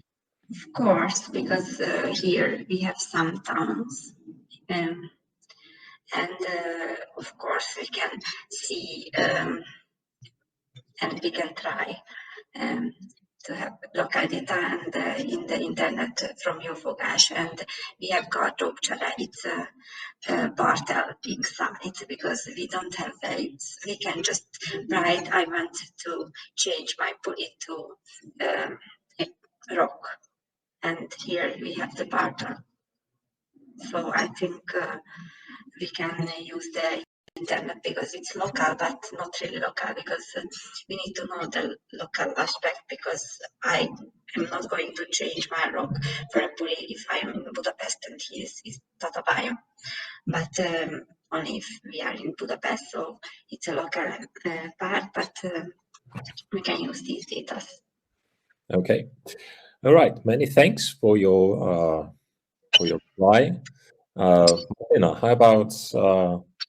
Of course, because here we have some towns, and of course we can see and we can try to have local data and in the internet from Jófogás, and we have got Róbcsere. It's a bartering site, because we don't have values. We can just write, I want to change my pulley to a rock, and here we have the barter. So I think we can use the internet because it's local, but not really local, because we need to know the local aspect, because I am not going to change my rock for a bully if I'm in Budapest and he is Tatabánya, but only if we are in Budapest, so it's a local part, but we can use these data. Okay. All right. Many thanks for your reply. Martina, how about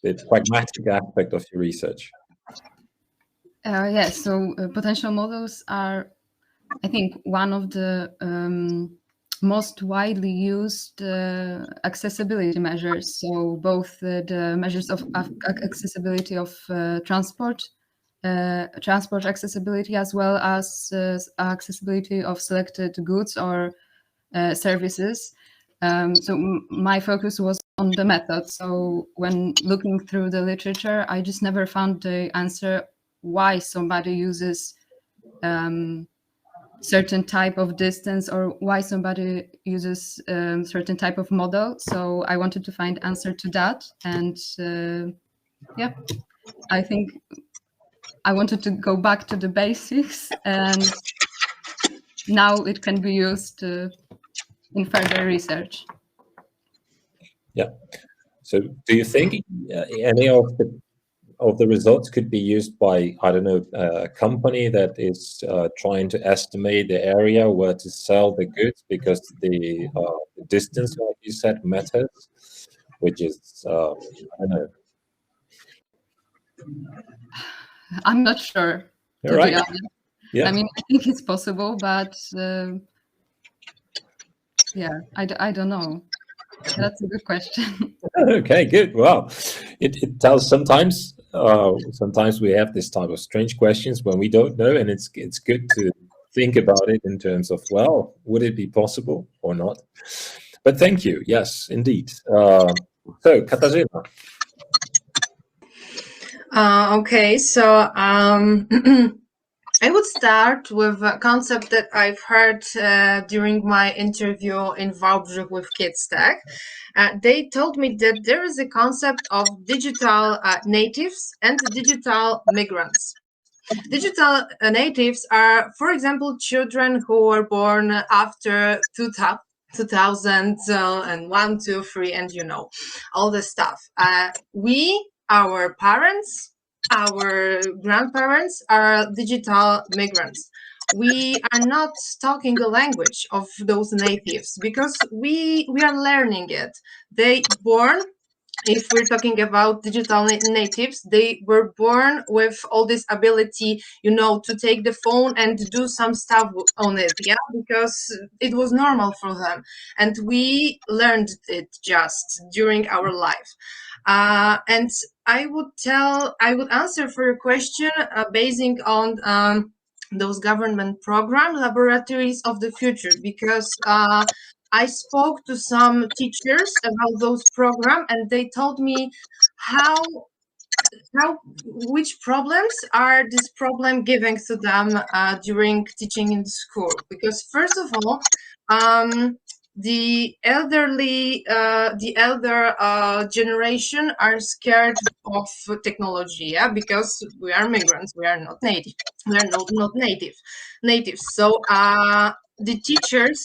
the pragmatic aspect of your research? Yes, so potential models are, I think, one of the most widely used accessibility measures. So both the measures of accessibility of transport accessibility, as well as accessibility of selected goods or services. So my focus was on the method. So when looking through the literature, I just never found the answer why somebody uses certain type of distance, or why somebody uses certain type of model. So I wanted to find answer to that. And yeah, I think I wanted to go back to the basics, and now it can be used in further research. Yeah. So do you think any of the results could be used by, I don't know, a company that is trying to estimate the area where to sell the goods, because the distance, like you said, matters, which is, I don't know. I'm not sure, to All right. be honest. Yeah. I mean, I think it's possible, but yeah, I don't know. That's a good question. Okay, good. Well, it tells sometimes we have this type of strange questions when we don't know, and it's good to think about it in terms of, well, would it be possible or not? But thank you. Yes, indeed. So, Katarzyna. Okay, so I would start with a concept that I've heard during my interview in Wałbrzych with Kids Tech. They told me that there is a concept of digital natives and digital migrants. Digital natives are, for example, children who were born after 2001, 2, 3, and you know, all the stuff. Our parents, our grandparents are digital migrants. We are not talking the language of those natives because we are learning it. They born, if we're talking about digital natives, they were born with all this ability, you know, to take the phone and do some stuff on it, yeah, because it was normal for them, and we learned it just during our life. And I would answer for your question basing on those government program laboratories of the future, because I spoke to some teachers about those programs, and they told me which problems are this program giving to them during teaching in school. Because first of all, the elder generation are scared of technology, yeah, because we are migrants, we are not native, we are not natives. So the teachers,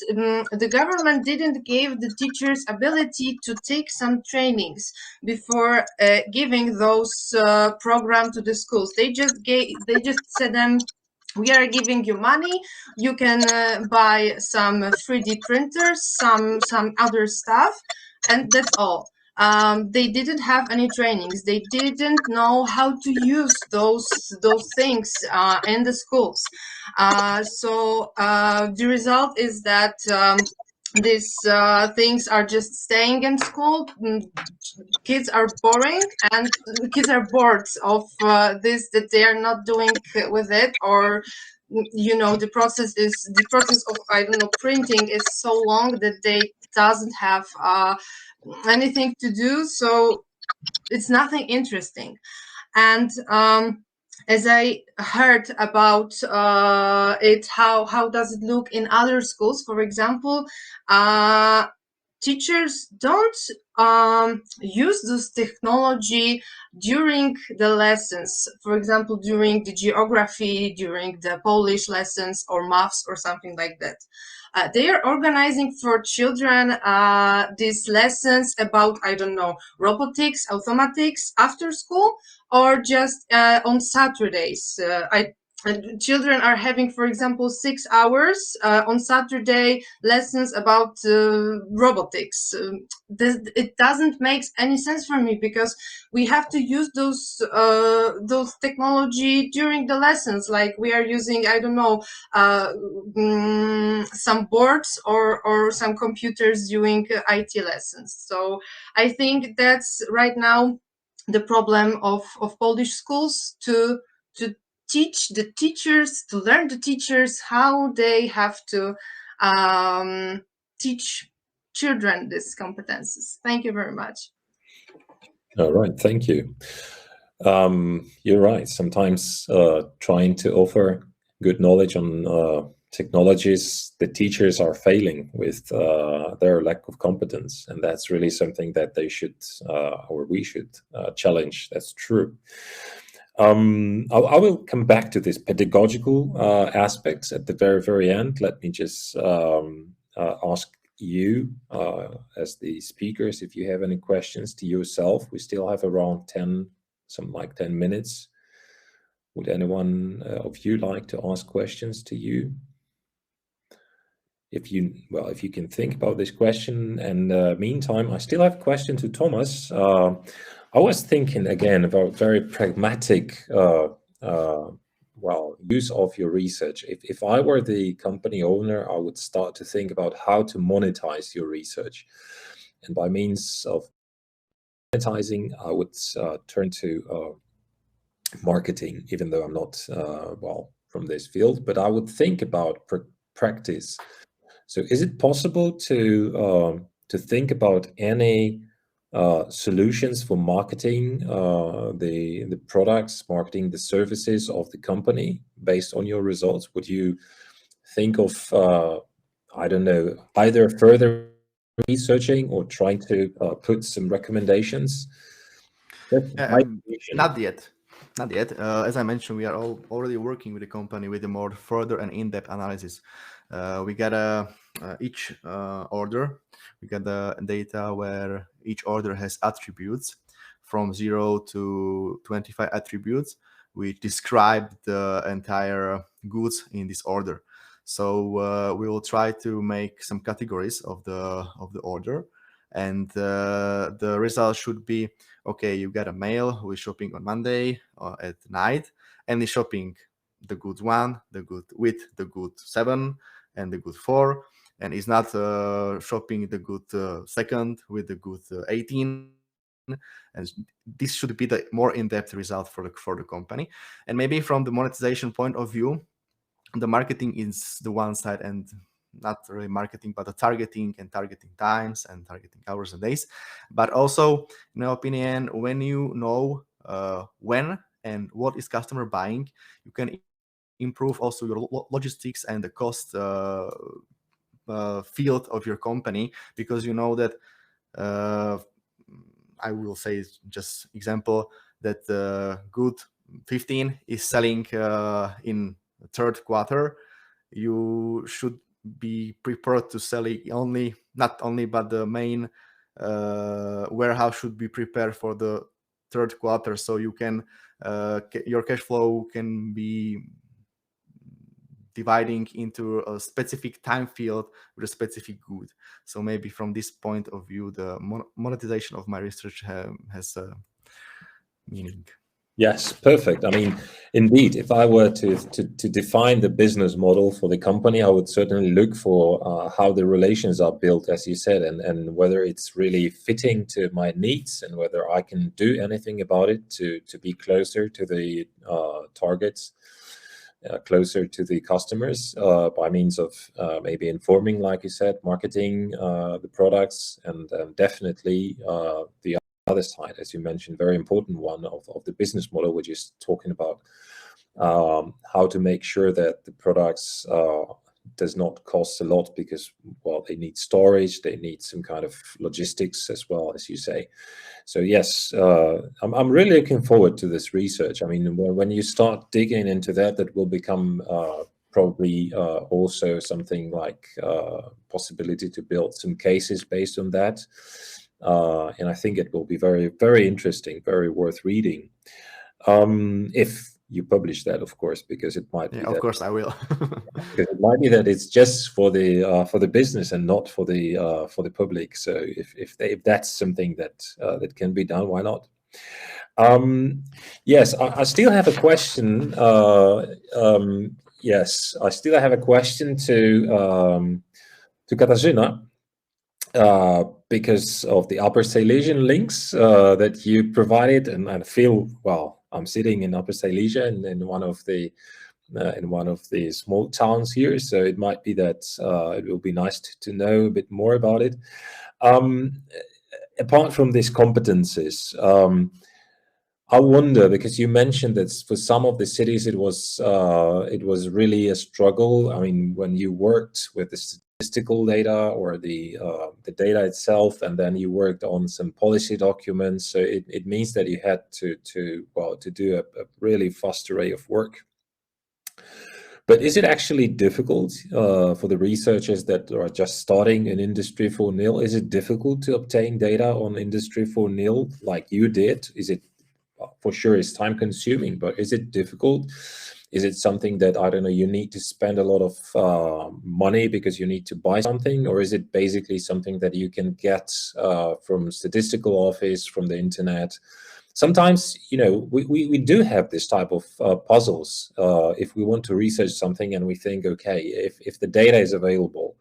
the government didn't give the teachers ability to take some trainings before giving those program to the schools. They just said them, we are giving you money, you can buy some 3D printers, some other stuff, and that's all. They didn't have any trainings. They didn't know how to use those things in the schools. So the result is that these things are just staying in school. Kids are boring, and kids are bored of this, that they are not doing with it, or you know, the process of, I don't know, printing is so long that they doesn't have anything to do, so it's nothing interesting. And as I heard about it, how does it look in other schools, for example, teachers don't use this technology during the lessons. For example, during the geography, during the Polish lessons or maths or something like that. They are organizing for children these lessons about, I don't know, robotics, automatics after school, or just on Saturdays. Children are having, for example, 6 hours on Saturday lessons about robotics. It doesn't make any sense for me, because we have to use those technology during the lessons, like we are using, I don't know, some boards or some computers during IT lessons. So I think that's right now the problem of Polish schools, to teach the teachers, to learn the teachers how they have to teach children these competences. Thank you very much. All right, thank you. You're right. Sometimes trying to offer good knowledge on technologies, the teachers are failing with their lack of competence, and that's really something that they should, or we should, challenge. That's true. I will come back to this pedagogical aspects at the very end. Let me just ask you as the speakers, if you have any questions to yourself. We still have around 10 minutes. Would anyone of you like to ask questions to you? If you can think about this question. And meantime, I still have a question to Thomas. I was thinking again about very pragmatic use of your research. If I were the company owner, I would start to think about how to monetize your research. And by means of monetizing, I would turn to marketing, even though I'm not from this field, but I would think about practice. So is it possible to think about any solutions for marketing the products, marketing the services of the company based on your results? Would you think of, I don't know, either further researching or trying to put some recommendations? Not yet. As I mentioned, we are already working with the company with a more further and in-depth analysis. We got each order. We got the data where each order has attributes from 0 to 25 attributes, which describe the entire goods in this order. So we will try to make some categories of the order, and the result should be, okay, you got a male who is shopping on Monday at night, and is shopping the good 1, the good with the good 7, and the good 4, and is not shopping the good 2nd with the good 18. And this should be the more in-depth result for the company. And maybe from the monetization point of view, the marketing is the one side, and not really marketing, but the targeting and targeting times and targeting hours and days. But also, in my opinion, when you know when and what is customer buying, you can improve also your logistics and the cost field of your company, because you know that I will say just example that good 15 is selling in the 3rd quarter. You should be prepared to sell it not only, but the main warehouse should be prepared for the 3rd quarter, so you can your cash flow can be dividing into a specific time field with a specific good. So maybe from this point of view, the monetization of my research has a meaning. Yes, perfect. I mean, indeed, if I were to define the business model for the company, I would certainly look for how the relations are built, as you said, and whether it's really fitting to my needs, and whether I can do anything about it to be closer to the targets, closer to the customers by means of maybe informing, like you said, marketing the products, and definitely the other side, as you mentioned, very important one of the business model, which is talking about how to make sure that the products does not cost a lot because, well, they need storage, they need some kind of logistics as well, as you say. So yes, I'm really looking forward to this research. I mean, when you start digging into that, that will become probably also something like possibility to build some cases based on that. And I think it will be very, very interesting, very worth reading. If you publish that, of course, because it might be of course I will. because it might be that it's just for the business and not for the public. So if that's something that that can be done, why not? Yes, I still have a question. Yes, I still have a question to Katarzyna. Because of the Upper Silesian links that you provided, and I feel, well, I'm sitting in Upper Silesia in one of the small towns here, so it might be that it will be nice to know a bit more about it. Apart from these competencies, I wonder, because you mentioned that for some of the cities it was really a struggle. I mean, when you worked with the statistical data or the data itself, and then you worked on some policy documents, so it means that you had to do a really vast array of work. But is it actually difficult for the researchers that are just starting in Industry 4.0? Is it difficult to obtain data on Industry 4.0 like you did? Is it, for sure, it's time consuming, but is it difficult? Is it something that, I don't know, you need to spend a lot of money because you need to buy something? Or is it basically something that you can get from statistical office, from the internet? Sometimes, you know, we do have this type of puzzles if we want to research something and we think, okay, if the data is available.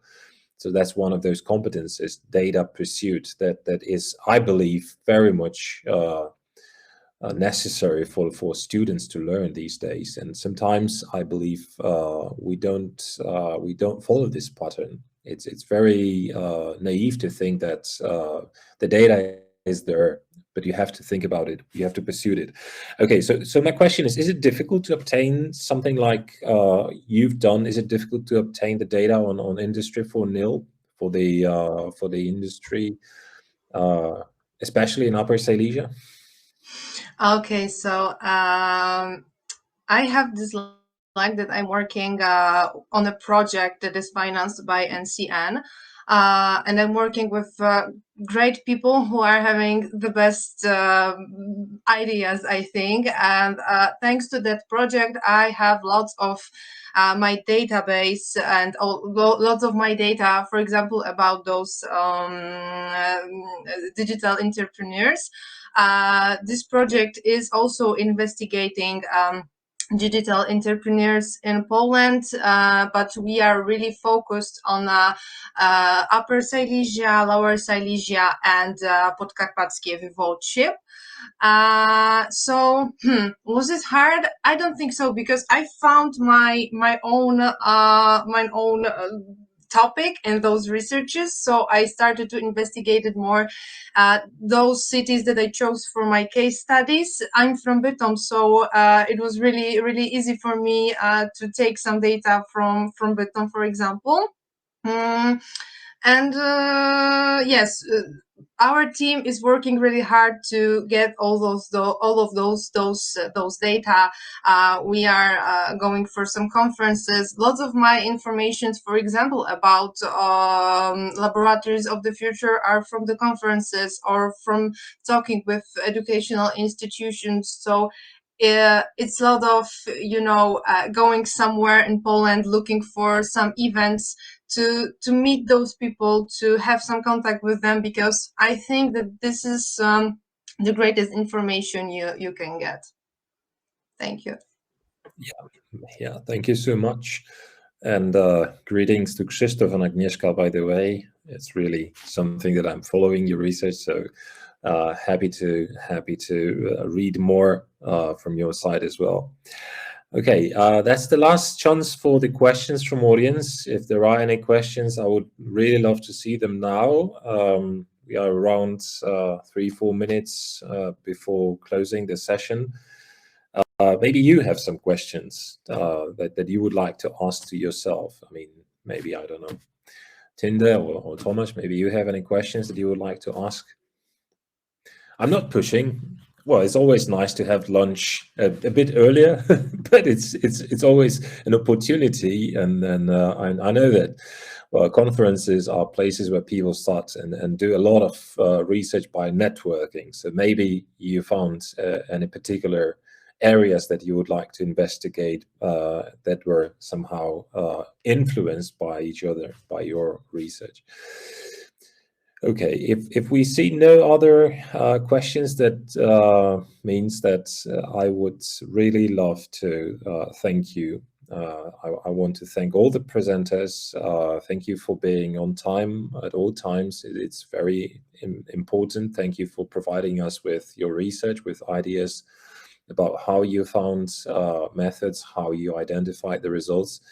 So that's one of those competences, data pursuit, that is, I believe, very much necessary for students to learn these days. And sometimes I believe we don't follow this pattern. It's very naive to think that the data is there, but you have to think about it, you have to pursue it. Okay, so my question is it difficult to obtain something like you've done? Is it difficult to obtain the data on Industry 4.0 for the industry, especially in Upper Silesia? Okay, so I have this slide that I'm working on a project that is financed by NCN, and I'm working with great people who are having the best ideas, I think. And thanks to that project, I have lots of my database and lots of my data, for example, about those digital entrepreneurs. This project is also investigating digital entrepreneurs in Poland, but we are really focused on Upper Silesia, Lower Silesia, and Podkarpackie Wyborcze. So was it hard? I don't think so, because I found my own topic in those researches. So I started to investigate it more, those cities that I chose for my case studies. I'm from Bytom, so it was really, really easy for me to take some data from Bytom, for example. And yes, our team is working really hard to get all of those data. We are going for some conferences. Lots of my information, for example, about laboratories of the future, are from the conferences or from talking with educational institutions. So it's a lot of, going somewhere in Poland, looking for some events to meet those people, to have some contact with them, because I think that this is the greatest information you can get. Thank you. Yeah, thank you so much. And greetings to Krzysztof and Agnieszka, by the way. It's really something that I'm following your research, so happy to read more from your side as well. Okay, that's the last chance for the questions from audience. If there are any questions, I would really love to see them now. We are around 3-4 minutes before closing the session. Maybe you have some questions that you would like to ask to yourself. I mean, maybe, I don't know, Tinder or Thomas, maybe you have any questions that you would like to ask. I'm not pushing. Well, it's always nice to have lunch a bit earlier, but it's always an opportunity. And then I know that, well, conferences are places where people start and do a lot of research by networking. So maybe you found any particular areas that you would like to investigate that were somehow influenced by each other, by your research. Okay, if we see no other questions, that means that I would really love to thank you. I want to thank all the presenters. Thank you for being on time at all times. It's very important. Thank you for providing us with your research, with ideas about how you found methods, how you identified the results.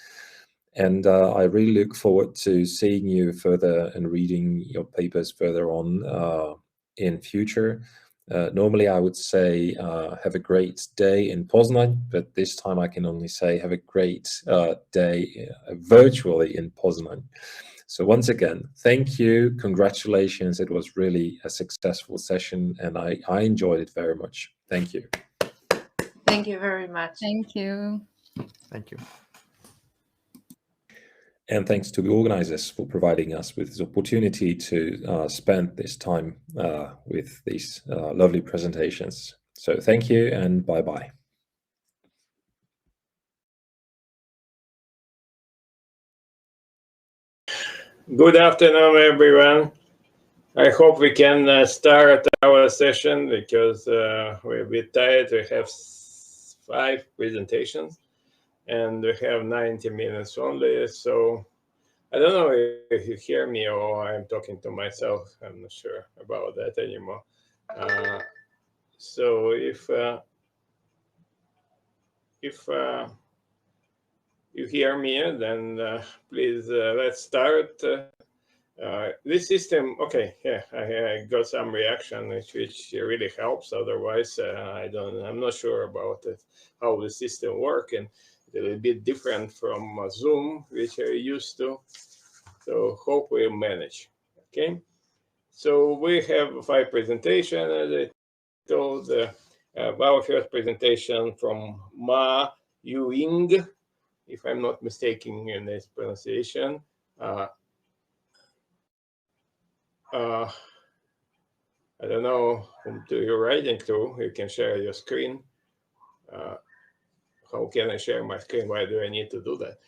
And I really look forward to seeing you further and reading your papers further on in future. Normally, I would say have a great day in Poznan, but this time I can only say have a great day virtually in Poznan. So once again, thank you, congratulations. It was really a successful session, and I enjoyed it very much. Thank you. Thank you very much. Thank you. Thank you. And thanks to the organizers for providing us with this opportunity to spend this time with these lovely presentations. So thank you and bye-bye. Good afternoon, everyone. I hope we can start our session because we're a bit tired. We have 5 presentations and we have 90 minutes only. So I don't know if you hear me or I'm talking to myself. I'm not sure about that anymore. So if you hear me, then please let's start. This system, okay, yeah, I got some reaction which really helps. Otherwise, I'm not sure about it, how the system works, and it's a little bit different from Zoom, which I used to. So hope we manage. Okay, so we have 5 presentations. As I told, our first presentation from Ma Yuing, if I'm not mistaken in this pronunciation. I don't know whom you're writing to. You can share your screen. How can I share my screen? Why do I need to do that?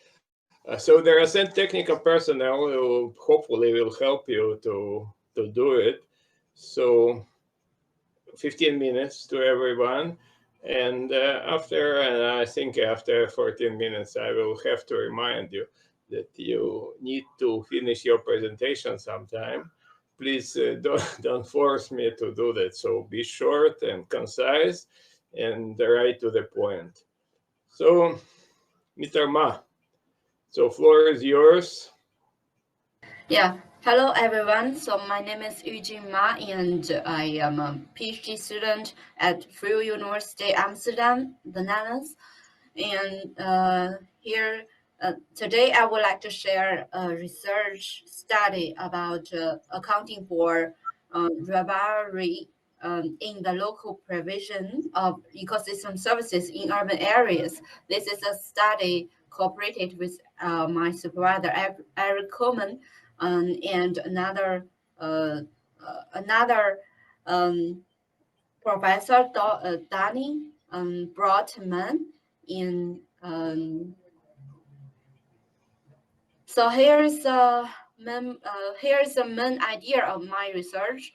So there are some technical personnel who hopefully will help you to do it. So 15 minutes to everyone. And I think after 14 minutes, I will have to remind you that you need to finish your presentation sometime. Please don't force me to do that. So be short and concise and right to the point. So, Mr. Ma, so floor is yours. Yeah, hello everyone. So my name is Eugene Ma, and I am a PhD student at Vrije University Amsterdam, the Netherlands. And here today I would like to share a research study about accounting for rivalry in the local provision of ecosystem services in urban areas. This is a study cooperated with my supervisor Eric Coleman and another Professor Danny Brotman in. So here's the main idea of my research.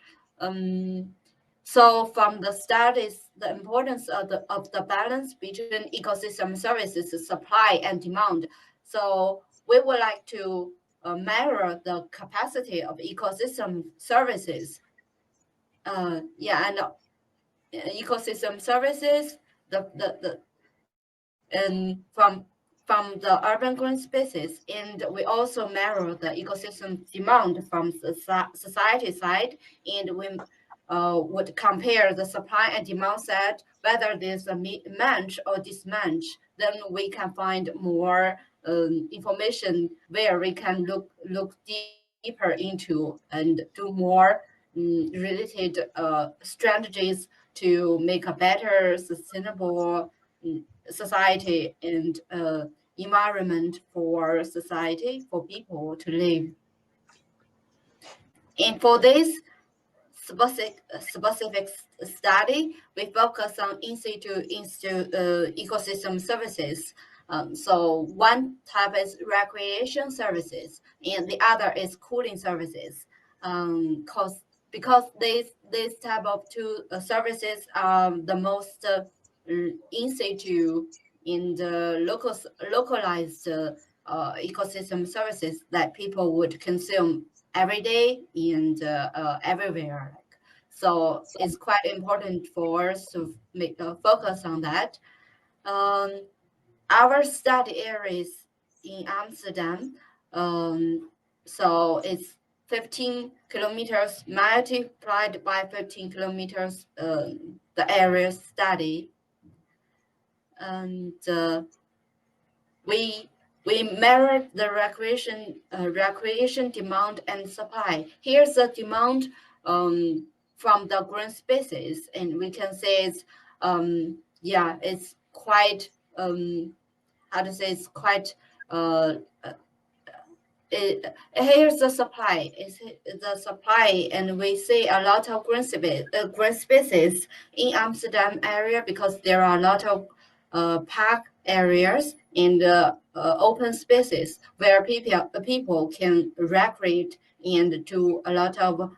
So from the studies, the importance of the balance between ecosystem services supply and demand. So we would like to measure the capacity of ecosystem services. And ecosystem services, and from the urban green spaces, and we also measure the ecosystem demand from the society side, and we would compare the supply and demand side, whether there's a match or mismatch. Then we can find more information where we can look deeper into and do more related strategies to make a better, sustainable society and environment for society, for people to live. And for this specific study, we focus on in-situ ecosystem services. So one type is recreation services, and the other is cooling services. Because this type of two services are the most in situ in the localized ecosystem services that people would consume every day and everywhere. So it's quite important for us to make a focus on that. Our study areas in Amsterdam, so it's 15 kilometers multiplied by 15 kilometers, the area study. And we measure the recreation demand and supply. Here's the demand from the green spaces, and we can say it's it's quite it's quite here's the supply. Is the supply, and we see a lot of green spaces in Amsterdam area because there are a lot of park areas and open spaces where people can recreate and do a lot of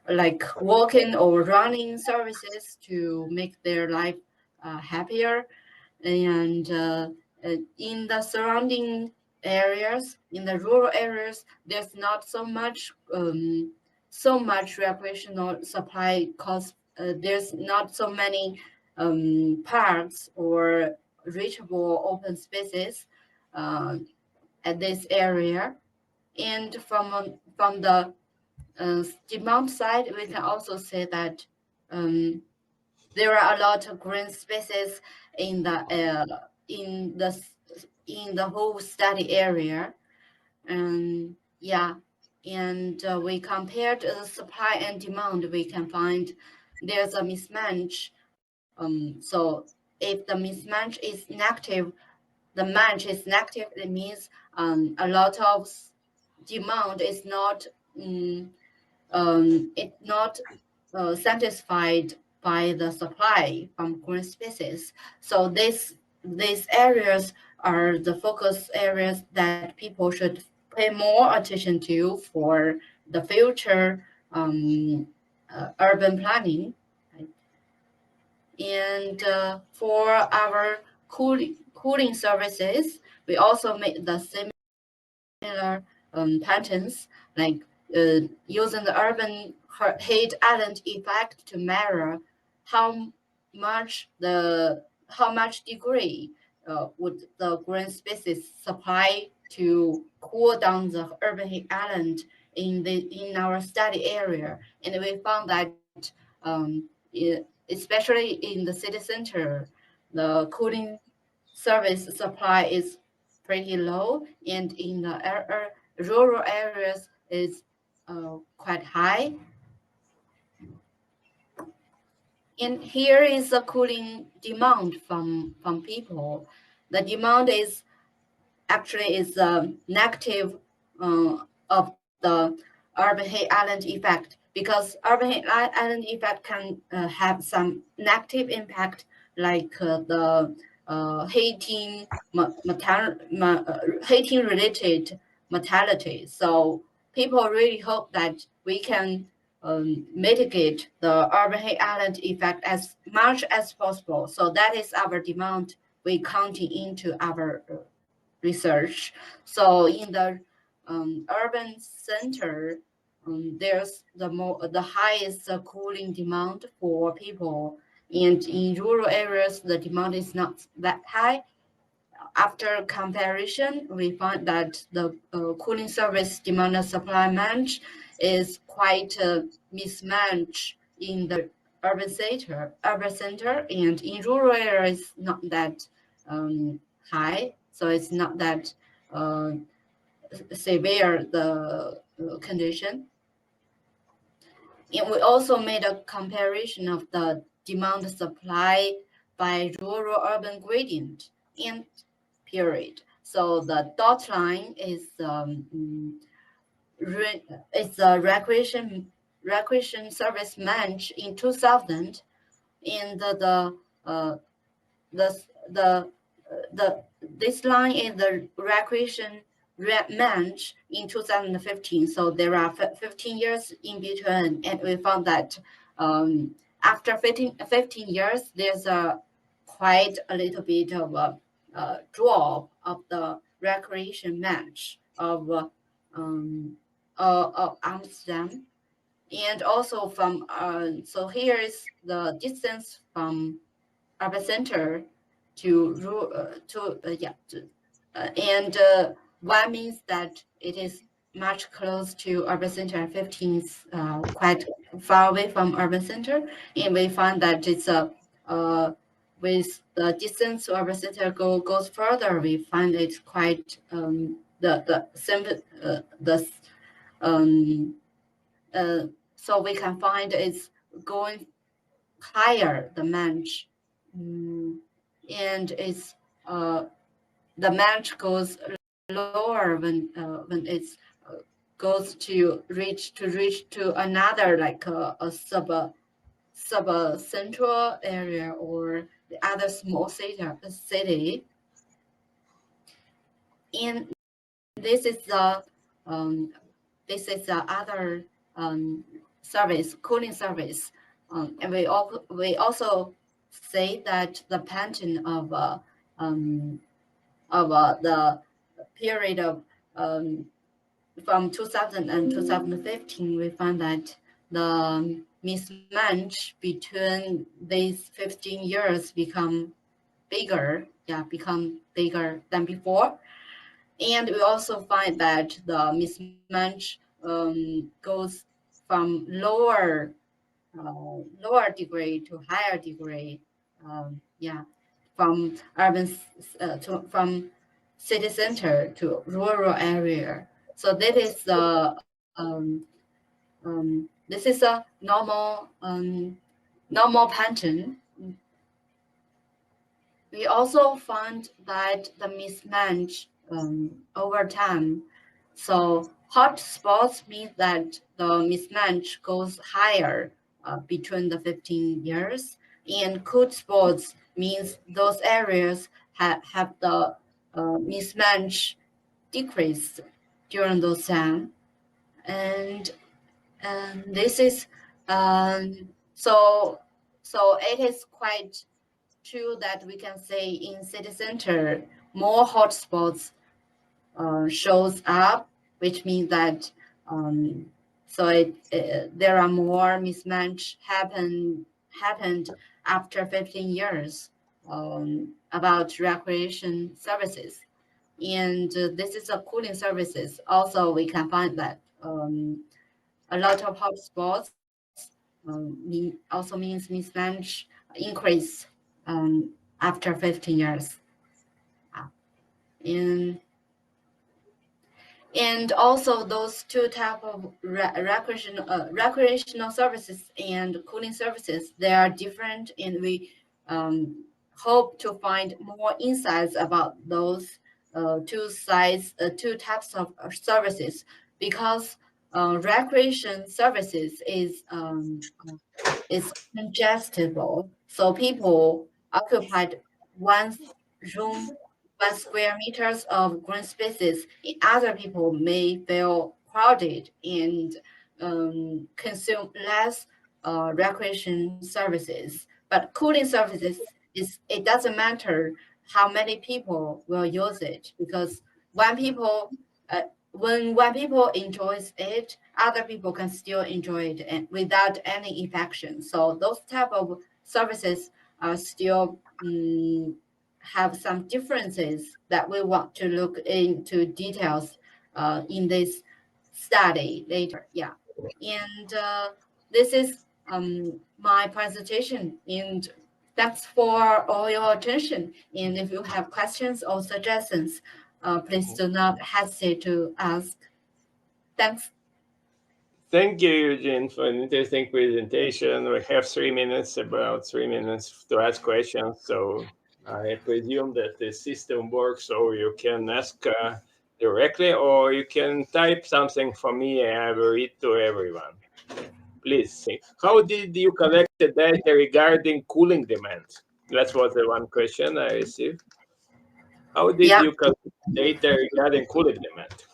like walking or running services to make their life happier. And in the surrounding areas, in the rural areas, there's not so much recreational supply because there's not so many parks or reachable open spaces at this area. And from the demand side, we can also say that there are a lot of green spaces in the whole study area. And we compared the supply and demand, we can find there's a mismatch. So if the mismatch is negative, the match is negative, it means a lot of demand is not satisfied by the supply from green spaces. So these areas are the focus areas that people should pay more attention to for the future urban planning. Right? And for our cooling services, we also made the similar patterns, like using the urban heat island effect to measure how much degree would the green spaces supply to cool down the urban heat island in our study area. And we found that especially in the city center, the cooling service supply is pretty low, and in the rural areas is quite high. And here is the cooling demand from people. The demand is actually negative of the urban heat island effect, because urban heat island effect can have some negative impact, like the heating related mortality. So people really hope that we can mitigate the urban heat island effect as much as possible. So that is our demand we counting into our research. So in the urban center, there's the highest cooling demand for people, and in rural areas the demand is not that high. After comparison, we find that the cooling service demand and supply match is quite a mismatch in the urban center, and in rural areas not that high, so it's not that severe, the condition. And we also made a comparison of the demand supply by rural urban gradient and period. So the dot line is it's a recreation service managed in 2000, and this line is the recreation managed in 2015. So there are 15 years in between, and we found that after 15 years, there's quite a little bit of a drop of the recreation match of Amsterdam. And also from so here is the distance from urban center and one means that it is much close to urban center, and 15 is quite far away from urban center. And we find that it's with the distance to urban center goes further, we find it's quite so we can find it's going higher, the match, and it's the match goes lower when it's goes to reach to another, like a sub central area or the other small city. And this is the other service, cooling service, and we also say that the pattern of the period of from 2000 and 2015, we found that the mismatch between these 15 years become bigger than before. And we also find that the mismatch goes from lower degree to higher degree, from urban from city center to rural area. So that is the this is a normal pattern. We also found that the mismatch over time. So hot spots means that the mismatch goes higher between the 15 years, and cold spots means those areas have the mismatch decreased during those time. And this is so it is quite true that we can say in city center more hotspots shows up, which means that there are more mismatch happened after 15 years about recreation services. And this is a cooling services. Also, we can find that a lot of hotspots also means mismatch increase after 15 years. And also those two type of recreational services and cooling services, they are different, and we hope to find more insights about those two types of services, because recreation services is ingestible. So people occupied one room, 1 square meters of green spaces. Other people may feel crowded and consume less recreation services. But cooling services it doesn't matter how many people will use it, because when one people enjoys it, other people can still enjoy it and without any infection. So those type of services are still have some differences that we want to look into details in this study later. Yeah, and this is my presentation, and Thanks for all your attention. And if you have questions or suggestions, please do not hesitate to ask. Thanks. Thank you, Eugene, for an interesting presentation. We have 3 minutes, about 3 minutes to ask questions. So I presume that the system works, so you can ask directly, or you can type something for me and I will read to everyone. Please, how did you collect the data regarding cooling demand? That was the one question I received. How did you collect data regarding cooling demand?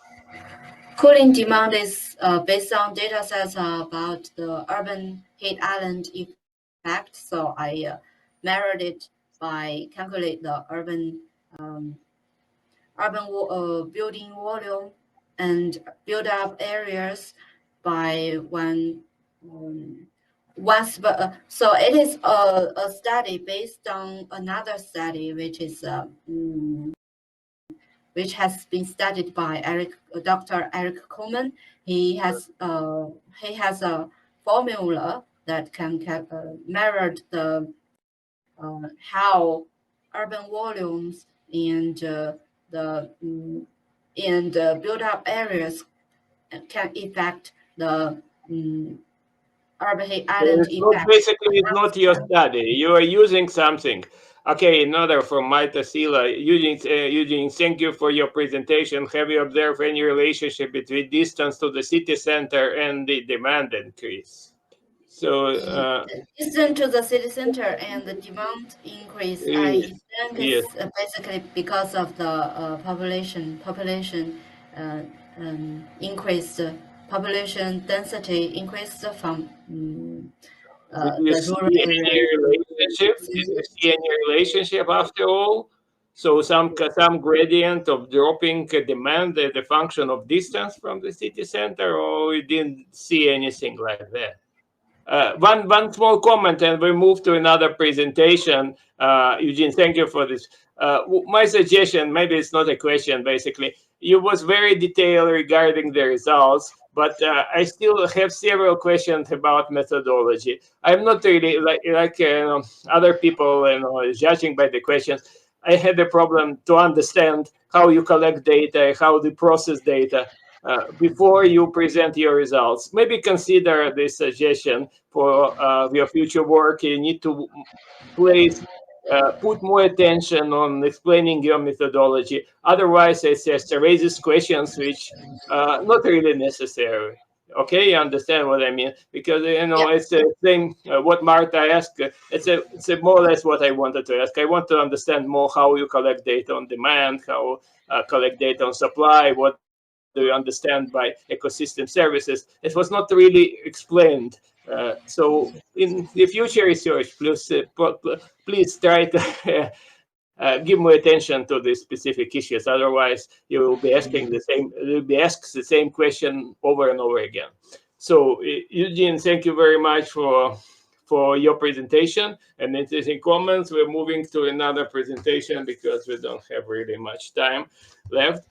Cooling demand is based on data sets about the urban heat island effect. So I measured it by calculate the urban building volume and build up areas by so it is a study based on another study, which has been studied by Dr. Eric Coleman. He has a formula that can measure the how urban volumes and build-up areas can affect the urban heat island effect. Basically, it's not your study. You are using something. Okay, another from Maita Sila. Eugene, thank you for your presentation. Have you observed any relationship between distance to the city center and the demand increase? So distance to the city center and the demand increase, I think is basically because of the population increased, population density increased from Did you see any relationship after all? So some gradient of dropping demand as a function of distance from the city center, or you didn't see anything like that? One small comment, and we move to another presentation. Eugene, thank you for this. My suggestion, maybe it's not a question, basically, you was very detailed regarding the results, but I still have several questions about methodology. I'm not really like other people, judging by the questions. I had a problem to understand how you collect data, how you process data. Before you present your results, maybe consider this suggestion for your future work. You need to put more attention on explaining your methodology. Otherwise, it raises questions which are not really necessary. Okay, you understand what I mean? Because it's the same. What Marta asked. It's more or less what I wanted to ask. I want to understand more how you collect data on demand, how collect data on supply. What do you understand by ecosystem services? It was not really explained. So in the future research, please try to give more attention to the specific issues. Otherwise, you will be asking asked the same question over and over again. So Eugene, thank you very much for your presentation and interesting comments. We're moving to another presentation because we don't have really much time left.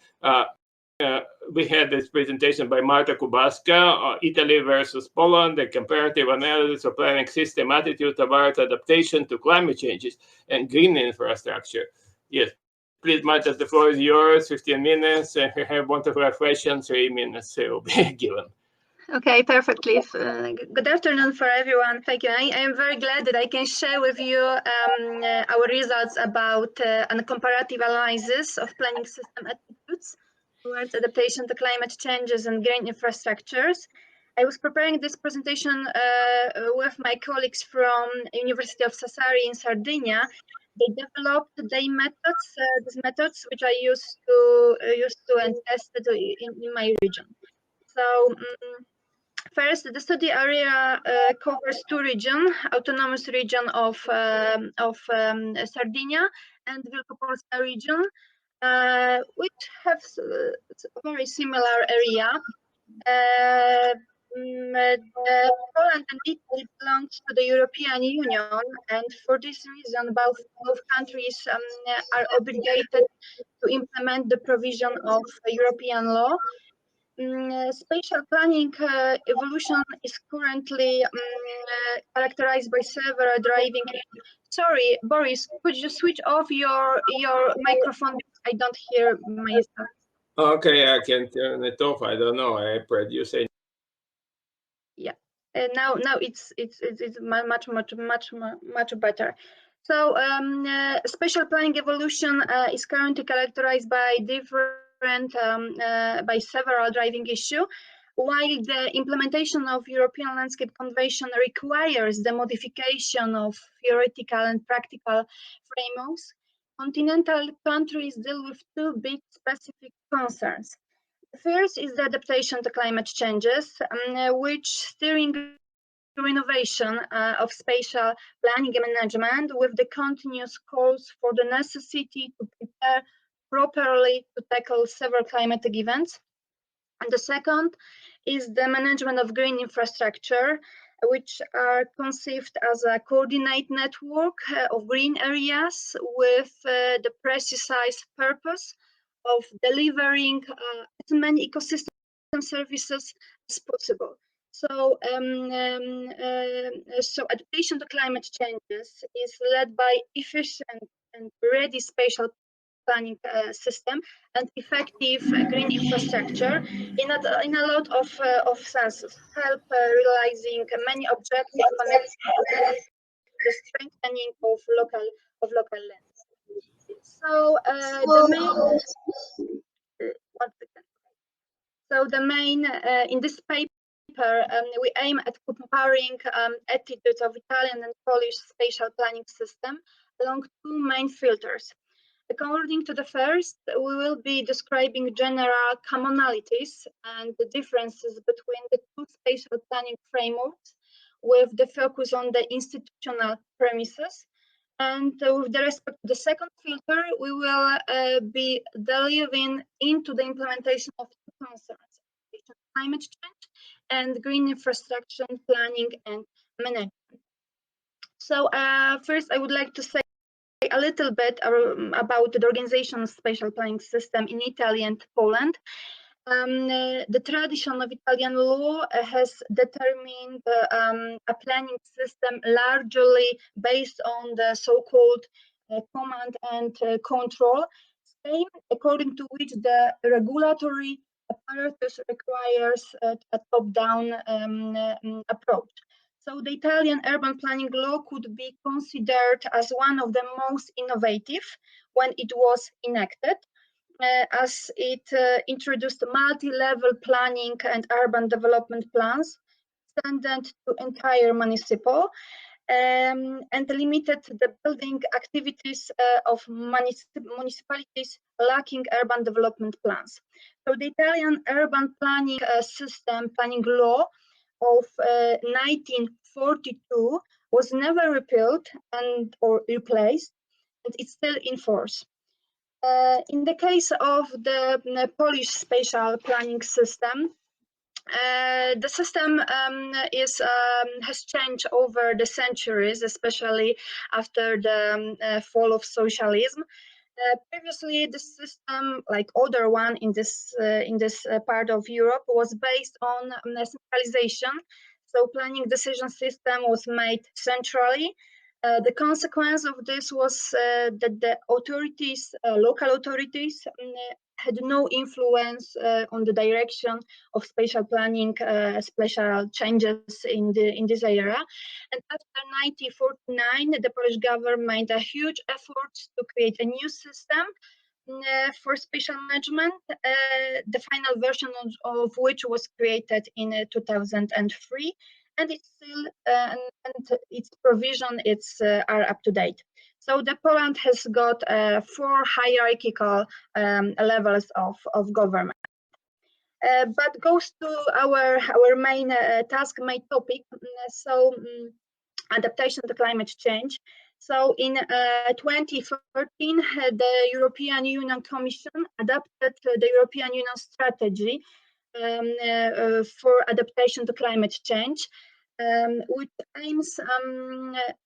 We had this presentation by Marta Kubaska, Italy versus Poland, the comparative analysis of planning system attitude towards adaptation to climate changes and green infrastructure. Yes, please, Marta, the floor is yours, 15 minutes. If you want to have questions, 3 minutes will be given. Okay, perfectly. Good afternoon for everyone. Thank you. I am very glad that I can share with you our results about a comparative analysis of planning system attitudes towards adaptation to climate changes and green infrastructures. I was preparing this presentation with my colleagues from University of Sassari in Sardinia. They developed these methods which I used to and tested in my region. So first, the study area covers two regions: autonomous region of Sardinia and Wielkopolska region, which have a very similar area. Poland and Italy belong to the European Union, and for this reason, both countries are obligated to implement the provision of European law. spatial planning evolution is currently characterized by several driving. Sorry, Boris, could you switch off your microphone? I don't hear myself. Okay, I can turn it off. I don't know. I produce it. Yeah, now it's much better. So spatial planning evolution is currently characterized by by several driving issues. While the implementation of European Landscape Convention requires the modification of theoretical and practical frameworks, continental countries deal with two big specific concerns. The first is the adaptation to climate changes, which steering innovation of spatial planning and management with the continuous calls for the necessity to prepare properly to tackle several climatic events. And the second is the management of green infrastructure, which are conceived as a coordinate network of green areas with the precise purpose of delivering as many ecosystem services as possible. So, so adaptation to climate changes is led by efficient and ready spatial planning system and effective green infrastructure in a lot of senses, help realizing many objectives connected to the strengthening of local lands. So the main in this paper we aim at comparing attitudes of Italian and Polish spatial planning system along two main filters. According to the first, we will be describing general commonalities and the differences between the two spatial planning frameworks with the focus on the institutional premises. And with the respect to the second filter, we will be delving into the implementation of two concerns: climate change and green infrastructure planning and management. So first, I would like to say a little bit about the organization of spatial planning system in Italy and Poland. The tradition of Italian law has determined a planning system largely based on the so-called command and control scheme, according to which the regulatory apparatus requires a top-down approach. So the Italian urban planning law could be considered as one of the most innovative when it was enacted, as it introduced multi-level planning and urban development plans extended to entire municipal and limited the building activities of municipalities lacking urban development plans. So the Italian urban planning system, planning law of 1942 was never repealed or replaced, and it's still in force. In the case of the Polish spatial planning system, the system has changed over the centuries, especially after the fall of socialism. Previously, the system, like other one in this part of Europe, was based on centralization. So planning decision system was made centrally. The consequence of this was that the authorities, local authorities, had no influence on the direction of spatial planning, spatial changes in this area. And after 1949, the Polish government made a huge effort to create a new system for spatial management, the final version of which was created in 2003. And it's still and its provision are up to date. So the Poland has got 4 hierarchical levels of government. But goes to our main task, main topic. So adaptation to climate change. So in 2013, the European Union Commission adopted the European Union strategy for adaptation to climate change, which aims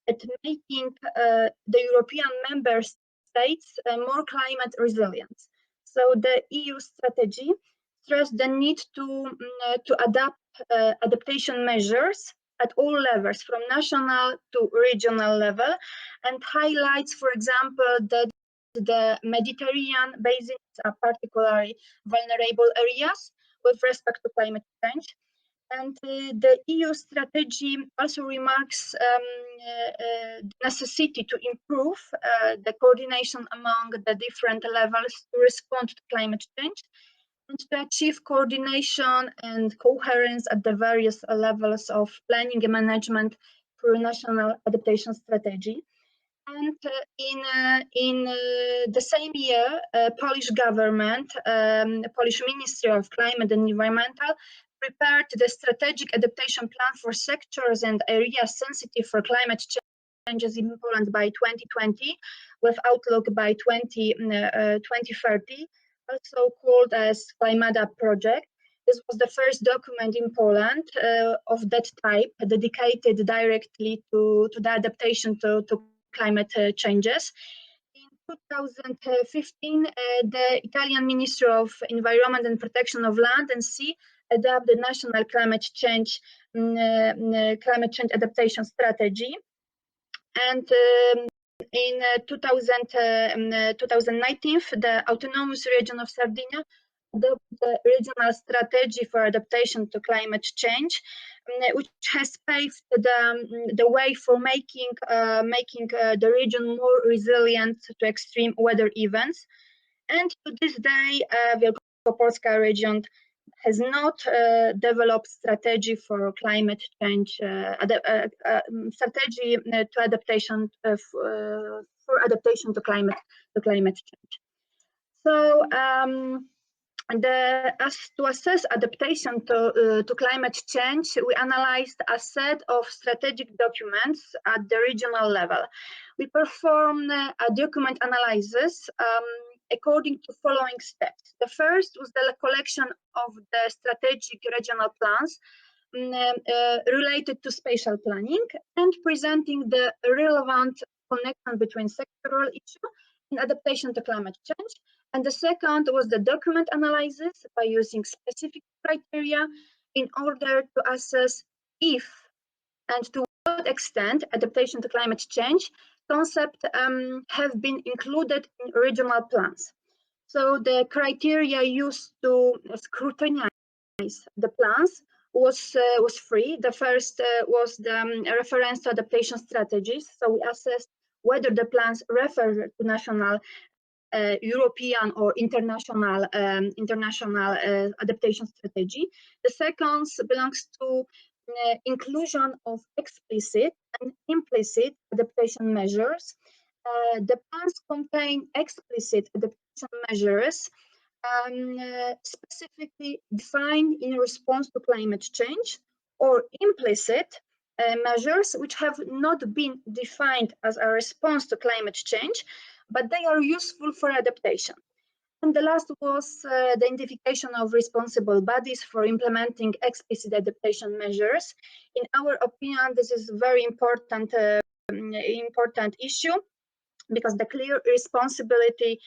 at making the European member states more climate resilient. So the EU strategy stressed the need to adapt adaptation measures at all levels, from national to regional level, and highlights, for example, that the Mediterranean basins are particularly vulnerable areas with respect to climate change. And the EU strategy also remarks the necessity to improve the coordination among the different levels to respond to climate change, and to achieve coordination and coherence at the various levels of planning and management through national adaptation strategy. And in the same year, Polish government, Polish Ministry of Climate and Environmental, prepared the strategic adaptation plan for sectors and areas sensitive for climate changes in Poland by 2020, with outlook by 2030. Also called as Climata project. This was the first document in Poland of that type, dedicated directly to the adaptation to climate changes. In 2015, the Italian Ministry of Environment and Protection of Land and Sea adopted the National Climate Change Adaptation Strategy. And in 2019, the autonomous region of Sardinia adopted the regional strategy for adaptation to climate change, which has paved the way for making the region more resilient to extreme weather events. And to this day, Wielkopolska region has not developed strategy for climate change, strategy to adaptation for adaptation to climate change. So to assess adaptation to climate change, we analyzed a set of strategic documents at the regional level. We performed a document analysis according to following steps. The first was the collection of the strategic regional plans related to spatial planning and presenting the relevant connection between sectoral issues and adaptation to climate change. And the second was the document analysis by using specific criteria in order to assess if and to what extent adaptation to climate change concepts have been included in regional plans. So the criteria used to scrutinize the plans was three. The first was the reference to adaptation strategies. So we assessed whether the plans refer to national, European or international adaptation strategy. The second belongs to inclusion of explicit and implicit adaptation measures. The plans contain explicit adaptation measures specifically defined in response to climate change, or implicit measures which have not been defined as a response to climate change, but they are useful for adaptation. And the last was the identification of responsible bodies for implementing explicit adaptation measures. In our opinion, this is a very important issue, because the clear responsibility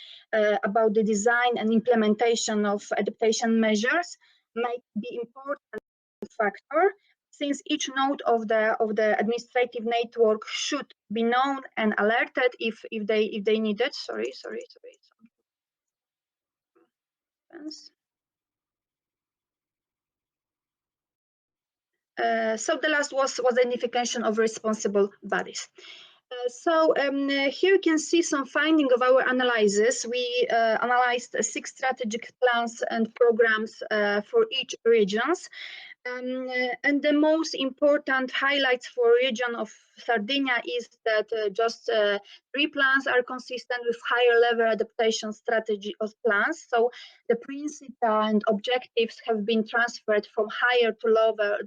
about the design and implementation of adaptation measures might be important factor, since each node of the administrative network should be known and alerted if they need it. Sorry. So the last was identification of responsible bodies. Here you can see some finding of our analysis. We analyzed 6 strategic plans and programs for each regions. And the most important highlights for region of Sardinia is that just 3 plans are consistent with higher level adaptation strategy of plans. So the principle and objectives have been transferred from higher to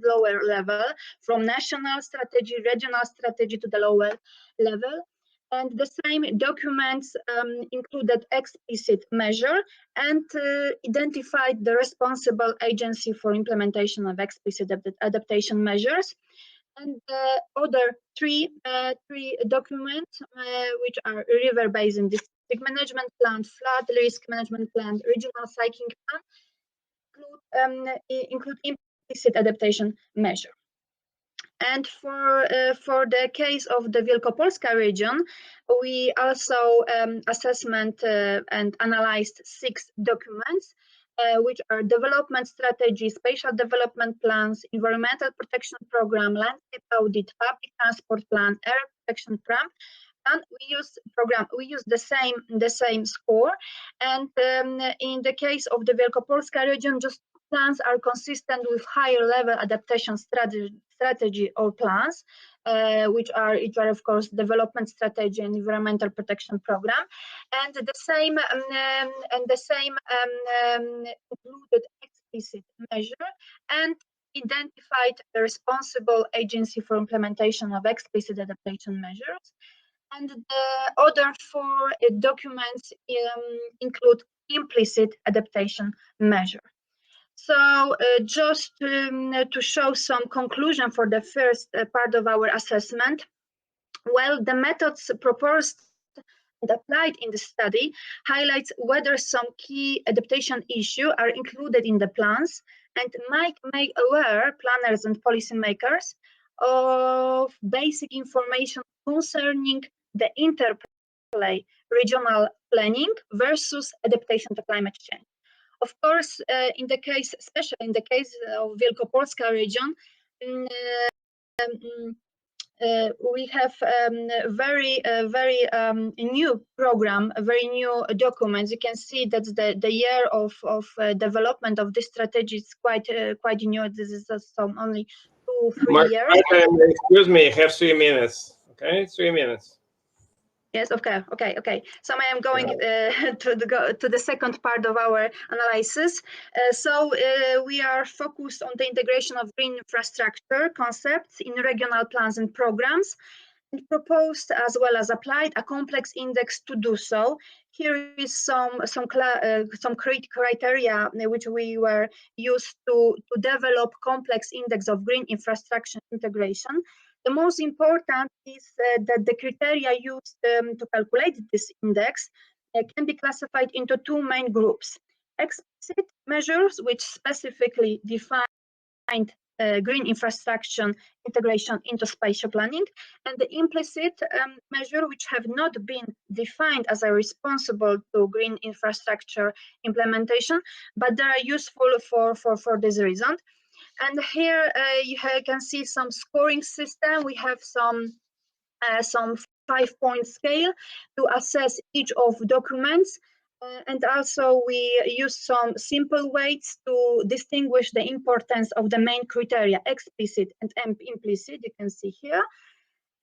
lower level, from national strategy, regional strategy to the lower level. And the same documents included explicit measure and identified the responsible agency for implementation of explicit adaptation measures. And the other three documents, which are river basin district management plan, flood risk management plan, regional cycling plan, include implicit adaptation measure. And for the case of the Wielkopolska region, we also assessment and analyzed 6 documents, which are development strategy, spatial development plans, environmental protection program, landscape audit, public transport plan, air protection plan. And we use the same score. And in the case of the Wielkopolska region, just plans are consistent with higher level adaptation strategy or plans, which are of course development strategy and environmental protection program, and the same included explicit measure and identified the responsible agency for implementation of explicit adaptation measures. And the other 4 documents include implicit adaptation measure. So just to show some conclusion for the first part of our assessment, well, the methods proposed and applied in the study highlights whether some key adaptation issues are included in the plans and might make aware planners and policymakers of basic information concerning the interplay regional planning versus adaptation to climate change. Of course, especially in the case of Wielkopolska region, we have very new program, very new documents. You can see that the year of development of this strategy is quite new. This is only 2-3 years. Excuse me, I have 3 minutes. Okay, 3 minutes. Yes, okay. So I am going to the second part of our analysis. So we are focused on the integration of green infrastructure concepts in regional plans and programs, and proposed as well as applied a complex index to do so. Here is some criteria which we were used to develop complex index of green infrastructure integration. The most important is that the criteria used to calculate this index can be classified into 2 main groups: explicit measures, which specifically define green infrastructure integration into spatial planning, and the implicit measure, which have not been defined as a responsible to green infrastructure implementation, but they are useful for this reason. And here you can see some scoring system. We have some 5-point scale to assess each of documents. And also we use some simple weights to distinguish the importance of the main criteria, explicit and implicit, you can see here.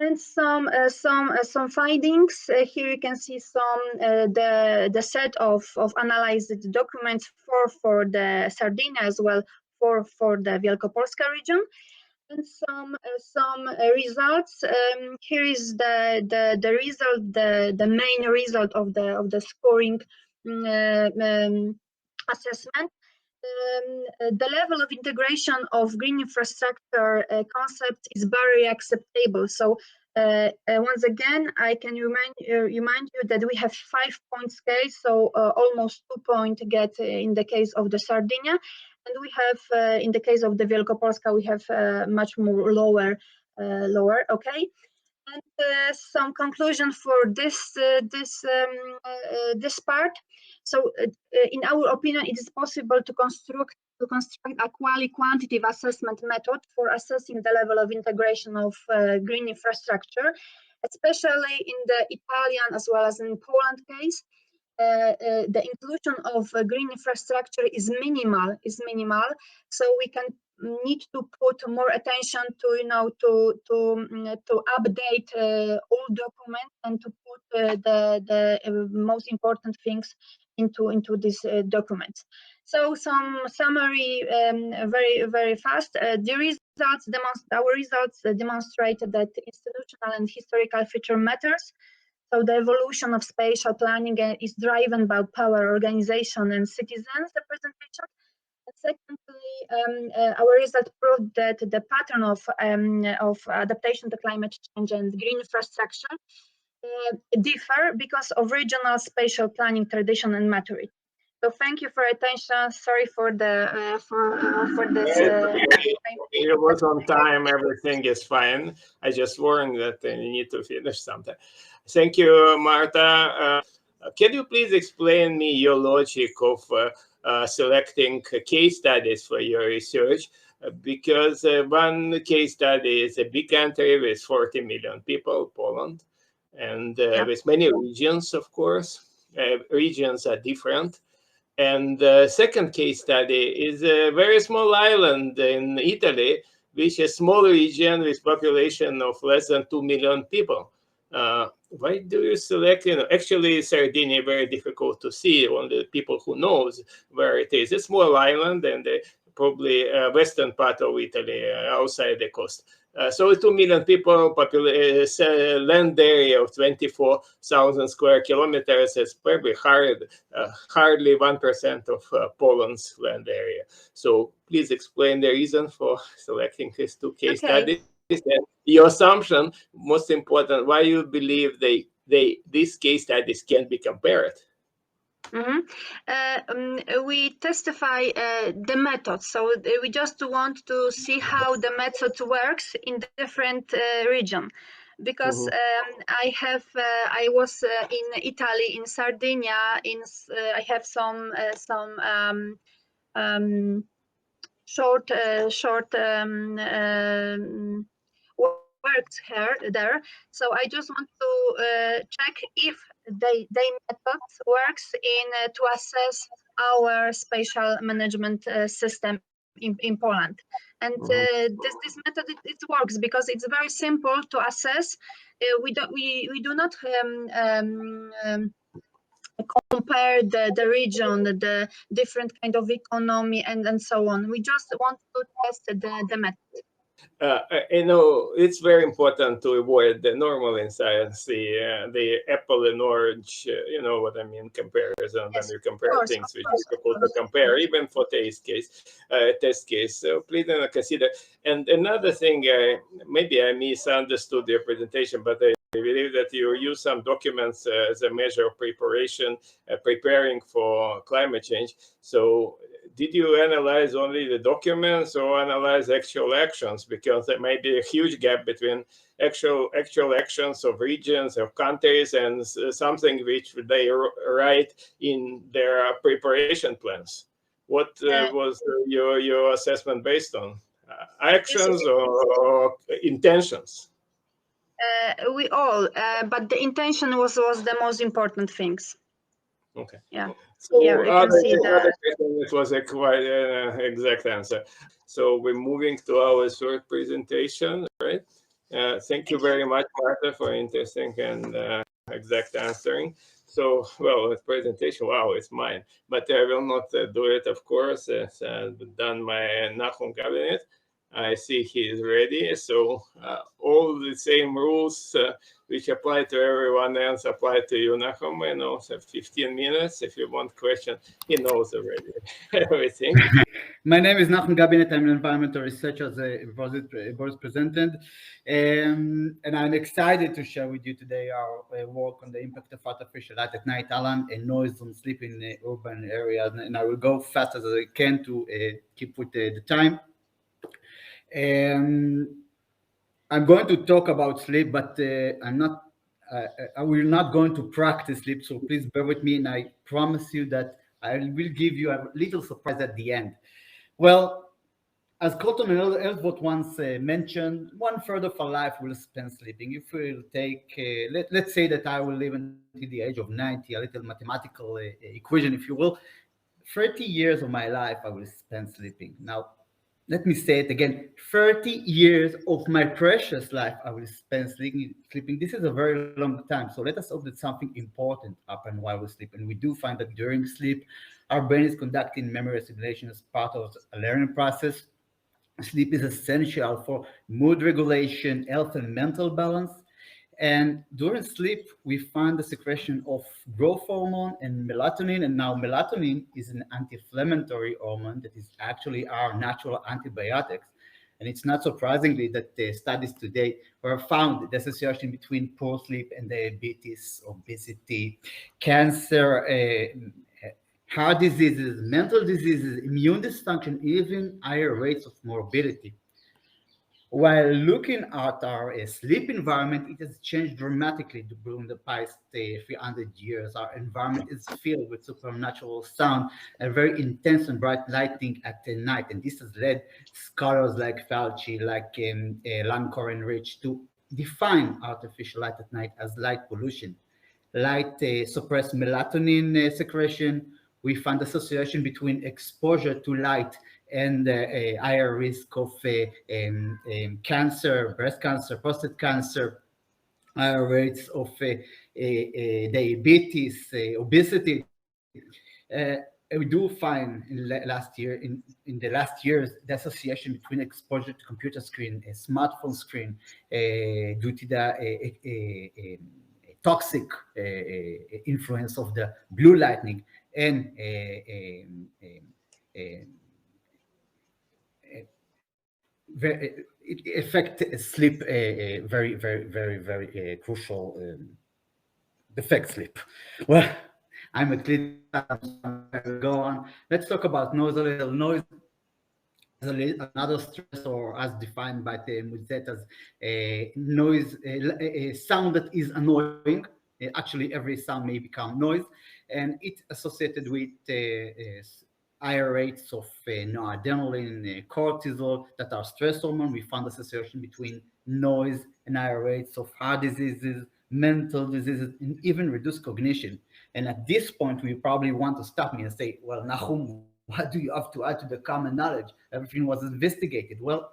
And some findings. Here you can see the set of analyzed documents for the Sardinia as well for the Wielkopolska region, and some results. Here is the result, the main result of the scoring assessment. The level of integration of green infrastructure concept is very acceptable. So once again, I can remind you that we have 5-point scale, so almost 2 points get in the case of the Sardinia, and we have in the case of the Wielkopolska we have much more lower. Okay. And some conclusion for this part. So, in our opinion, it is possible to construct a qualitative assessment method for assessing the level of integration of green infrastructure, especially in the Italian as well as in Poland case. The inclusion of green infrastructure is minimal. So we can need to put more attention to update all documents and to put the most important things into these documents. So some summary, very fast. Our results demonstrate that institutional and historical feature matters. So the evolution of spatial planning is driven by power, organization, and citizens representation. Secondly, our results proved that the pattern of adaptation to climate change and green infrastructure differ because of regional spatial planning tradition and maturity. So thank you for your attention. Sorry for the for this. It was on time. Everything is fine. I just warned that you need to finish sometime. Thank you, Marta. Can you please explain me your logic of selecting case studies for your research? Because one case study is a big country with 40 million people, Poland, and with many regions, of course. Regions are different. And the second case study is a very small island in Italy, which is a small region with population of less than 2 million people. Why do you select, actually Sardinia, very difficult to see, only people who knows where it is. It's a small island and probably western part of Italy, outside the coast. So 2 million people, land area of 24,000 square kilometers is probably hardly 1% of Poland's land area. So please explain the reason for selecting these two case studies and your assumption, most important, why you believe these case studies can be compared. We testify the method, so we just want to see how the method works in different region. Because I was in Italy, in Sardinia. I have some short works there. So I just want to check if they method works in to assess our spatial management system in Poland. And this method it works because it's very simple to assess. We do not compare the region, the different kind of economy and so on. We just want to test the method. It's very important to avoid the normal in science, the apple and orange, you know what I mean, comparison. When you compare things which is difficult to compare, even for test case. So please consider. And another thing, maybe I misunderstood your presentation, but I believe that you use some documents as a measure of preparing for climate change. So did you analyze only the documents or analyze actual actions? Because there may be a huge gap between actual actions of regions, of countries, and something which they write in their preparation plans. What was your assessment based on? Actions or intentions? We all, but the intention was the most important things. Okay. Yeah. So yeah, we can see that. It was a quite exact answer. So we're moving to our third presentation, right? Thank you very much, Marta, for interesting and exact answering. So, well, the presentation, wow, it's mine. But I will not do it, of course. It's done by Nahum Cabinet. I see he is ready. So all the same rules which apply to everyone else apply to you, Nahum. And also 15 minutes. If you want question, he knows already everything. My name is Nahum Gabinet. I'm an environmental researcher, as Boris presented. And I'm excited to share with you today our work on the impact of artificial light at night, Alan, and noise on sleep in urban areas. And I will go fast as I can to keep with the time. I'm going to talk about sleep, but I will not going to practice sleep, so please bear with me, and I promise you that I will give you a little surprise at the end. Well, as Colton Ellsworth once mentioned, 1/3 of our life will spend sleeping. If we'll take, let's say that I will live until the age of 90, a little mathematical equation, if you will, 30 years of my life I will spend sleeping. Now, let me say it again, 30 years of my precious life I will spend sleeping. This is a very long time. So let us hope that something important happened while we sleep. And we do find that during sleep, our brain is conducting memory assimilation as part of a learning process. Sleep is essential for mood regulation, health, and mental balance. And during sleep, we find the secretion of growth hormone and melatonin. And now melatonin is an anti-inflammatory hormone that is actually our natural antibiotics. And it's not surprisingly that the studies today were found the association between poor sleep and diabetes, obesity, cancer, heart diseases, mental diseases, immune dysfunction, even higher rates of morbidity. While looking at our sleep environment, it has changed dramatically during the past 300 years. Our environment is filled with supernatural sound and very intense and bright lighting at night. And this has led scholars like Fauci, like Lancor and Rich to define artificial light at night as light pollution. Light suppress melatonin secretion. We found association between exposure to light and a higher risk of cancer, breast cancer, prostate cancer, higher rates of diabetes, obesity. We do find in the last years the association between exposure to computer screen, a smartphone screen, due to the toxic influence of the blue lightning and it affects sleep very crucial. Affect sleep. Well, I'm a clear. Go on. Let's talk about noise a little. Noise is another stressor as defined by the Muzet as noise, a sound that is annoying. Actually, every sound may become noise, and it's associated with higher rates of noradrenaline, cortisol, that are stress hormone. We found association between noise and higher rates of heart diseases, mental diseases, and even reduced cognition. And at this point, we probably want to stop me and say, well, Nahum, what do you have to add to the common knowledge? Everything was investigated. Well,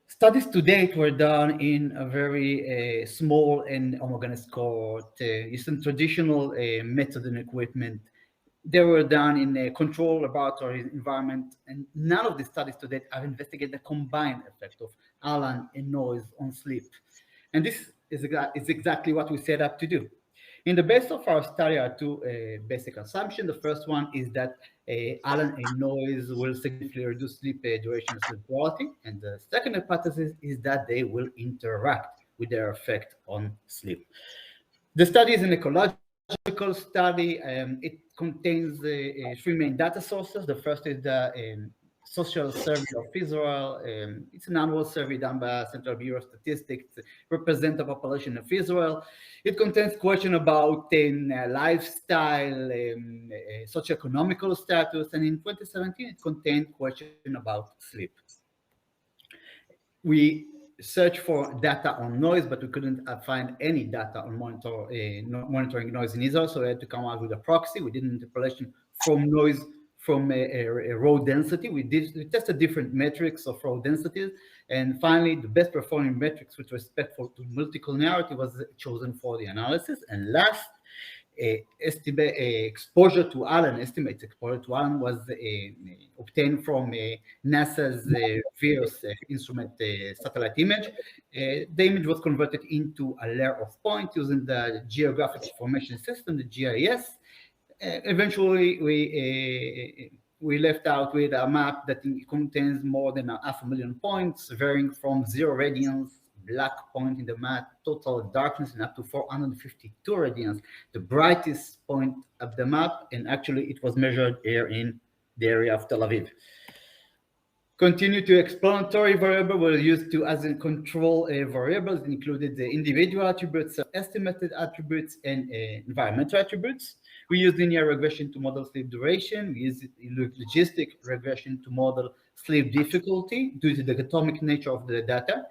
studies to date were done in a very small and homogeneous cohort, using traditional method and equipment. They were done in a controlled laboratory environment, and none of the studies to date have investigated the combined effect of Alan and noise on sleep. And this is exactly what we set up to do. In the base of our study are two basic assumptions. The first one is that Alan and noise will significantly reduce sleep duration and sleep quality. And the second hypothesis is that they will interact with their effect on sleep. The study is an ecological study. It contains three main data sources. The first is the Social Survey of Israel. It's an annual survey done by Central Bureau of Statistics to represent the population of Israel. It contains questions about lifestyle, socioeconomical status, and in 2017 it contained questions about sleep. We searched for data on noise, but we couldn't find any data on monitoring noise in Israel, so we had to come out with a proxy. We did an interpolation from noise from a row density. We tested different metrics of row densities, and finally the best performing metrics with respect to multicollinearity was chosen for the analysis. And last, exposure to Alan, estimated exposure to Alan was obtained from NASA's VIRS instrument satellite image. The image was converted into a layer of points using the Geographic Information System, the GIS. Eventually, we left out with a map that contains more than 500,000 points, varying from 0 radians, black point in the map, total darkness, and up to 452 radians, the brightest point of the map. And actually, it was measured here in the area of Tel Aviv. Continue to explanatory variable were used to as in control variables, included the individual attributes, estimated attributes, and environmental attributes. We use linear regression to model sleep duration. We use logistic regression to model sleep difficulty due to the atomic nature of the data.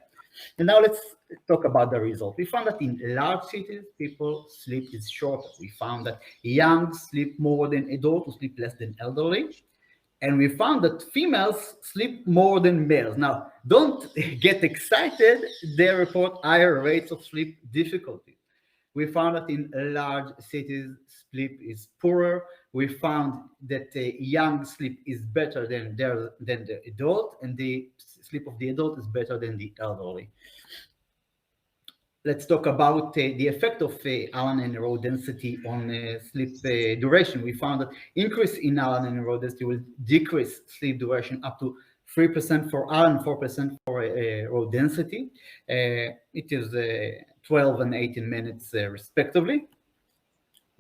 And now let's talk about the result. We found that in large cities, people's sleep is shorter. We found that young sleep more than adults who sleep less than elderly. And we found that females sleep more than males. Now, don't get excited. They report higher rates of sleep difficulty. We found that in large cities, sleep is poorer. We found that young sleep is better than the adult, and the sleep of the adult is better than the elderly. Let's talk about the effect of Alan and row density on sleep duration. We found that increase in Alan and row density will decrease sleep duration up to 3% for Alan, 4% for row density. It is 12 and 18 minutes respectively.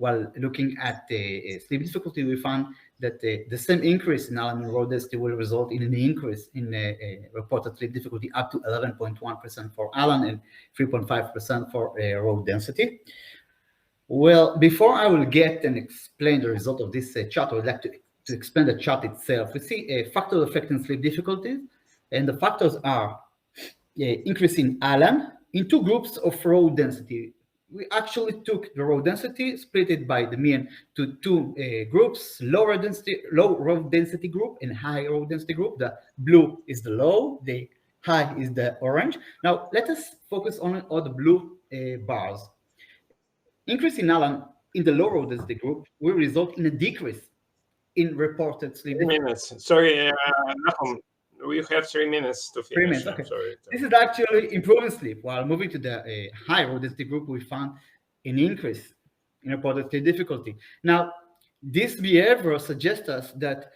while looking at the sleep difficulty, we found that the same increase in Alan and row density will result in an increase in reported sleep difficulty up to 11.1% for Alan and 3.5% for row density. Well, before I will get and explain the result of this chart, I would like to explain the chart itself. We see a factor affecting sleep difficulties, and the factors are increase in Alan in two groups of row density. We actually took the row density, split it by the mean to two groups, low row density group and high row density group. The blue is the low, the high is the orange. Now let us focus on all the blue bars. Increase in Alan in the low row density group will result in a decrease in reported sleep. 3 minutes. Sorry, Nahum, we have 3 minutes to finish. 3 minutes, okay. Sorry. This is actually improving sleep. While moving to the high row density group, we found an increase in reported sleep difficulty. Now, this behavior suggests us that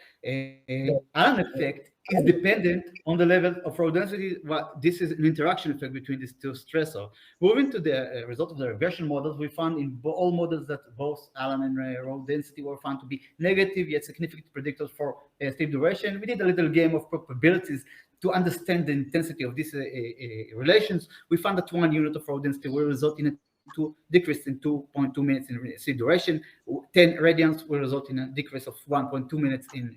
Alan effect is dependent on the level of row density. This is an interaction effect between these two stressors. Moving to the result of the regression models, we found in all models that both Alan and row density were found to be negative yet significant predictors for sleep duration. We did a little game of probabilities to understand the intensity of these relations. We found that 1 unit of row density will result in a decrease in 2.2 minutes in sleep duration. 10 radians will result in a decrease of 1.2 minutes in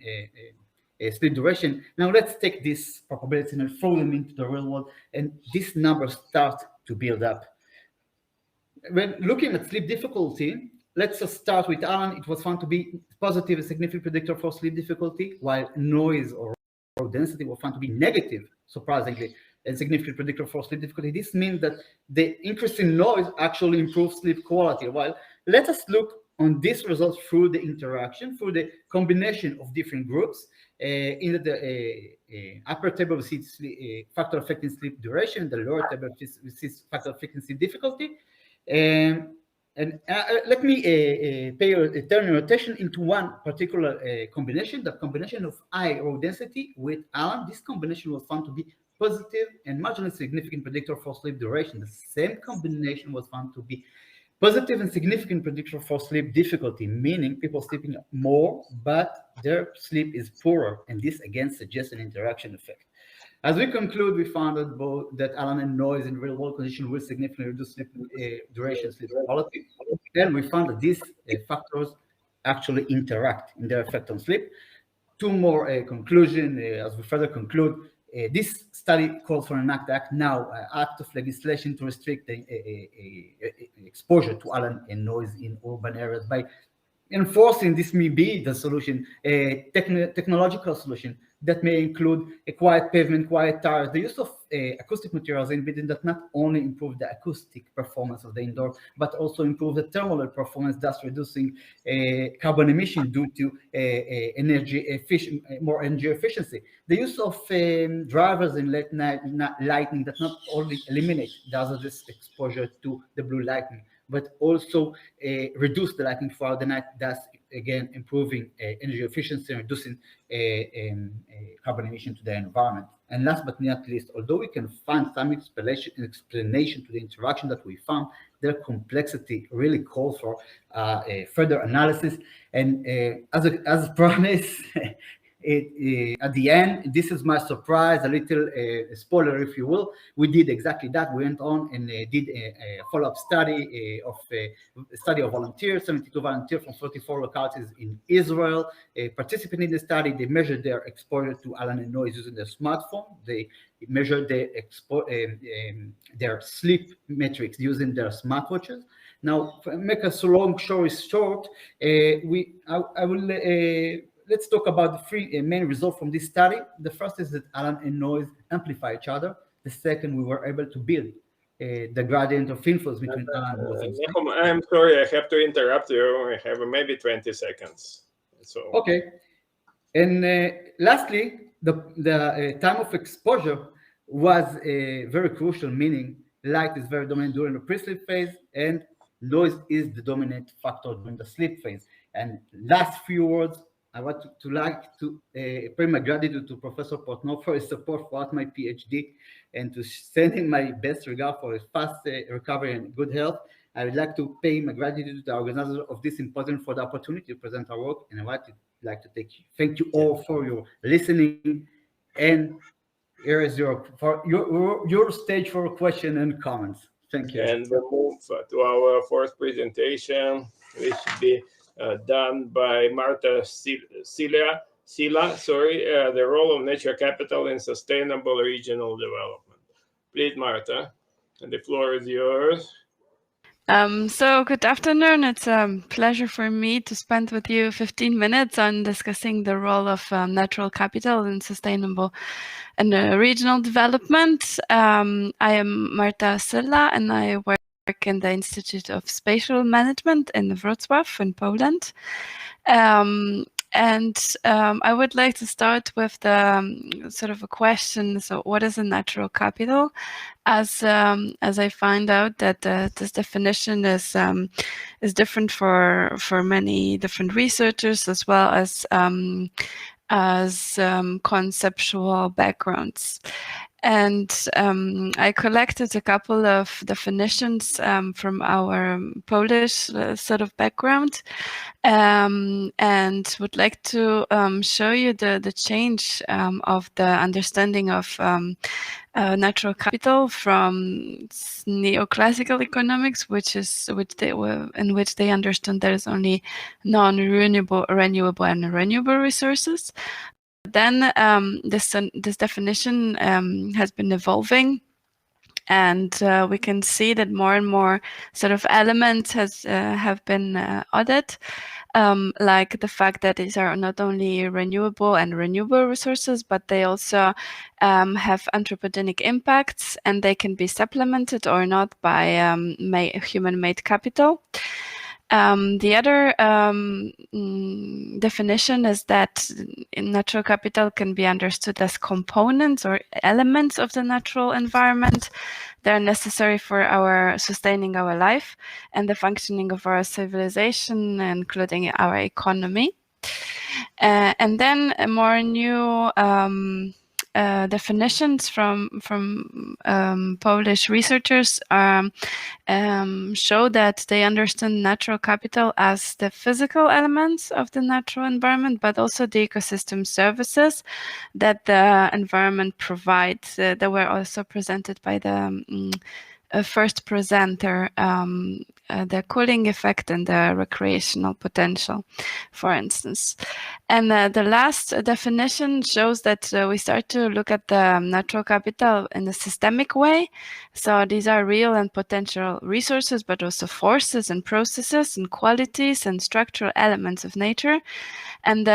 sleep duration. Now let's take these probabilities and throw them into the real world, and these numbers start to build up. When looking at sleep difficulty, let's just start with Alan. It was found to be positive, a significant predictor for sleep difficulty, while noise or row density were found to be negative, surprisingly, a significant predictor for sleep difficulty. This means that the increase in noise actually improves sleep quality. While let us look on these results through the interaction, through the combination of different groups. In the upper table, we see factor affecting sleep duration. The lower table, we see factor affecting sleep difficulty. Let me turn your attention into one particular combination, the combination of high row density with Alan. This combination was found to be positive and marginally significant predictor for sleep duration. The same combination was found to be positive and significant predictor for sleep difficulty, meaning people sleeping more, but their sleep is poorer, and this again suggests an interaction effect. As we conclude, we found that both Alan and noise in real-world conditions will significantly reduce sleep duration, sleep quality. Then we found that these factors actually interact in their effect on sleep. Two more conclusions as we further conclude. This study calls for an act of legislation to restrict the exposure to Alan and noise in urban areas. By enforcing this may be the solution, a technological solution that may include a quiet pavement, quiet tires, the use of acoustic materials in buildings that not only improve the acoustic performance of the indoor, but also improve the thermal performance, thus reducing carbon emission due to more energy efficiency. The use of drivers in late night lighting that not only eliminate the hazardous exposure to the blue lighting, but also reduce the lighting throughout the night, thus again improving energy efficiency and reducing carbon emission to the environment. And last but not least, although we can find some explanation to the interaction that we found, their complexity really calls for further analysis. And as promised, at the end, this is my surprise, a little spoiler, if you will. We did exactly that. We went on and did a follow-up study of volunteers, 72 volunteers from 34 localities in Israel. Participating in the study, they measured their exposure to Alan and noise using their smartphone. They measured their sleep metrics using their smartwatches. Now, to make a long story short, let's talk about the three main results from this study. The first is that Alan and noise amplify each other. The second, we were able to build the gradient of influence between Alan and noise. I'm sorry, I have to interrupt you. I have maybe 20 seconds. So okay. And lastly, the time of exposure was very crucial, meaning light is very dominant during the pre-sleep phase, and noise is the dominant factor during the sleep phase. And last few words, I want to pay my gratitude to Professor Portnoy for his support throughout my PhD, and to send him my best regard for his fast recovery and good health. I would like to pay my gratitude to the organizers of this symposium for the opportunity to present our work, and I would like to thank you all for your listening. And here is your stage for question and comments. Thank you. And we move to our fourth presentation, which should be done by Marta Sila, the role of natural capital in sustainable regional development. Please, Marta, and the floor is yours. So good afternoon. It's a pleasure for me to spend with you 15 minutes on discussing the role of natural capital in sustainable and regional development. I am Marta Sila, and I work in the Institute of Spatial Management in Wrocław in Poland. I would like to start with the sort of a question. So, what is a natural capital? As I find out that this definition is different for many different researchers, as well as conceptual backgrounds. And I collected a couple of definitions from our Polish sort of background, and would like to show you the change of the understanding of natural capital from neoclassical economics, in which they understand there is only non-renewable, renewable, and renewable resources. Then this definition has been evolving, and we can see that more and more sort of elements have been added, like the fact that these are not only renewable and renewable resources, but they also have anthropogenic impacts, and they can be supplemented or not by human-made capital. The other definition is that natural capital can be understood as components or elements of the natural environment. They're necessary for sustaining our life and the functioning of our civilization, including our economy. And then a more new definitions from Polish researchers show that they understand natural capital as the physical elements of the natural environment, but also the ecosystem services that the environment provides. That were also presented by the first presenter, the cooling effect and the recreational potential, for instance. And the last definition shows that we start to look at the natural capital in a systemic way. So these are real and potential resources, but also forces and processes and qualities and structural elements of nature. And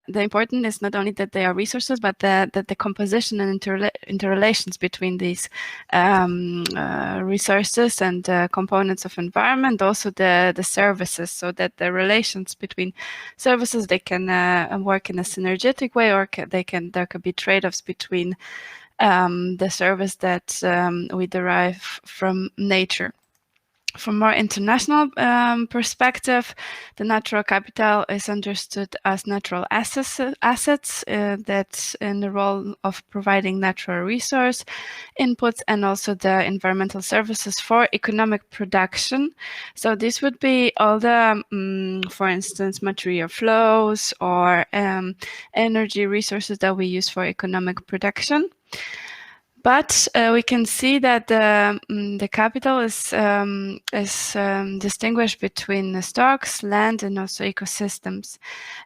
the important is not only that they are resources, but that the composition and interrelations between these resources and components of environment, also the services, so that the relations between services, they can work in a synergetic way, or there could be trade-offs between the service that we derive from nature. From more international perspective, the natural capital is understood as natural assets that in the role of providing natural resource inputs and also the environmental services for economic production. So this would be all the, for instance, material flows or energy resources that we use for economic production. But we can see that the capital is distinguished between the stocks, land, and also ecosystems.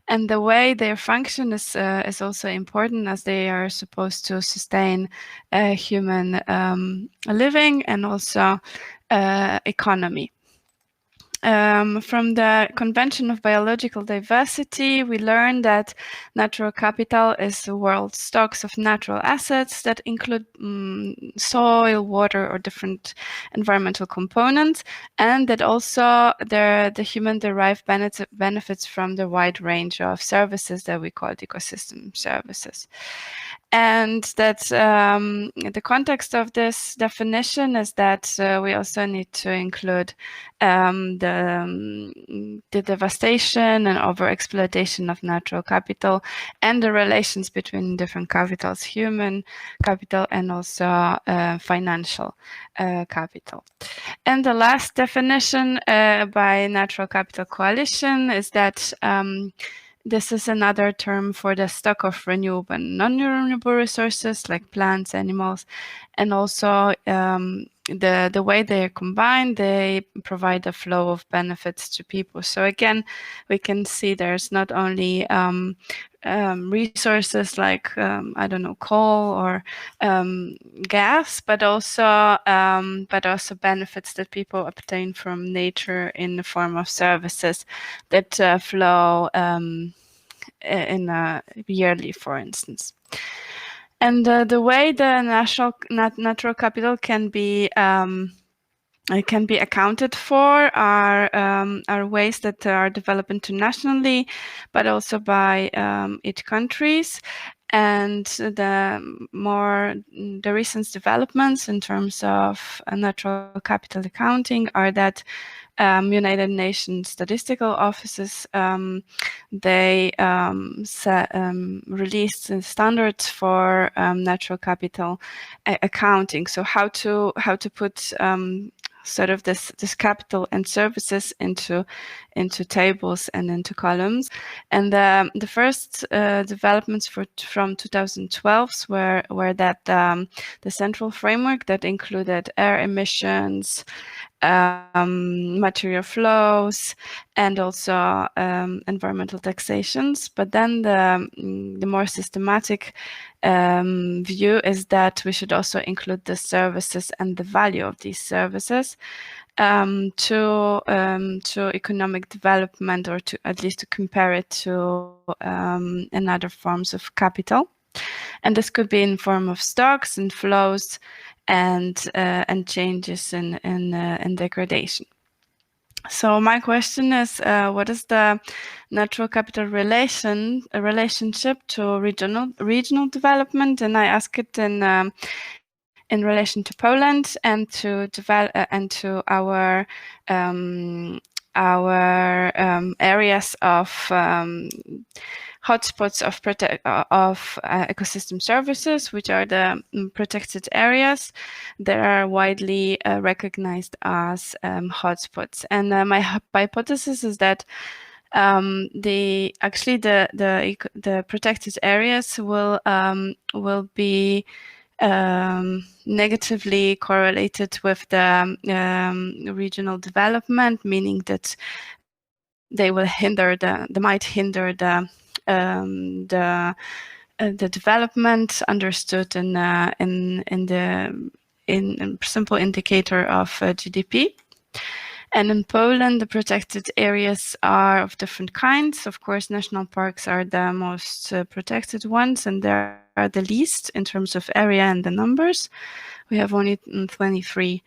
And the way their function is also important, as they are supposed to sustain human living and also economy. From the Convention of Biological Diversity, we learned that natural capital is the world's stocks of natural assets that include soil, water, or different environmental components, and that also the human derived benefits from the wide range of services that we call ecosystem services. And that the context of this definition is that we also need to include the devastation and overexploitation of natural capital and the relations between different capitals, human capital and also financial capital. And the last definition by Natural Capital Coalition is that this is another term for the stock of renewable and non-renewable resources like plants, animals, and also the way they are combined, they provide a flow of benefits to people. So again, we can see there's not only resources like I don't know, coal or gas, but also benefits that people obtain from nature in the form of services that flow in yearly, for instance. And the way the natural capital can be accounted for are ways that are developed internationally, but also by each countries. And the recent developments in terms of natural capital accounting are that United Nations statistical offices they released standards for natural capital accounting. So how to put sort of this capital and services into tables and into columns. And the first developments from 2012 were that the central framework that included air emissions, material flows, and also environmental taxations. But then the more systematic view is that we should also include the services and the value of these services to economic development, or to at least to compare it to another forms of capital. And this could be in form of stocks and flows and changes in degradation. So my question is, what is the natural capital relationship to regional development? And I ask it in relation to Poland and to our areas of hotspots of ecosystem services, which are the protected areas that are widely recognized as hotspots. And my hypothesis is that the protected areas will be negatively correlated with the regional development, meaning that they will might hinder the development understood in simple indicator of GDP. And in Poland, the protected areas are of different kinds. Of course, national parks are the most protected ones, and they are the least in terms of area and the numbers. We have only 23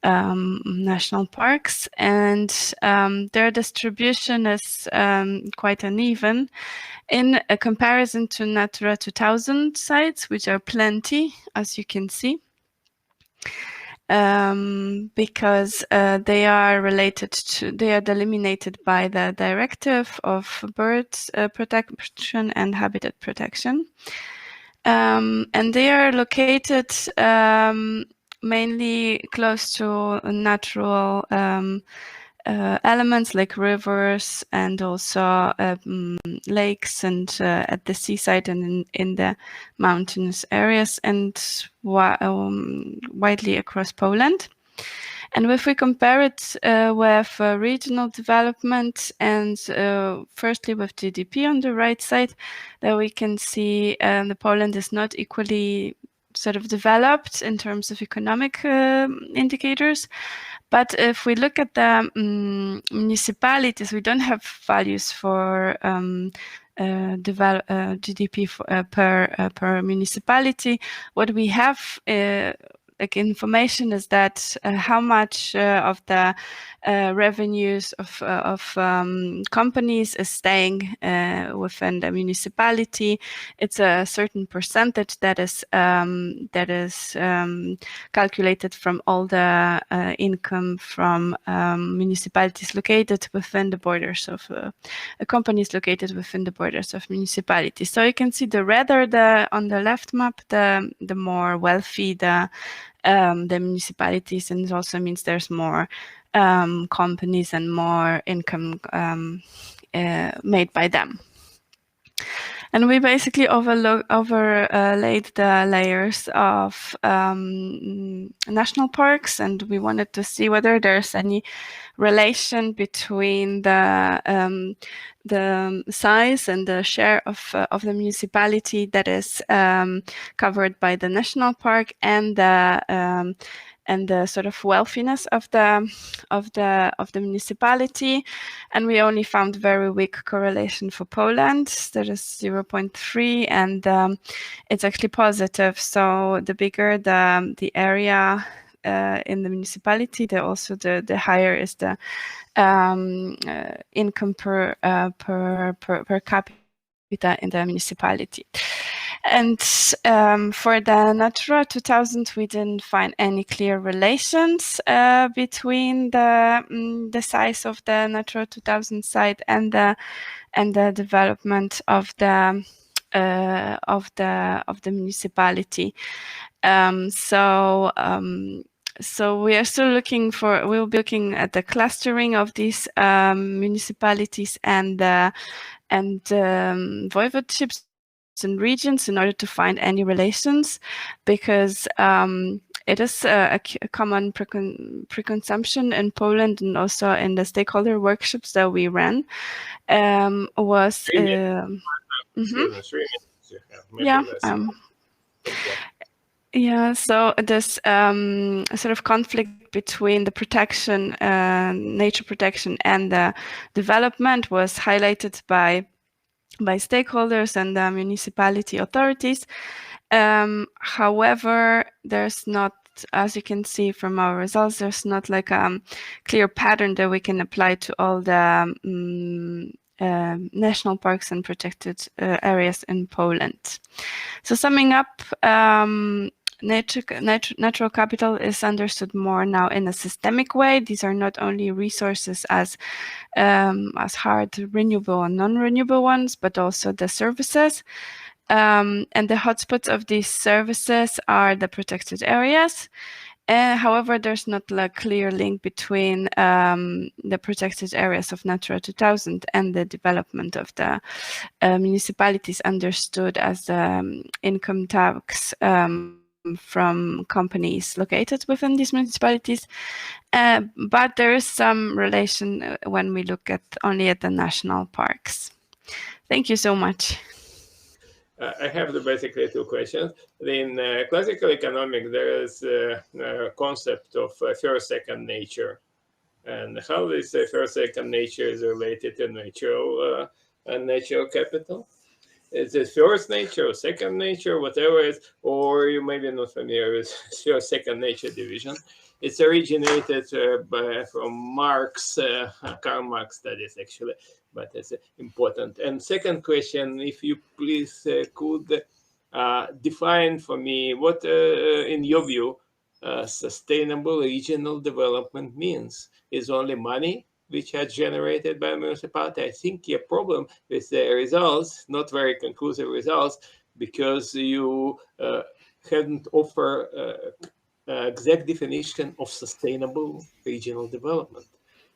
national parks, and their distribution is quite uneven in a comparison to Natura 2000 sites, which are plenty, as you can see. Because they are delimited by the directive of birds protection and habitat protection. And they are located mainly close to natural elements like rivers, and also lakes, and at the seaside and in the mountainous areas, and widely across Poland. And if we compare it with regional development, and firstly with GDP on the right side, that we can see that Poland is not equally sort of developed in terms of economic indicators. But if we look at the municipalities, we don't have values for GDP per municipality. What we have information is that how much of the revenues of companies is staying within the municipality. It's a certain percentage that is calculated from all the income from municipalities located within the borders of companies located within the borders of municipalities. So you can see the redder on the left map, the more wealthy the the municipalities, and it also means there's more companies and more income made by them. And we basically overlaid the layers of national parks, and we wanted to see whether there's any relation between the size and the share of the municipality that is covered by the national park and the sort of wealthiness of the municipality. And we only found very weak correlation for Poland. That is 0.3, and it's actually positive. So the bigger the area in the municipality, the higher is the income per capita in the municipality. And for the Natura 2000, we didn't find any clear relations between the size of the Natura 2000 site and the development of the municipality. So we are still we'll be looking at the clustering of these municipalities and voivodeships and regions in order to find any relations, because it is a common preconception in Poland, and also in the stakeholder workshops that we ran was yeah, so this sort of conflict between the protection, nature protection, and the development was highlighted by stakeholders and the municipality authorities. However, there's not, as you can see from our results, there's not like a clear pattern that we can apply to all the national parks and protected areas in Poland. So summing up, natural capital is understood more now in a systemic way. These are not only resources as hard, renewable and non-renewable ones, but also the services. And the hotspots of these services are the protected areas. However, there's not a clear link between the protected areas of Natura 2000 and the development of the municipalities understood as income tax from companies located within these municipalities. But there is some relation when we look only at the national parks. Thank you so much. I have basically two questions. In classical economics, there is a concept of first, second nature, and how this first, second nature is related to natural capital. Is it first nature or second nature, whatever it is, or you may be not familiar with first, second nature division. It's originated from Marx, Karl Marx studies actually, but it's important. And second question, if you please could define for me what, in your view, sustainable regional development means. Is only money which are generated by a municipality? I think your problem with the results, not very conclusive results, because you hadn't offered exact definition of sustainable regional development,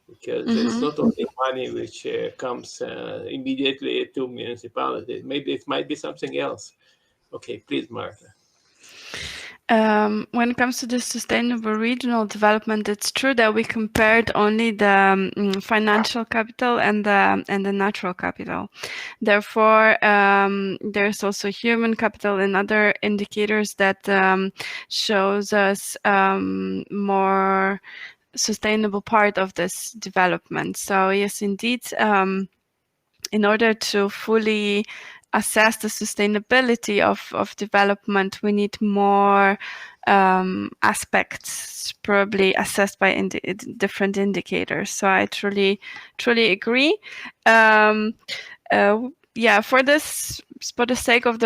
because it's not only money which comes immediately to municipalities. Maybe it might be something else. Okay, please, Martha. When it comes to the sustainable regional development, it's true that we compared only the financial capital and the natural capital. Therefore, there's also human capital and other indicators that shows us more sustainable part of this development. So yes, indeed, in order to fully assess the sustainability of development, we need more aspects probably assessed by different indicators. So I truly agree. Yeah, for the sake of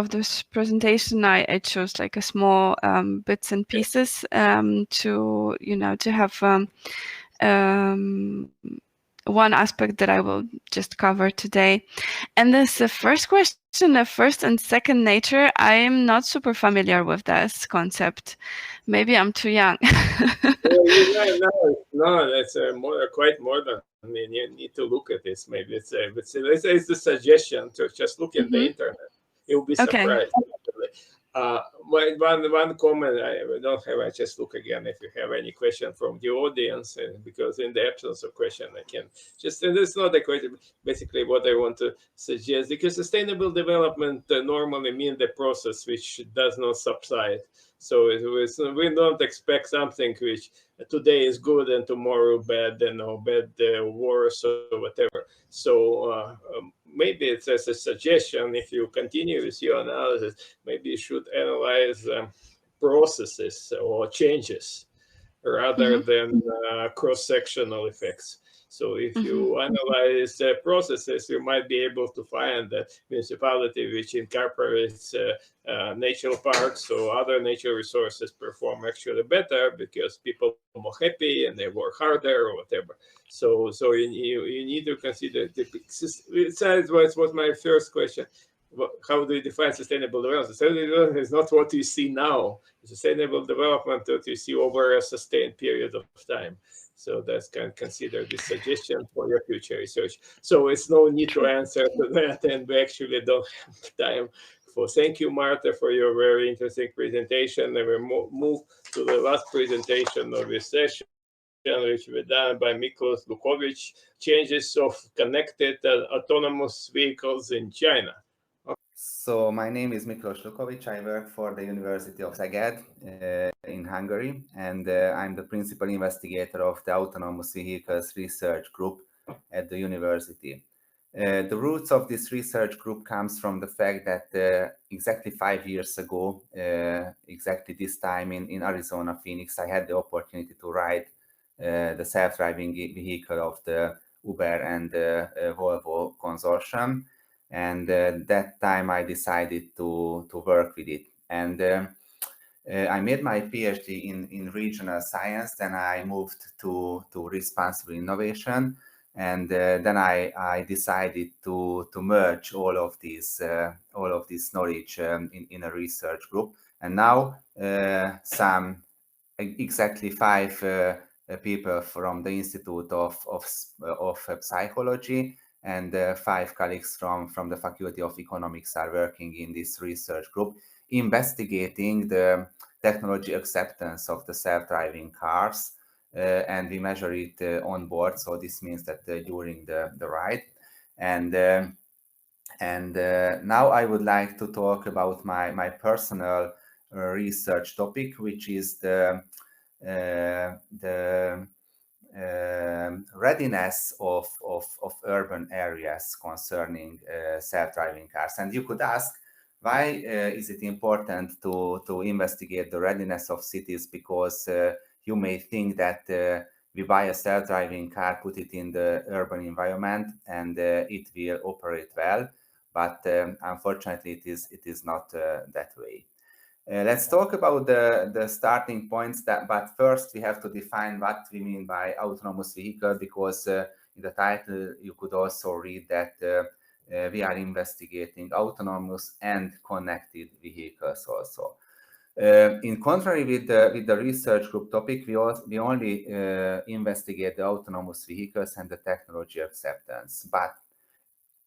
this presentation, I chose like a small bits and pieces to have one aspect that I will just cover today. And this first question, the first and second nature, I am not super familiar with this concept. Maybe I'm too young. No, that's quite modern. I mean, you need to look at this. Maybe it's the suggestion to just look at the internet. You'll be surprised. One comment I don't have. I just look again if you have any question from the audience, because in the absence of question, I can just. And it's not a question. Basically, what I want to suggest, because sustainable development normally means the process which does not subside. So we don't expect something which today is good and tomorrow bad, and bad worse or whatever. So maybe it's as a suggestion, if you continue with your analysis, maybe you should analyze processes or changes rather than cross-sectional effects. So if you analyze processes, you might be able to find that municipality which incorporates natural parks or other natural resources perform actually better because people are more happy and they work harder or whatever. So you need to consider besides what was my first question. How do you define sustainable development? Sustainable development is not what you see now. Sustainable development that you see over a sustained period of time. So that's can consider this suggestion for your future research. So it's no need to answer to that, and we actually don't have time for. Thank you, Marta, for your very interesting presentation. And we move to the last presentation of this session, which was done by Miklos Lukovic, changes of connected autonomous vehicles in China. So my name is Miklos Lukovic. I work for the University of Szeged in Hungary, and I'm the principal investigator of the Autonomous Vehicles Research Group at the university. The roots of this research group comes from the fact that exactly 5 years ago, exactly this time in Arizona, Phoenix, I had the opportunity to ride the self-driving vehicle of the Uber and Volvo consortium. And that time I decided to work with it. And I made my PhD in regional science. Then I moved to responsible innovation. And then I decided to merge all of this knowledge in a research group. And now exactly 5 people from the Institute of Psychology and 5 colleagues from the Faculty of Economics are working in this research group, investigating the technology acceptance of the self-driving cars, and we measure it on board. So this means that during the ride. And now I would like to talk about my personal research topic, which is the readiness of urban areas concerning self-driving cars. And you could ask, why is it important to investigate the readiness of cities? Because you may think that we buy a self-driving car, put it in the urban environment, and it will operate well. But unfortunately, it is not that way. Let's talk about the starting points, but first we have to define what we mean by autonomous vehicle, because in the title you could also read that we are investigating autonomous and connected vehicles also. In contrary with the research group topic, we only investigate the autonomous vehicles and the technology acceptance. But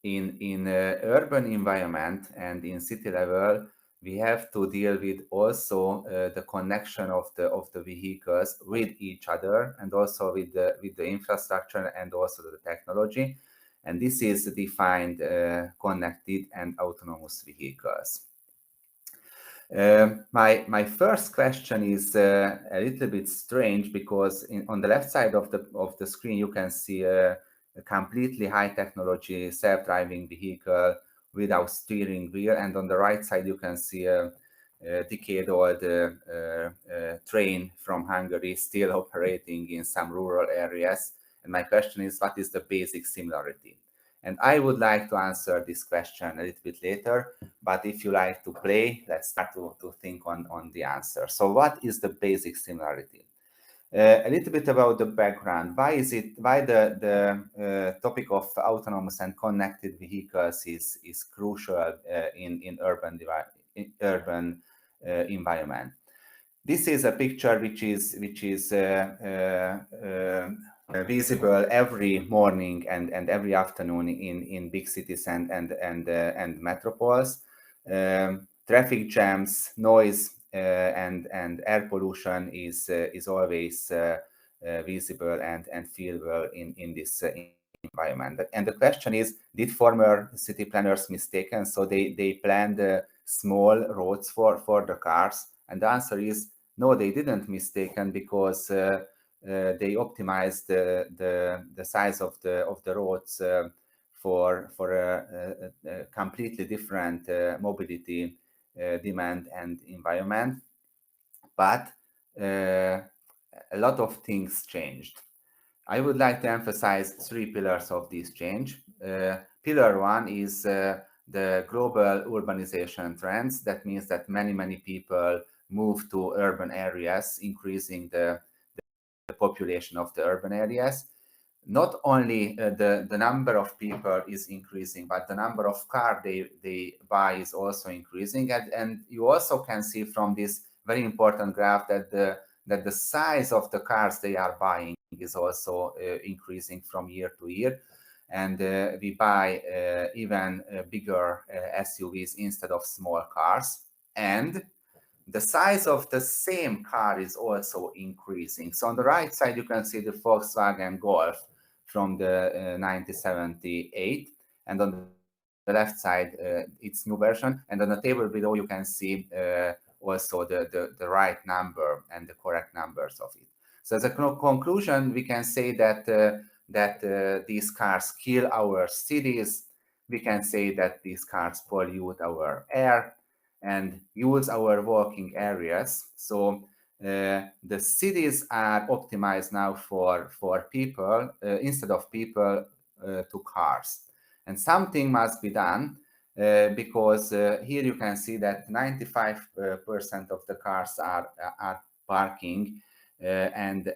in urban environment and in city level, we have to deal with also the connection of the vehicles with each other, and also with the infrastructure and also the technology. And this is defined connected and autonomous vehicles. My first question is a little bit strange, because on the left side of the screen you can see a completely high technology self-driving vehicle without steering wheel, and on the right side you can see a decade-old train from Hungary still operating in some rural areas. And my question is, what is the basic similarity? And I would like to answer this question a little bit later, but if you like to play, let's start to think on the answer. So what is the basic similarity? A little bit about the background. Why the topic of autonomous and connected vehicles is crucial in urban environment. This is a picture which is visible every morning and every afternoon in big cities and metropoles. Traffic jams, noise, and air pollution is always visible and feelable in this environment. And the question is, did former city planners mistaken? So they planned small roads for the cars, and the answer is no, they didn't mistaken, because they optimized the size of the roads for a completely different mobility demand and environment. But a lot of things changed. I would like to emphasize 3 pillars of this change. Pillar 1 is the global urbanization trends. That means that many people move to urban areas, increasing the population of the urban areas. Not only the number of people is increasing, but the number of cars they buy is also increasing. And you also can see from this very important graph that the size of the cars they are buying is also increasing from year to year. And we buy even bigger SUVs instead of small cars. And the size of the same car is also increasing. So on the right side, you can see the Volkswagen Golf from the 1978, and on the left side, its new version. And on the table below, you can see also the right number and the correct numbers of it. So as a conclusion, we can say that these cars kill our cities. We can say that these cars pollute our air and use our walking areas. So the cities are optimized now for people instead of people to cars. And something must be done because here you can see that 95% of the cars are parking and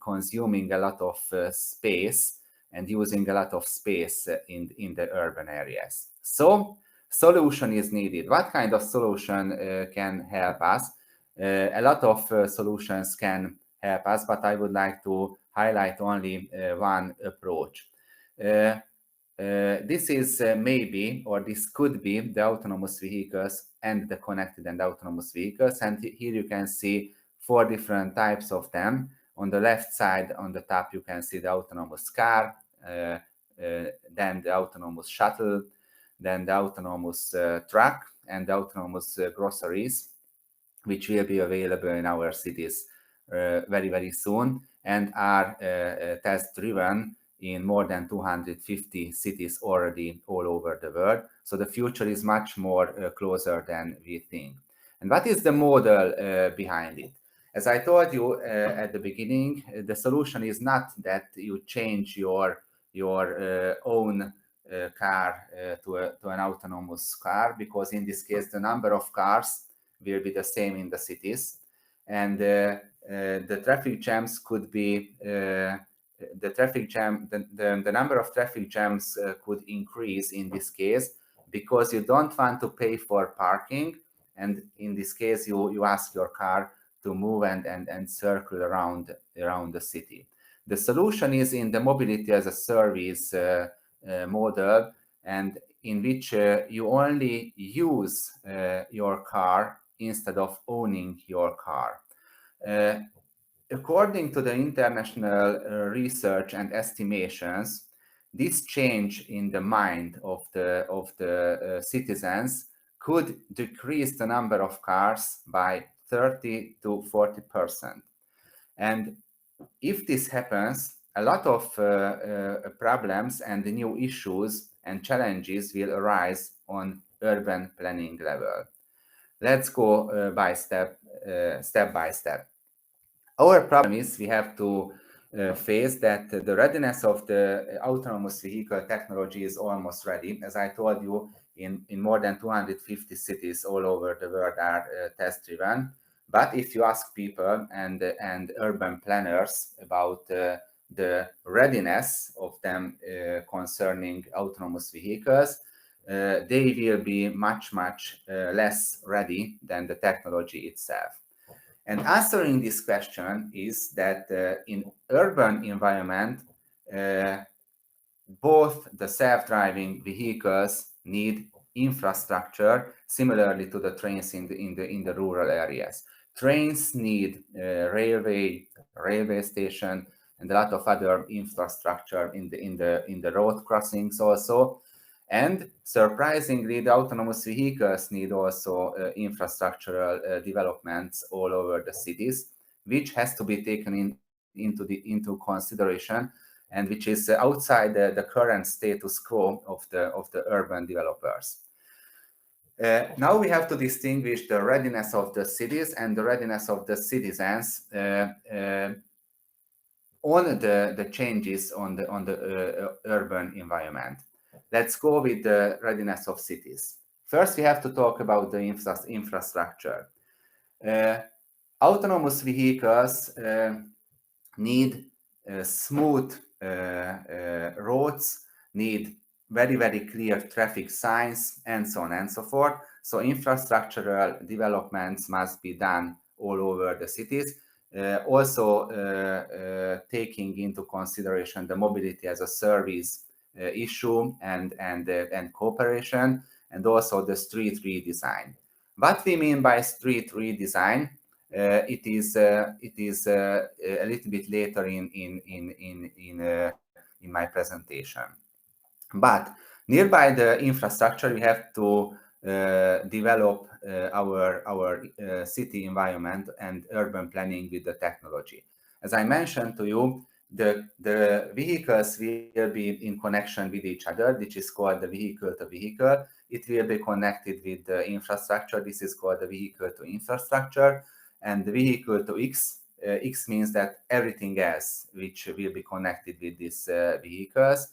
consuming a lot of space and using a lot of space in the urban areas. So solution is needed. What kind of solution can help us? A lot of solutions can help us, but I would like to highlight only one approach. This is maybe, or this could be, the autonomous vehicles and the connected and autonomous vehicles. And here you can see 4 different types of them. On the left side, on the top, you can see the autonomous car, then the autonomous shuttle, then the autonomous truck, and the autonomous groceries, which will be available in our cities very soon, and are test-driven in more than 250 cities already all over the world. So the future is much more closer than we think. And what is the model behind it? As I told you at the beginning, the solution is not that you change your own car to an autonomous car, because in this case the number of cars will be the same in the cities, and the traffic jams could be the number of traffic jams could increase in this case, because you don't want to pay for parking, and in this case you ask your car to move and circle around the city. The solution is in the mobility as a service model, and in which you only use your car instead of owning your car. According to the international research and estimations, this change in the mind of the citizens could decrease the number of cars by 30 to 40%. And if this happens, a lot of problems and new issues and challenges will arise on urban planning level. Let's go step by step. Our problem is we have to face that the readiness of the autonomous vehicle technology is almost ready. As I told you, in more than 250 cities all over the world are test-driven. But if you ask people and urban planners about the readiness of them concerning autonomous vehicles, they will be much less ready than the technology itself. And answering this question is that in urban environment, both the self-driving vehicles need infrastructure similarly to the trains in the rural areas. Trains need railway station and a lot of other infrastructure in the road crossings also. And surprisingly, the autonomous vehicles need also infrastructural developments all over the cities, which has to be taken into consideration, and which is outside the current status quo of the urban developers. Now we have to distinguish the readiness of the cities and the readiness of the citizens on the changes on the urban environment. Let's go with the readiness of cities. First, we have to talk about the infrastructure. Autonomous vehicles need smooth roads, need very clear traffic signs, and so on and so forth. So infrastructural developments must be done all over the cities. Also taking into consideration the mobility as a service issue and cooperation, and also the street redesign. What we mean by street redesign, it is a little bit later in my presentation. But nearby the infrastructure, we have to develop our city environment and urban planning with the technology. As I mentioned to you, the vehicles will be in connection with each other, which is called the vehicle to vehicle. It will be connected with the infrastructure. This is called the vehicle to infrastructure. And the vehicle to X means that everything else which will be connected with these vehicles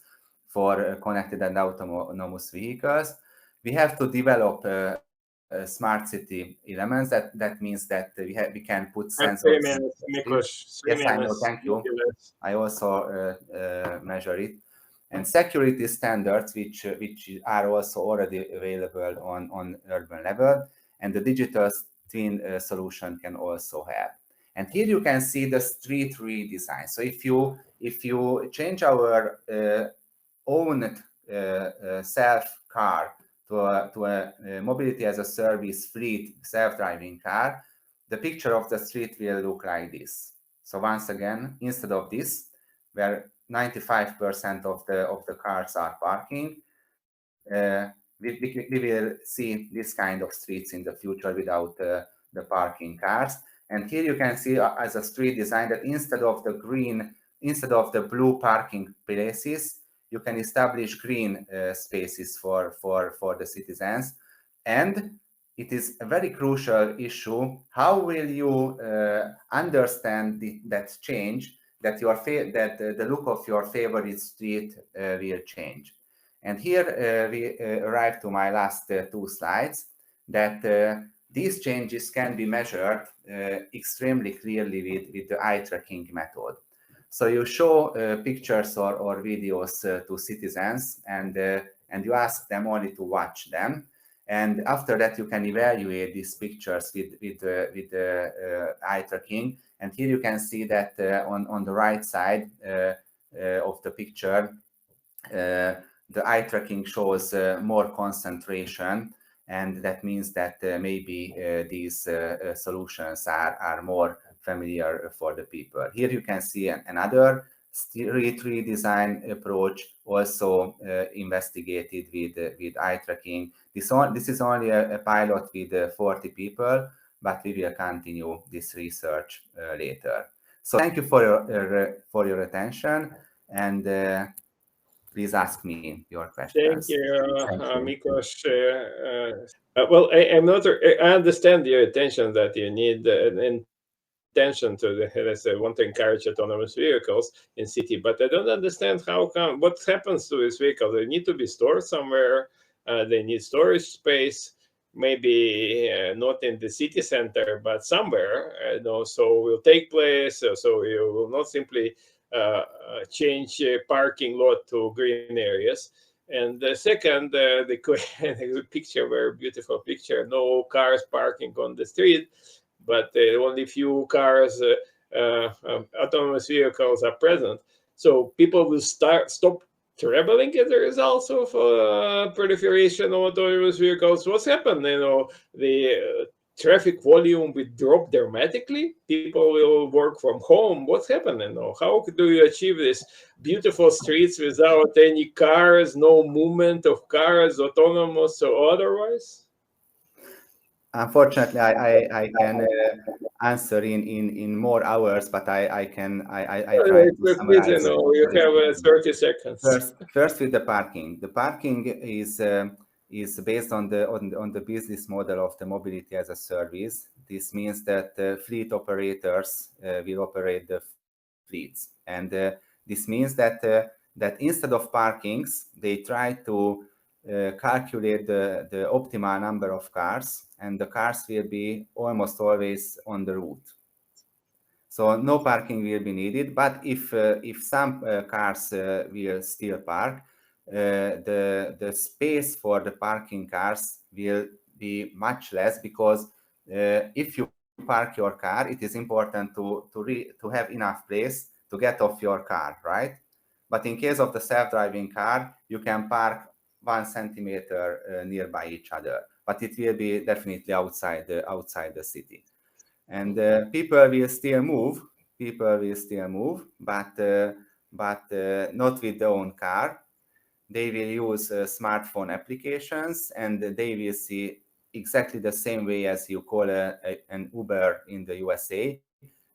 for connected and autonomous vehicles. We have to develop smart city elements. That means that we can put sensors. Yes, I know. Thank you. I also measure it. And security standards, which are also already available on urban level, and the digital twin solution can also help. And here you can see the street redesign. So if you change our own self car to a mobility as a service fleet self-driving car, the picture of the street will look like this. So once again, instead of this, where 95% of the cars are parking, we will see this kind of streets in the future without the parking cars. And here you can see as a street design that instead of the blue parking places, you can establish green spaces for the citizens. And it is a very crucial issue. How will you understand that change, that the look of your favorite street will change? And here we arrive to my last two slides, that these changes can be measured extremely clearly with the eye tracking method. So you show pictures or videos to citizens, and you ask them only to watch them. And after that, you can evaluate these pictures with eye tracking. And here you can see that on the right side of the picture, the eye tracking shows more concentration, and that means that maybe these solutions are more familiar for the people. Here you can see another street redesign approach, also investigated with eye tracking. This is only a pilot with 40 people, but we will continue this research later. So thank you for your attention, and please ask me your questions. Thank you, Mikos. Well, I understand your attention that you need an intention to, let's say, want to encourage autonomous vehicles in city, but I don't understand what happens to this vehicle. They need to be stored somewhere. They need storage space. maybe not in the city center, but somewhere, so will take place. So you will not simply change parking lot to green areas. And the second, the picture, very beautiful picture, no cars parking on the street, but only few cars, autonomous vehicles are present. So people will stop traveling as a result of proliferation of autonomous vehicles. What's happened? The traffic volume will drop dramatically. People will work from home. What's happening? How do you achieve this beautiful streets without any cars, no movement of cars, autonomous or otherwise? Unfortunately, I can answer in more hours, but I try to summarize. You have 30 seconds. First with the parking. The parking is based on the business model of the mobility as a service. This means that fleet operators will operate the fleets, and this means that instead of parkings, they try to calculate the optimal number of cars, and the cars will be almost always on the route. So no parking will be needed, but if some cars will still park, the space for the parking cars will be much less, because if you park your car, it is important to have enough place to get off your car, right? But in case of the self-driving car, you can park 1 centimeter nearby each other, but it will be definitely outside the city. And people will still move, but not with their own car. They will use smartphone applications, and they will see exactly the same way as you call an Uber in the USA.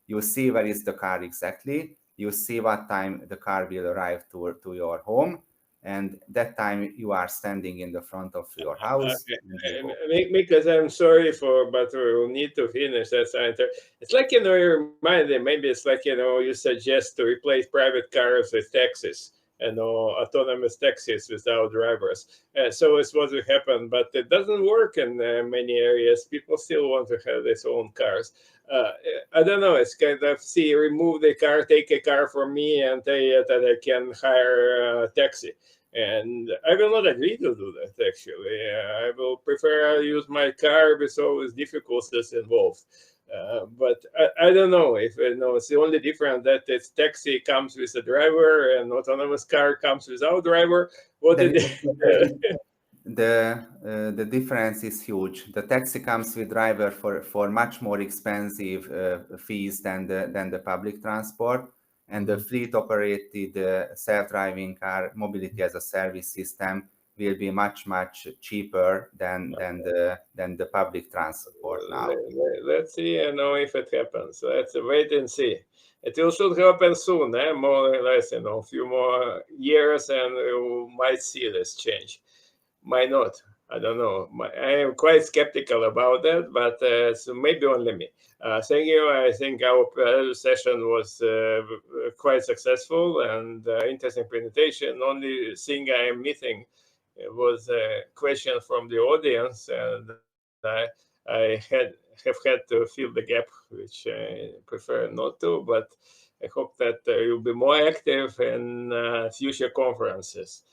You see where is the car exactly. You see what time the car will arrive to your home, and that time you are standing in the front of your house. Because I'm sorry but we'll need to finish that answer. It's like, you reminded, maybe it's like, you suggest to replace private cars with taxis, autonomous taxis without drivers. So it's what will happen, but it doesn't work in many areas. People still want to have their own cars. I don't know, it's kind of, remove the car, take a car from me and tell you that I can hire a taxi. And I will not agree to do that, actually. I will prefer use my car with all these difficulties involved. But I don't know if it's the only difference that this taxi comes with a driver and autonomous car comes without driver. The difference is huge. The taxi comes with driver for much more expensive fees than the public transport, and the fleet operated self-driving car mobility as a service system will be much cheaper than the public transport now. Let's see, if it happens. Let's wait and see. It should happen soon, more or less, a few more years, and you might see this change. Might not. I don't know. I am quite skeptical about that, but so maybe only me. Thank you. I think our session was quite successful and interesting presentation. Only thing I am missing was a question from the audience, and I have had to fill the gap, which I prefer not to, but I hope that you'll be more active in future conferences.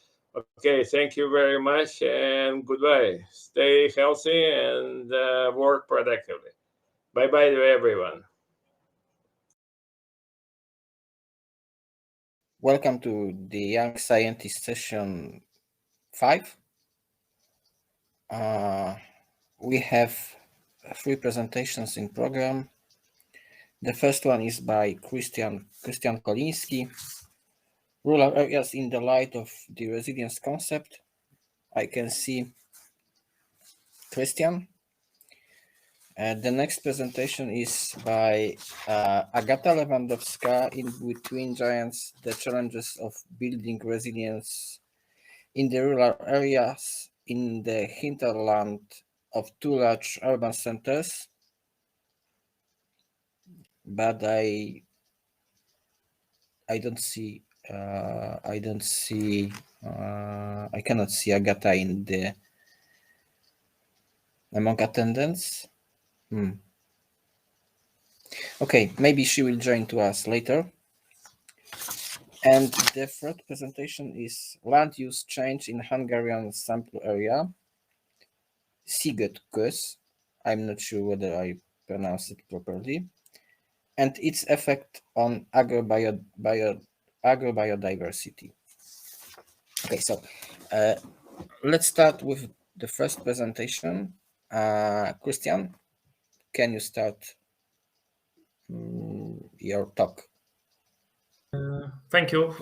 Okay, thank you very much and goodbye. Stay healthy and work productively. Bye-bye to everyone. Welcome to the Young Scientist session 5. We have 3 presentations in program. The first one is by Christian Koliński, Rural Areas in the Light of the Resilience Concept. I can see Christian. The next presentation is by Agata Lewandowska, In Between Giants, the Challenges of Building Resilience in the Rural Areas in the Hinterland of 2 large urban centers. But I cannot see Agata in the among attendants. Okay, maybe she will join to us later. And the third presentation is land use change in Hungarian sample area. Szigetköz. I'm not sure whether I pronounced it properly. And its effect on agrobiodiversity. Okay, so let's start with the first presentation. Christian, can you start your talk? Thank you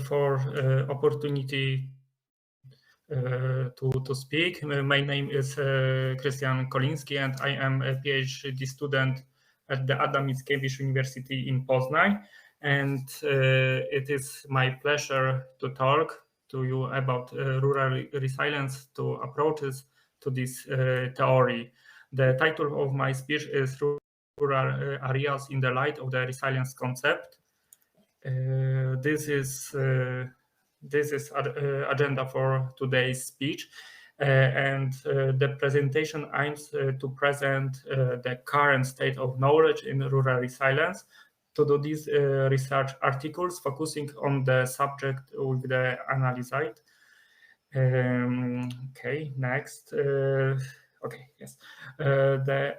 for opportunity to speak. My name is Christian Koliński, and I am a PhD student at the Adam Mickiewicz University in Poznań. And it is my pleasure to talk to you about rural resilience to approaches to this theory. The title of my speech is Rural Areas in the Light of the Resilience Concept. This is agenda for today's speech, and the presentation aims to present the current state of knowledge in rural resilience. To do these research articles focusing on the subject with the analyzed. Okay, next. Okay, yes. The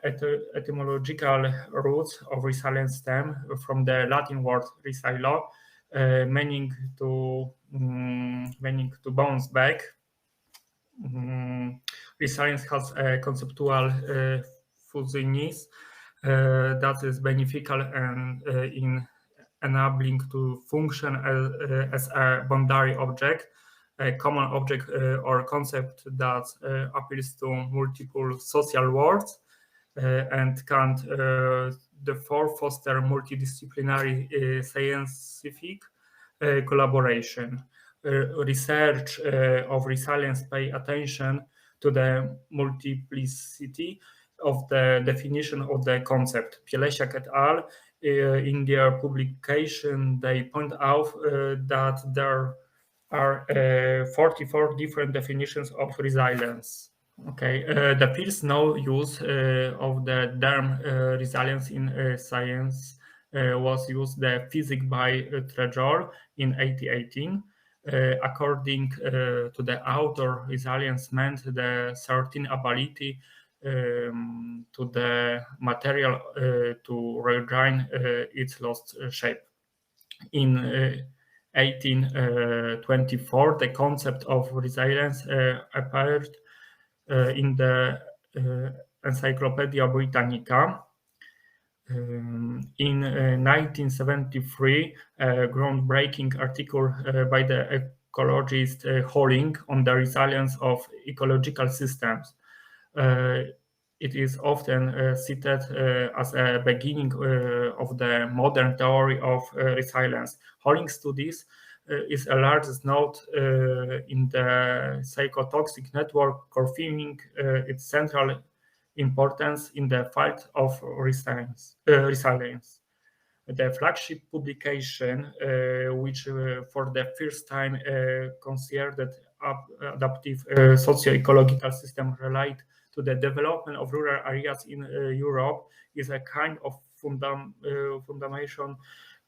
etymological roots of resilience stem from the Latin word resilo, meaning to bounce back. Resilience has a conceptual fuzziness that is beneficial and in enabling to function as a boundary object, a common object or concept that appeals to multiple social worlds and can therefore foster multidisciplinary scientific collaboration. Research of resilience pay attention to the multiplicity of the definition of the concept. Pielesiak et al. In their publication, they point out that there are 44 different definitions of resilience. Okay, the first known use of the term resilience in science was used the physics by Treasure in 1818. According to the author, resilience meant the certain ability to the material to regain its lost shape. In 1824, the concept of resilience appeared in the Encyclopedia Britannica. In 1973, a groundbreaking article by the ecologist Holling on the resilience of ecological systems. It is often cited as a beginning of the modern theory of resilience. Holling's studies is a largest node in the psychotoxic network, confirming its central importance in the field of resilience. The flagship publication, which for the first time considered adaptive socio-ecological system relate to the development of rural areas in Europe, is a kind of fundamentation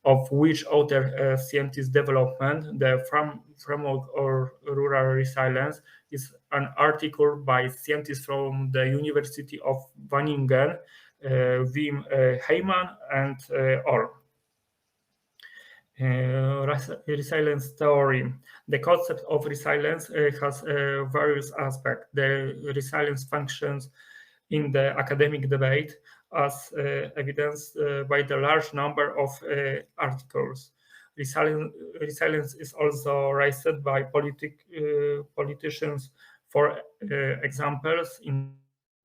of which other scientist development. The framework or rural resilience is an article by scientists from the University of Wageningen, Wim Heiman and Orr. Resilience theory. The concept of resilience has various aspects. The resilience functions in the academic debate as evidenced by the large number of articles. Resilience is also raised by politicians. For examples, in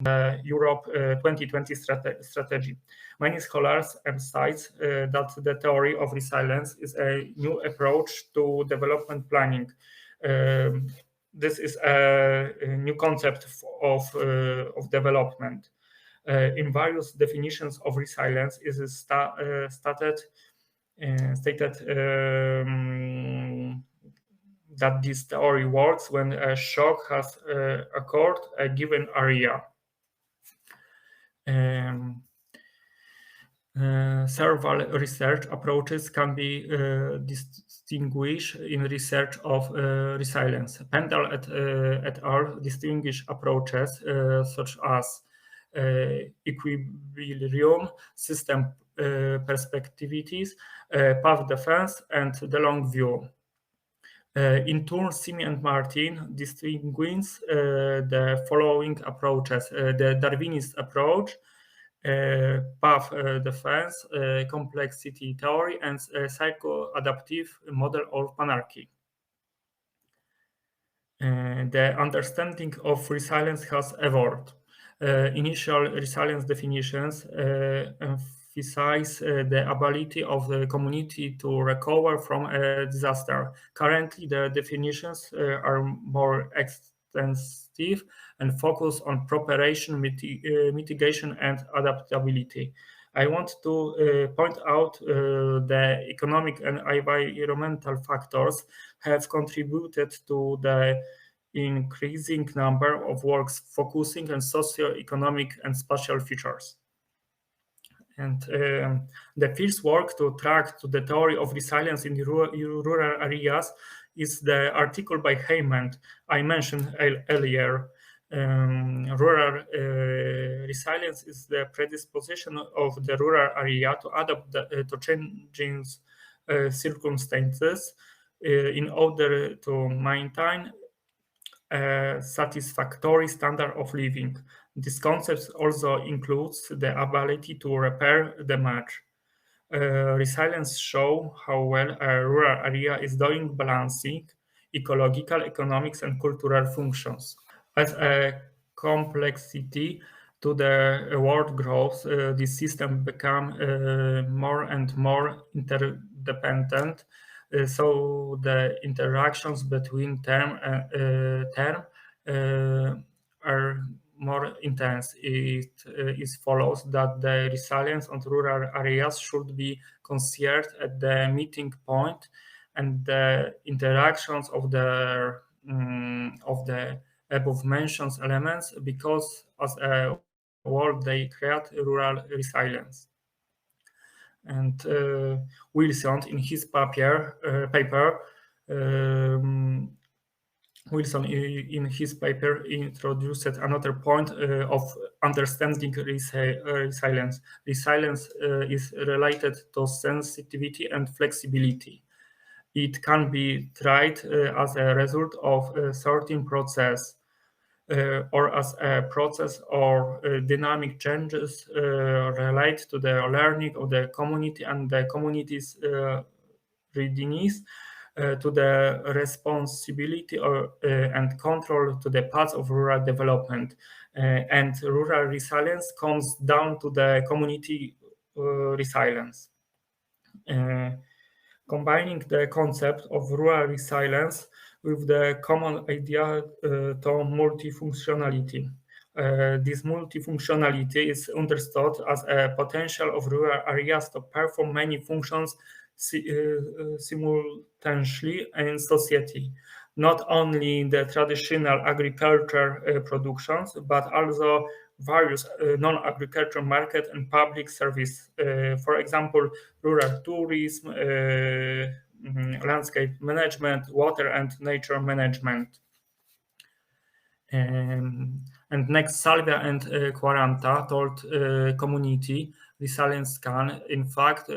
the Europe 2020 strategy. Many scholars emphasize that the theory of resilience is a new approach to development planning. This is a new concept of development. In various definitions of resilience, it is stated that this theory works when a shock has occurred a given area. Several research approaches can be distinguished in research of resilience. Pendle et al. Distinguish approaches such as equilibrium, system perspectivities, path defense, and the long view. In turn, Simi and Martin distinguish the following approaches: the Darwinist approach, path defense, complexity theory, and psycho-adaptive model of panarchy. The understanding of resilience has evolved. Initial resilience definitions emphasize the ability of the community to recover from a disaster. Currently, the definitions are more extensive and focus on preparation, mitigation, and adaptability. I want to point out the economic and environmental factors have contributed to the increasing number of works focusing on socio-economic and spatial features. And the first work to track to the theory of resilience in rural areas is the article by Heyman I mentioned earlier. Rural resilience is the predisposition of the rural area to adapt to changing circumstances in order to maintain a satisfactory standard of living. This concept also includes the ability to repair damage. Resilience shows how well a rural area is doing balancing ecological, economics, and cultural functions. As a complexity to the world grows, this system become more and more interdependent. So the interactions between term are more intense. It is follows that the resilience on rural areas should be considered at the meeting point, and the interactions of the above mentioned elements, because as a whole they create rural resilience. And Wilson, in his paper, introduced another point of understanding resilience. Resilience is related to sensitivity and flexibility. It can be tried as a result of a certain process or as a process or dynamic changes relate to the learning of the community and the community's readiness to the responsibility and control to the path of rural development. And rural resilience comes down to the community resilience. Combining the concept of rural resilience with the common idea to multifunctionality. This multifunctionality is understood as a potential of rural areas to perform many functions simultaneously in society. Not only the traditional agriculture productions, but also various non-agricultural market and public service. For example, rural tourism, landscape management, water and nature management. And next, Salvia and Quaranta told community resilience can, in fact,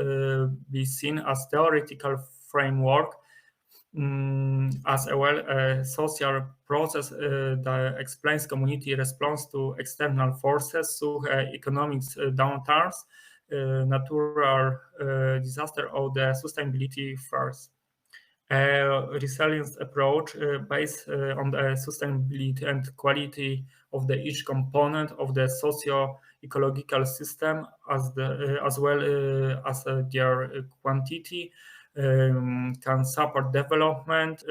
be seen as theoretical framework as well a social process that explains community response to external forces, so economic downturns, natural disaster, or the sustainability first. A resilience approach based on the sustainability and quality of the each component of the socio-ecological system, as well as their quantity, can support development,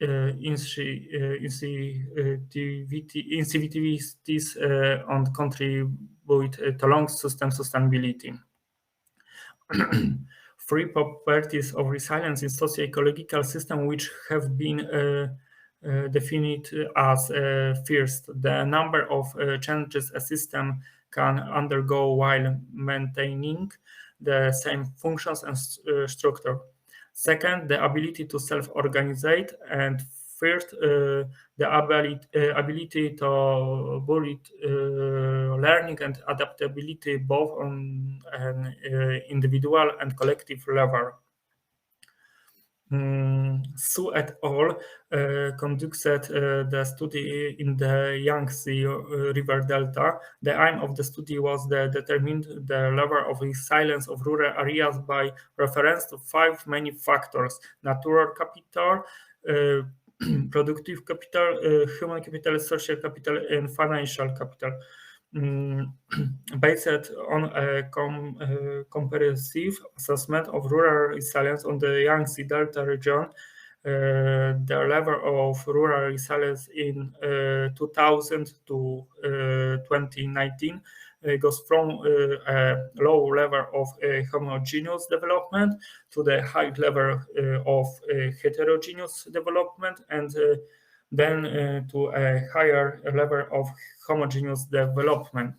incivilities, and contribute to long system sustainability. Three properties of resilience in socio-ecological system which have been defined as first, the number of changes a system can undergo while maintaining the same functions and structure. Second, the ability to self-organize, and third, the ability to bullet learning and adaptability both on an individual and collective level. Su et al. Conducted the study in the Yangtze River Delta. The aim of the study was to determine the level of resilience of rural areas by reference to 5 main factors: natural capital, productive capital, human capital, social capital, and financial capital. Based on a comprehensive assessment of rural resilience on the Yangtze Delta region, the level of rural resilience in 2000 to 2019 goes from a low level of homogeneous development to the high level of heterogeneous development, and then to a higher level of homogeneous development.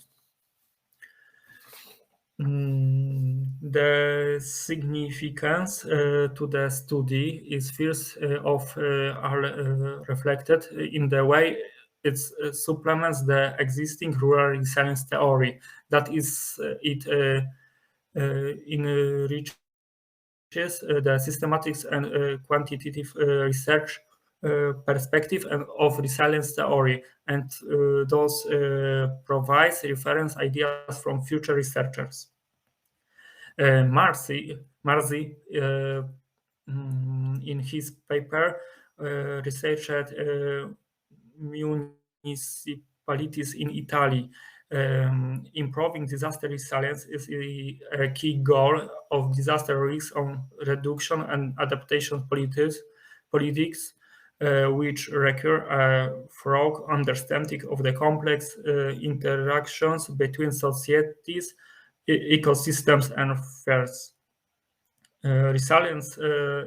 The significance to the study is first are reflected in the way it supplements the existing rural resilience theory. That is, it enriches the systematics and quantitative research perspective and of resilience theory, and thus provides reference ideas from future researchers. Marzi, in his paper, researched municipalities in Italy. Improving disaster resilience is a key goal of disaster risk reduction and adaptation politics, which require a thorough understanding of the complex interactions between societies, ecosystems, and threats. Resilience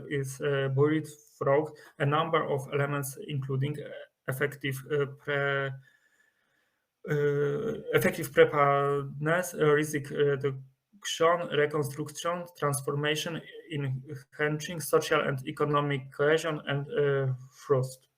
is built through a number of elements, including effective preparedness, risk reduction, reconstruction, transformation, enhancing social and economic cohesion, and trust.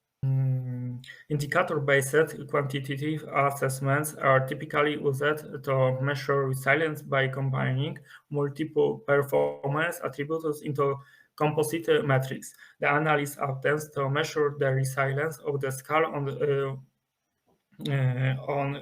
Indicator-based quantitative assessments are typically used to measure resilience by combining multiple performance attributes into composite metrics. The analysis attempts to measure the resilience of the scale on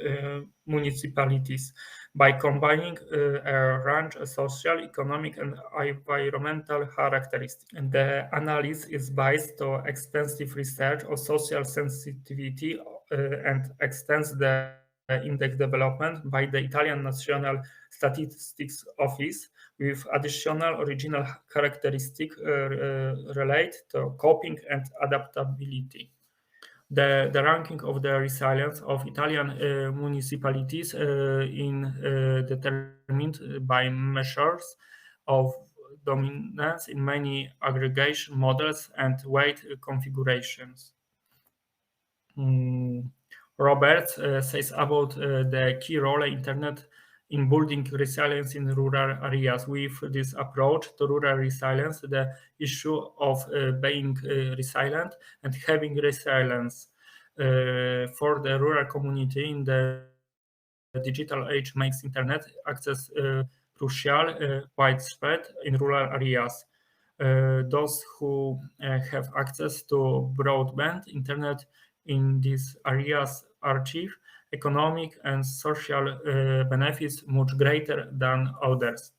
municipalities by combining a range of social, economic, and environmental characteristics. And the analysis is based on extensive research of social sensitivity and extends the index development by the Italian National Statistics Office, with additional original characteristics relate to coping and adaptability. The ranking of the resilience of Italian municipalities determined by measures of dominance in many aggregation models and weight configurations. Roberts says about the key role internet in building resilience in rural areas. With this approach to rural resilience, the issue of being resilient and having resilience for the rural community in the digital age makes internet access crucial, widespread in rural areas. Those who have access to broadband internet in these areas achieve economic and social benefits much greater than others.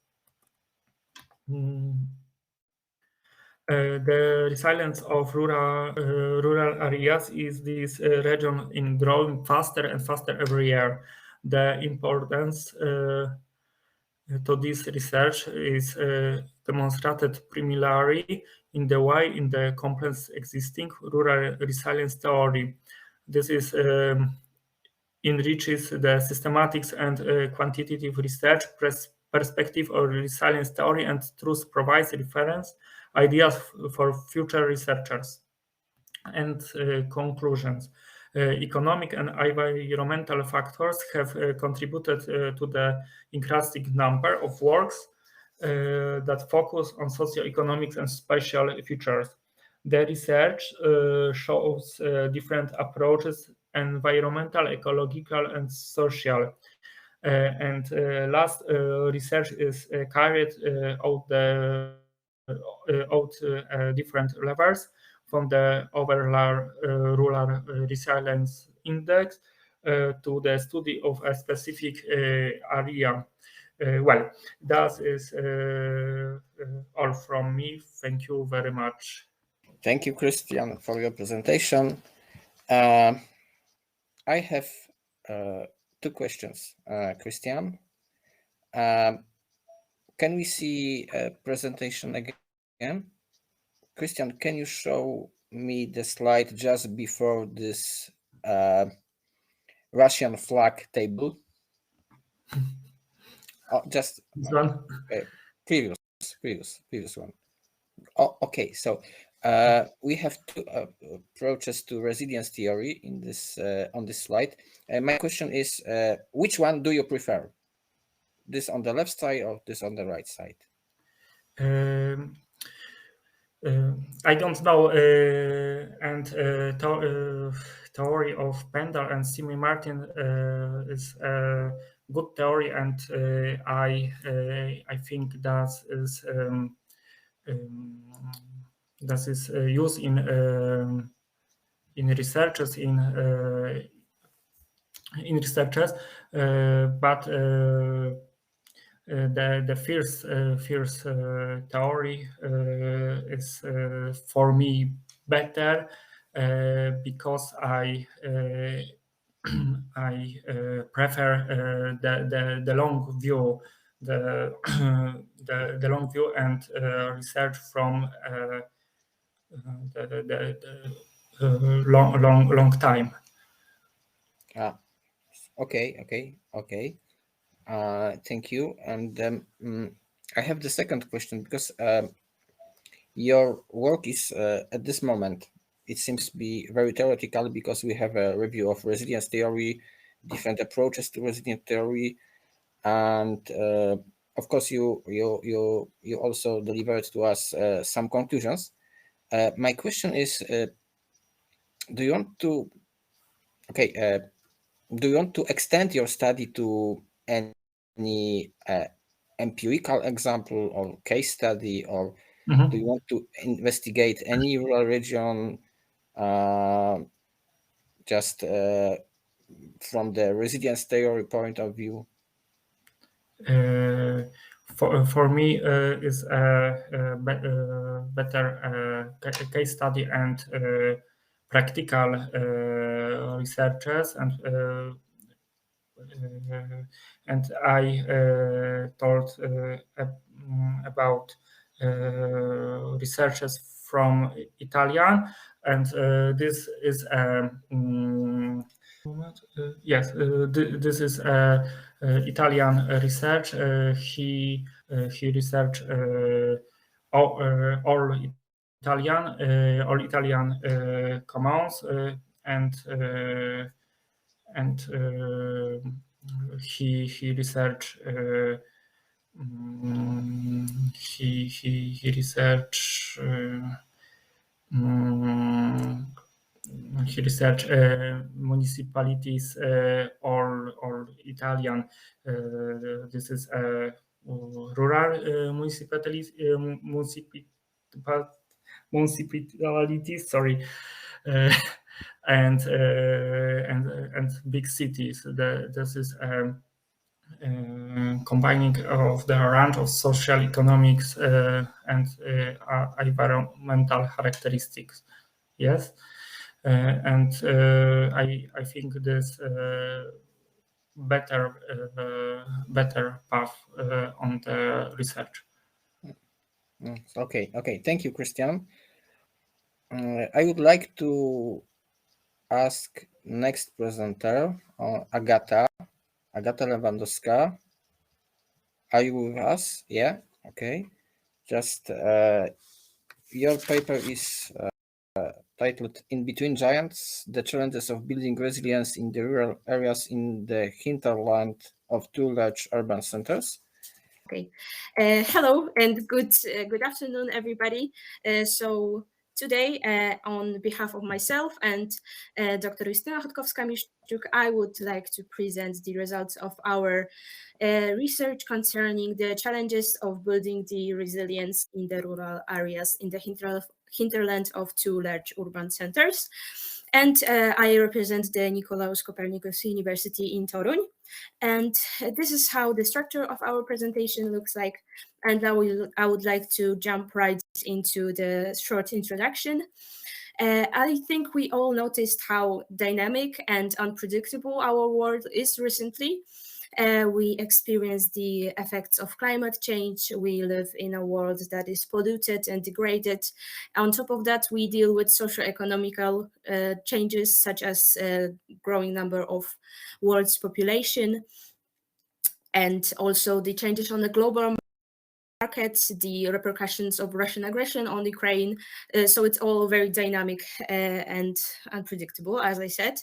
The resilience of rural areas is this region in growing faster and faster every year. The importance to this research is demonstrated primarily in the way in the complex existing rural resilience theory. This is enriches the systematics and quantitative research perspective of resilience theory, and thus provides reference ideas for future researchers. And conclusions. economic and environmental factors have contributed to the increasing number of works that focus on socioeconomics and spatial features. The research shows different approaches: environmental, ecological, and social. And last research is carried out different levels, from the overall rural resilience index to the study of a specific area. Well, that is all from me. Thank you very much. Thank you, Christian, for your presentation. I have 2 questions, Christian. Can we see a presentation again? Christian, can you show me the slide just before this Russian flag table? Oh, just this one? Previous one. Oh, okay. So we have 2 approaches to resilience theory in this on this slide. My question is, which one do you prefer? This on the left side or this on the right side? I don't know. And theory of Pendle and Simi Martin is a good theory, and I think that is used in researches but the first theory is for me better because I prefer the long view, the long view and research from the long time. Okay. Thank you. And I have the second question, because your work is at this moment, it seems to be very theoretical, because we have a review of resilience theory, different approaches to resilience theory, and of course you also delivered to us some conclusions. My question is, do you want to extend your study to any empirical example or case study, or do you want to investigate any rural region just from the resilience theory point of view? For me, is a better case study and practical researches, and I told about researches from Italian, and this is yes, this is Italian research. He researched all Italian communes, and he researched he researched municipalities or Italian. This is a rural municipalities. Sorry. And big cities. This is combining of the range of social, economics, and environmental characteristics. Yes, and I think this better path on the research. Okay. Thank you, Christian. I would like to ask next presenter, Agata Lewandowska. Are you with us? Yeah. Okay. Just your paper is titled In Between Giants, the Challenges of Building Resilience in the Rural Areas in the Hinterland of Two Large Urban Centers. Okay. Hello and good afternoon, everybody. So today, on behalf of myself and Dr. Justyna Chodkowska-Miszczuk, I would like to present the results of our research concerning the challenges of building the resilience in the rural areas in the hinterland of two large urban centers. And I represent the Nicolaus Copernicus University in Toruń. And this is how the structure of our presentation looks like. And now I would like to jump right into the short introduction. I think we all noticed how dynamic and unpredictable our world is recently. We experience the effects of climate change. We live in a world that is polluted and degraded. On top of that, we deal with socio-economical changes, such as growing number of world's population, and also the changes on the global markets, the repercussions of Russian aggression on Ukraine. So it's all very dynamic and unpredictable, as I said.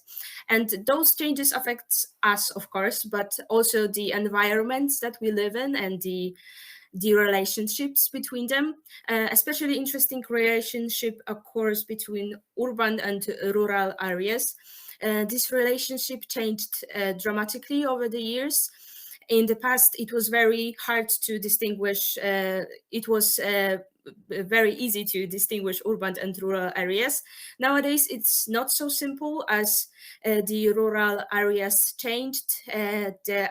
And those changes affect us, of course, but also the environments that we live in and the relationships between them. Especially interesting relationship occurs between urban and rural areas. This relationship changed dramatically over the years. In the past, it was very hard to distinguish. It was very easy to distinguish urban and rural areas. Nowadays, it's not so simple, as the rural areas changed. The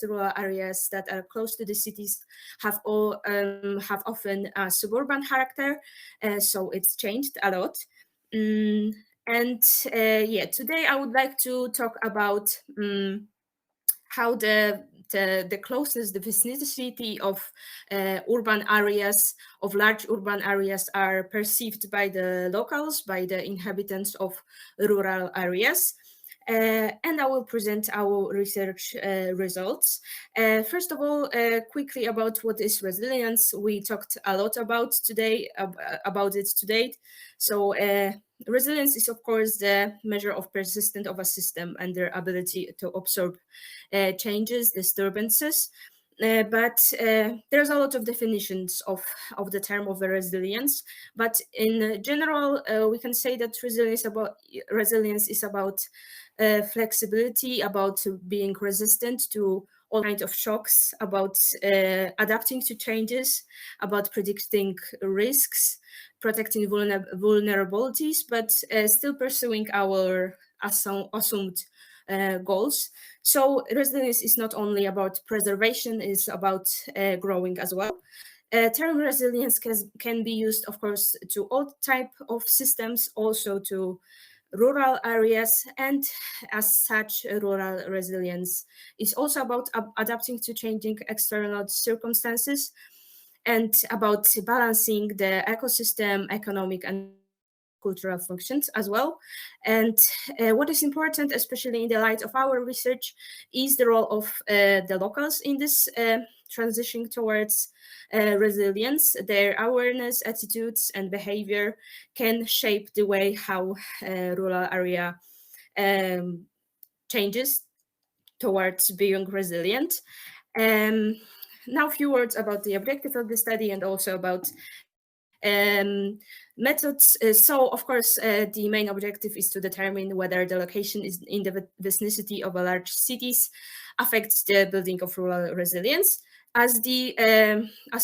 rural areas that are close to the cities have often a suburban character. So it's changed a lot. And today I would like to talk about how the closeness, the vicinity of urban areas, of large urban areas, are perceived by the locals, by the inhabitants of rural areas. And I will present our research results. First of all, quickly about what is resilience. We talked a lot about it today. So resilience is, of course, the measure of persistence of a system and their ability to absorb changes, disturbances. But there's a lot of definitions of the term of resilience. But in general, we can say that resilience is about flexibility, about being resistant to all kinds of shocks, about adapting to changes, about predicting risks, protecting vulnerabilities, but still pursuing our assumed goals. So resilience is not only about preservation, it's about growing as well. Term resilience can be used, of course, to all type of systems, also to rural areas, and as such, rural resilience is also about adapting to changing external circumstances and about balancing the ecosystem, economic and cultural functions as well. And what is important, especially in the light of our research, is the role of the locals in this transition towards resilience. Their awareness, attitudes, and behavior can shape the way how rural area changes towards being resilient. Now, a few words about the objective of the study and also about methods. So, of course, the main objective is to determine whether the location is in the vicinity of a large cities affects the building of rural resilience. As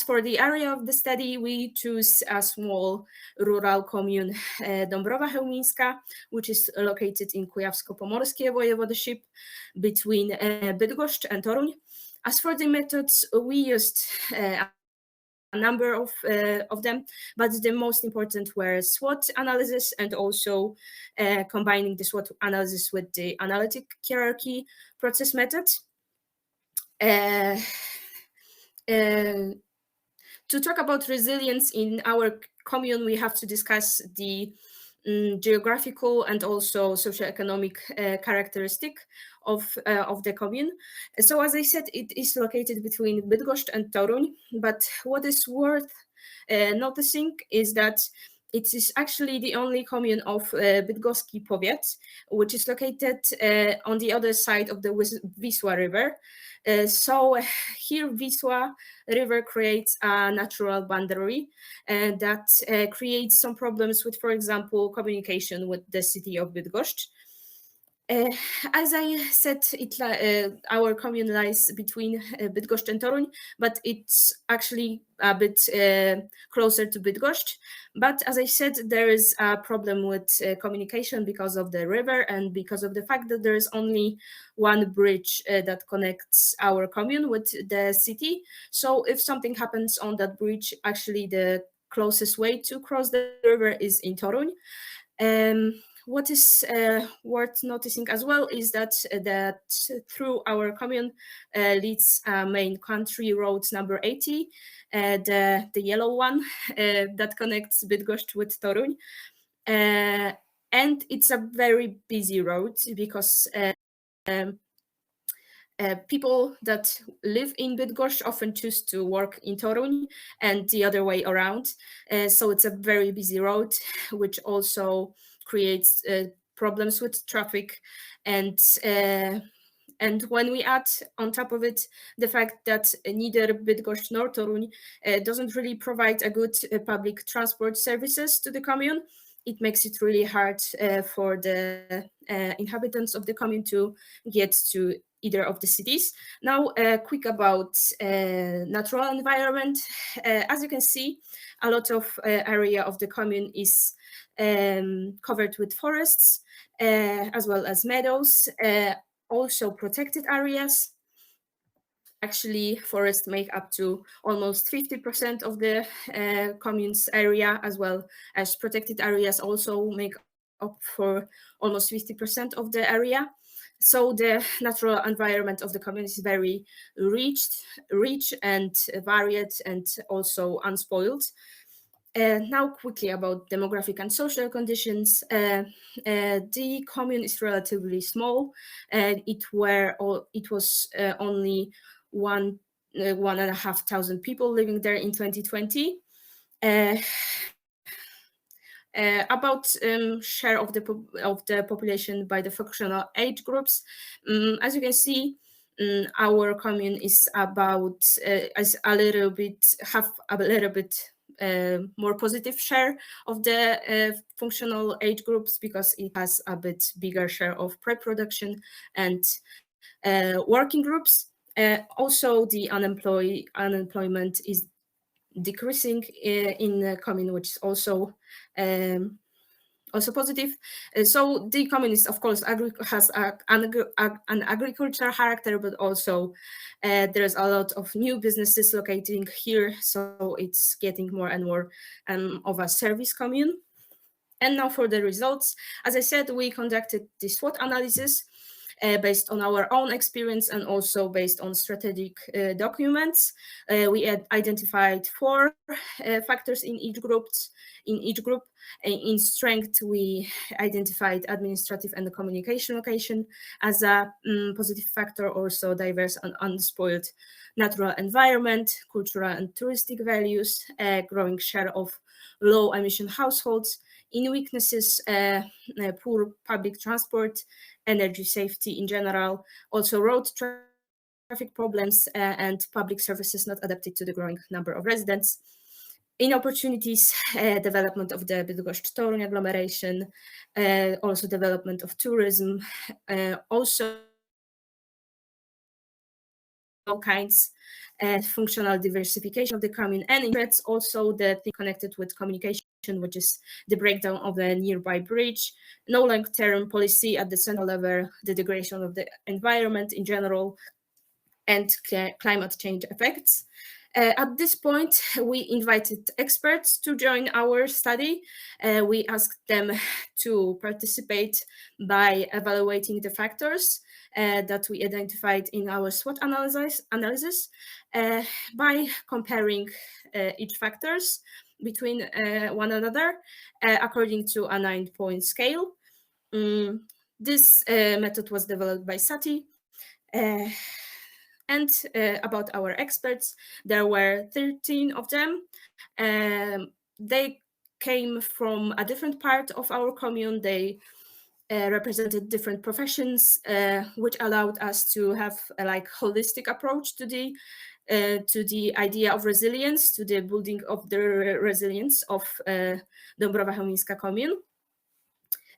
for the area of the study, we choose a small rural commune, Dąbrowa Chełmińska, which is located in Kujawsko-Pomorskie Wojewodeship between Bydgoszcz and Toruń. As for the methods, we used a number of them, but the most important were SWOT analysis and also combining the SWOT analysis with the analytic hierarchy process method. To talk about resilience in our commune, we have to discuss the geographical and also socioeconomic characteristic of the commune. So, as I said, it is located between Bydgoszcz and Toruń, but what is worth noticing is that it is actually the only commune of Bydgoszcz Powiat, which is located on the other side of the Wisła River. So here Wisła River creates a natural boundary that creates some problems with, for example, communication with the city of Bydgoszcz. As I said, our commune lies between Bydgoszcz and Toruń, but it's actually a bit closer to Bydgoszcz. But as I said, there is a problem with communication because of the river and because of the fact that there is only one bridge that connects our commune with the city. So if something happens on that bridge, actually the closest way to cross the river is in Toruń. What is worth noticing as well is that through our commune leads main country road number 80, the yellow one that connects Bydgoszcz with Toruń. And it's a very busy road because people that live in Bydgoszcz often choose to work in Toruń and the other way around. So it's a very busy road, which also creates problems with traffic. And when we add on top of it the fact that neither Bydgoszcz nor Toruń doesn't really provide a good public transport services to the commune, it makes it really hard for the inhabitants of the commune to get to either of the cities. Now, quick about natural environment. As you can see, a lot of area of the commune is covered with forests, as well as meadows, also protected areas. Actually, forests make up to almost 50% of the commune's area, as well as protected areas also make up for almost 50% of the area. So the natural environment of the commune is very rich and varied and also unspoiled. Now quickly about demographic and social conditions. The commune is relatively small. It was only 1,500 people living there in 2020. About share of the population by the functional age groups, as you can see, our commune is about a little bit more positive share of the functional age groups because it has a bit bigger share of pre-production and working groups. Also, the unemployment is decreasing in the commune, which is also positive. So the commune is, of course, has an agricultural character, but also there's a lot of new businesses locating here, so it's getting more and more of a service commune. And now for the results. As I said, we conducted the SWOT analysis based on our own experience and also based on strategic documents. We had identified 4 factors in each group. In strength, we identified administrative and communication location as a positive factor, also diverse and unspoiled natural environment, cultural and touristic values, growing share of low emission households. In weaknesses, poor public transport, energy safety in general, also road traffic problems, and public services not adapted to the growing number of residents. In opportunities, development of the Bydgoszcz-Toruń agglomeration, also development of tourism, also all kinds functional diversification of the commune, and in threats also the thing connected with communication, which is the breakdown of the nearby bridge, no long-term policy at the central level, the degradation of the environment in general, and climate change effects. At this point, we invited experts to join our study. We asked them to participate by evaluating the factors that we identified in our SWOT analysis by comparing each factors between one another according to a 9-point scale. This method was developed by Sati. And about our experts, there were 13 of them. They came from a different part of our commune. They represented different professions, which allowed us to have a like holistic approach to the idea of resilience, to the building of the resilience of Dąbrowa Chełmińska commune.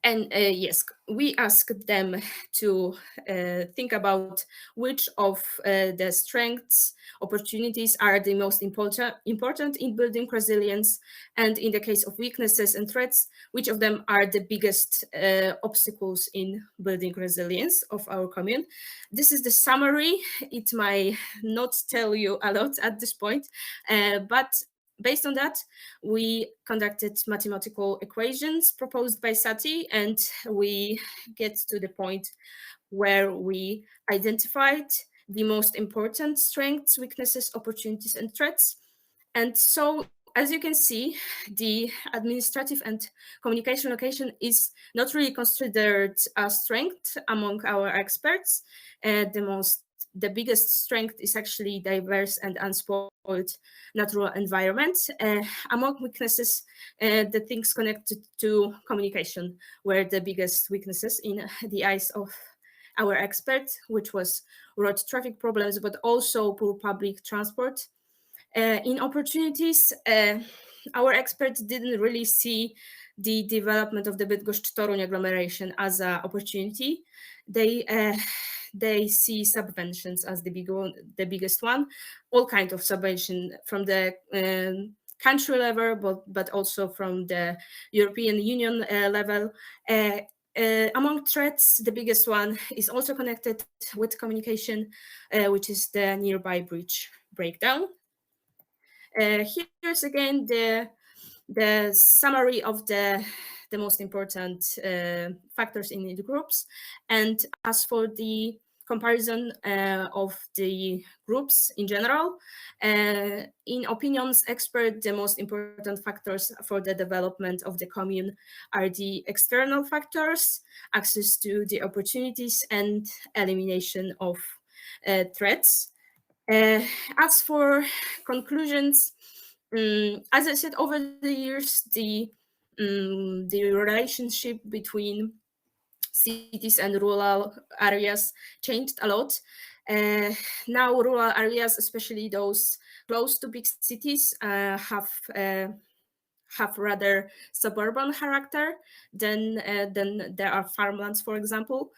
And yes, we asked them to think about which of the strengths, opportunities are the most important in building resilience, and in the case of weaknesses and threats, which of them are the biggest obstacles in building resilience of our commune. This is the summary. It might not tell you a lot at this point, but based on that, we conducted mathematical equations proposed by Sati, and we get to the point where we identified the most important strengths, weaknesses, opportunities, and threats. And so, as you can see, the administrative and communication location is not really considered a strength among our experts. The biggest strength is actually diverse and unspoiled natural environment. Among weaknesses, the things connected to communication were the biggest weaknesses in the eyes of our experts, which was road traffic problems, but also poor public transport. In opportunities, our experts didn't really see the development of the Bydgoszcz-Toruń agglomeration as an opportunity. They see subventions as the biggest one, all kinds of subvention from the country level, but also from the European Union level. Among threats, the biggest one is also connected with communication, which is the nearby bridge breakdown. Here's again the summary of the most important factors in the groups. And as for the comparison of the groups in general, in opinions expert, the most important factors for the development of the commune are the external factors, access to the opportunities, and elimination of threats. As for conclusions, as I said, over the years, the relationship between cities and rural areas changed a lot. Now rural areas, especially those close to big cities, have rather suburban character than there are farmlands, for example.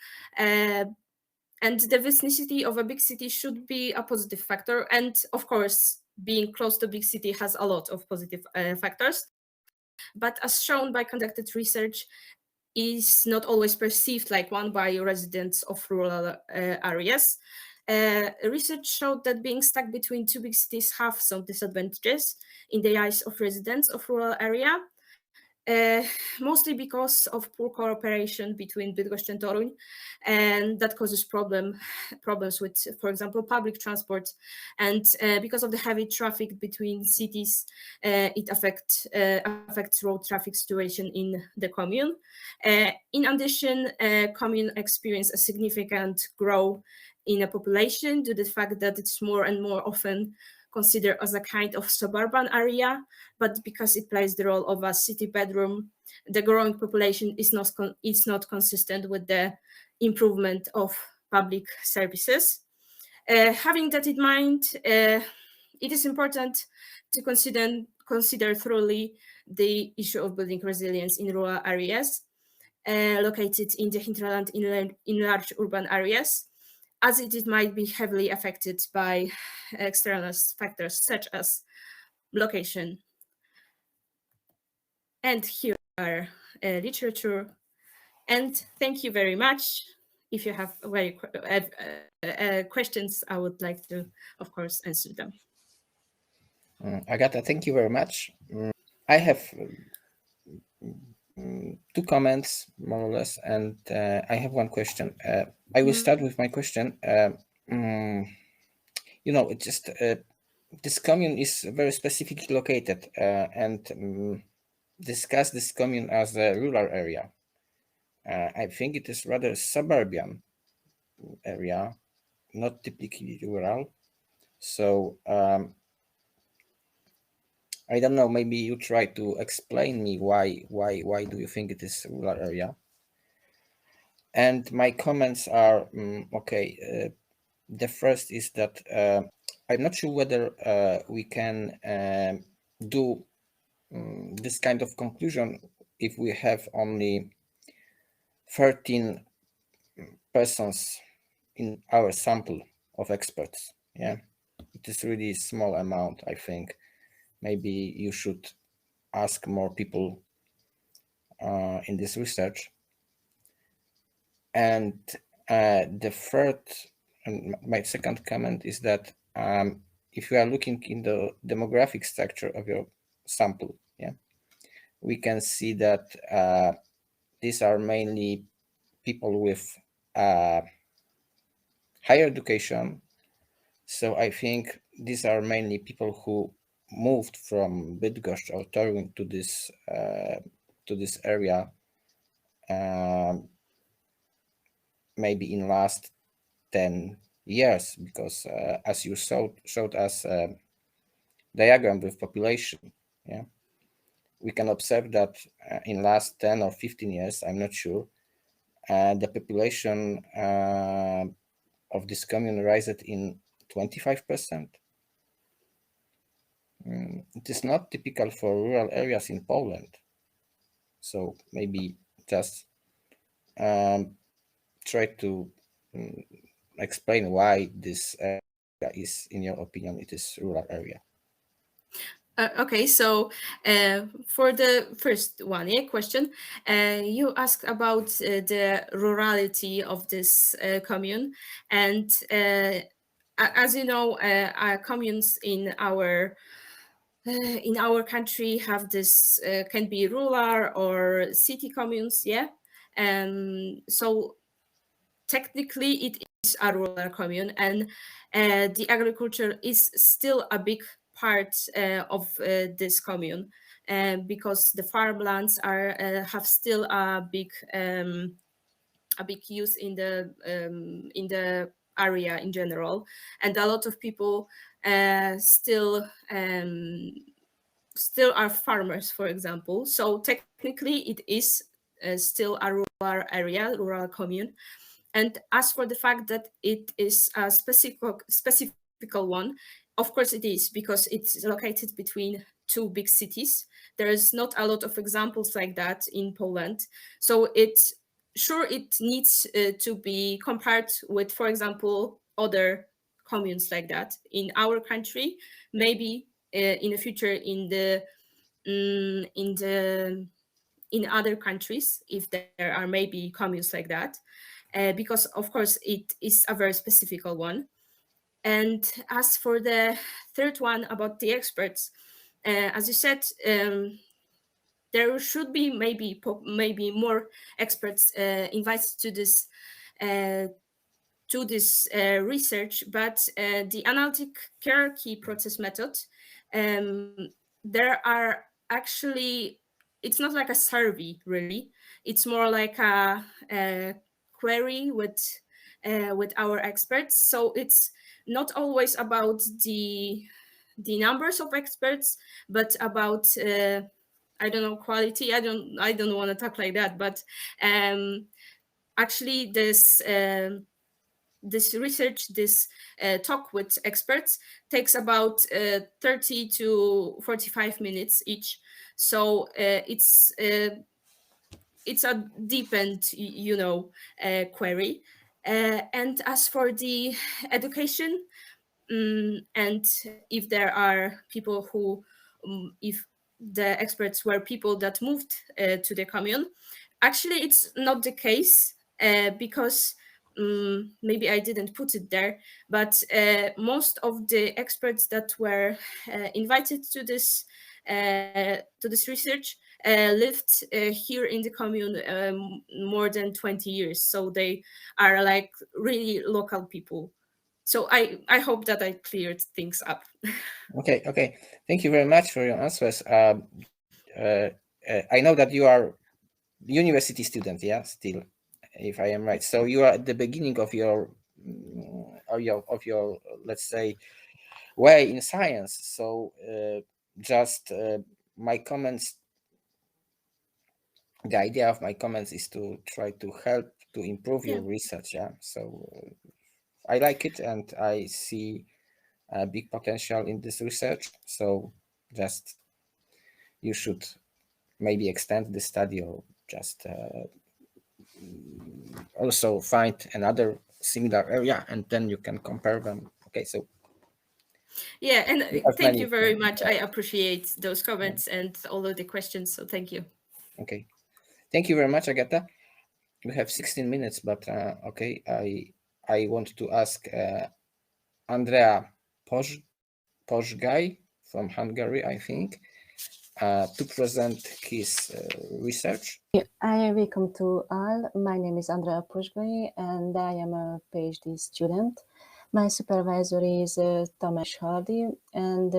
And the vicinity of a big city should be a positive factor. And of course, being close to a big city has a lot of positive factors. But as shown by conducted research, is not always perceived like one by residents of rural areas. Research showed that being stuck between two big cities have some disadvantages in the eyes of residents of rural area. Mostly because of poor cooperation between Bydgoszcz and Toruń, and that causes problems with, for example, public transport. And because of the heavy traffic between cities, it affects road traffic situation in the commune. In addition, commune experience a significant growth in a population due to the fact that it's more and more often considered as a kind of suburban area, but because it plays the role of a city bedroom, the growing population is not consistent with the improvement of public services. Having that in mind, it is important to consider thoroughly the issue of building resilience in rural areas located in the hinterland in large urban areas, as it might be heavily affected by external factors such as location. And here are literature. And thank you very much. If you have questions, I would like to, of course, answer them. Agata, thank you very much. I have two comments, more or less, and I have one question. I will start with my question. This commune is very specifically located, and discuss this commune as a rural area. I think it is rather suburban area, not typically rural. So I don't know, maybe you try to explain me why do you think it is rural area? And my comments are, okay, the first is that I'm not sure whether we can do this kind of conclusion if we have only 13 persons in our sample of experts. Yeah, it is really small amount, I think. Maybe you should ask more people in this research. And the third, and my second comment is that if you are looking in the demographic structure of your sample, yeah, we can see that these are mainly people with higher education. So I think these are mainly people who moved from Bydgoszcz or Toruń to this area, maybe in last 10 years, because as you showed us a diagram with population, yeah, we can observe that in last 10 or 15 years, I'm not sure, the population of this commune rised in 25%. It is not typical for rural areas in Poland. So maybe just try to explain why this area is, in your opinion, it is rural area. Okay, so for the first one, yeah, question, you asked about the rurality of this commune, and as you know, our communes in our country have this can be rural or city communes, yeah. So technically, it is a rural commune, and the agriculture is still a big part of this commune, because the farmlands are have still a big use in the area in general, and a lot of people still are farmers, for example. So technically, it is still a rural area, rural commune. And as for the fact that it is a specific one, of course it is, because it's located between two big cities. There is not a lot of examples like that in Poland. So it needs to be compared with, for example, other communes like that in our country, maybe in the future in other countries, if there are maybe communes like that. Because of course it is a very specific one. And as for the third one about the experts, as you said, there should be maybe more experts invited to this research, but the analytic hierarchy process method, there are actually, it's not like a survey really, it's more like a query with our experts. So it's not always about the numbers of experts, but about I don't know, quality. I don't want to talk like that, but actually this research, this talk with experts takes about 30 to 45 minutes each. So it's a deepened, query. And as for the education, and if there are people who, if the experts were people that moved to the commune, actually it's not the case, because maybe I didn't put it there, but most of the experts that were invited to this research lived here in the commune more than 20 years. So they are like really local people. So I hope that I cleared things up. Okay. Thank you very much for your answers. I know that you are university student, yeah, still, if I am right. So you are at the beginning of your let's say way in science. So just my comments. The idea of my comments is to try to help to improve your research. Yeah, so I like it and I see a big potential in this research. So just you should maybe extend the study or just also find another similar area and then you can compare them. Okay, so yeah, and thank you very much. I appreciate those comments and all of the questions. So thank you. Okay, thank you very much, Agata. We have 16 minutes, but okay, I want to ask Andrea Pozsgai from Hungary, I think, to present his research. I welcome to all. My name is Andrea Pozsgai and I am a PhD student. My supervisor is Tamás Hardy, and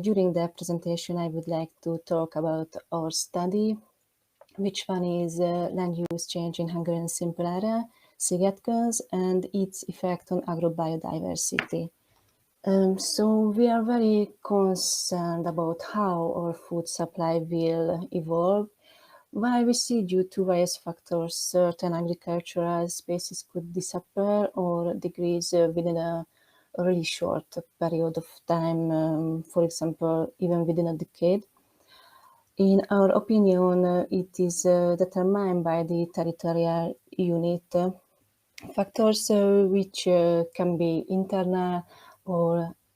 during the presentation I would like to talk about our study, which one is land use change in Hungarian simple area, Szigetköz, and its effect on agrobiodiversity. So we are very concerned about how our food supply will evolve. While we see due to various factors, certain agricultural spaces could disappear or decrease within a really short period of time, for example, even within a decade. In our opinion, it is determined by the territorial unit factors, which can be internal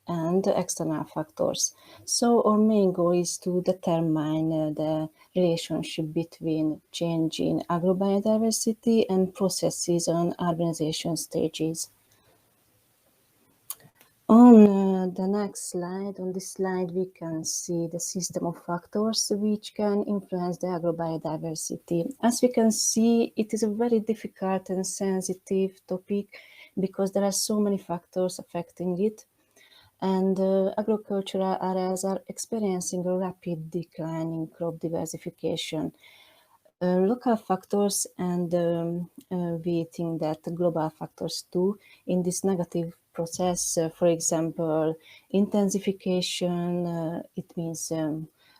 and external factors. So our main goal is to determine the relationship between change in agrobiodiversity and processes on urbanization stages. On the next slide, on this slide, we can see the system of factors which can influence the agrobiodiversity. As we can see, it is a very difficult and sensitive topic because there are so many factors affecting it. And agricultural areas are experiencing a rapid decline in crop diversification. Local factors, and we think that global factors too in this negative process, for example, intensification, it means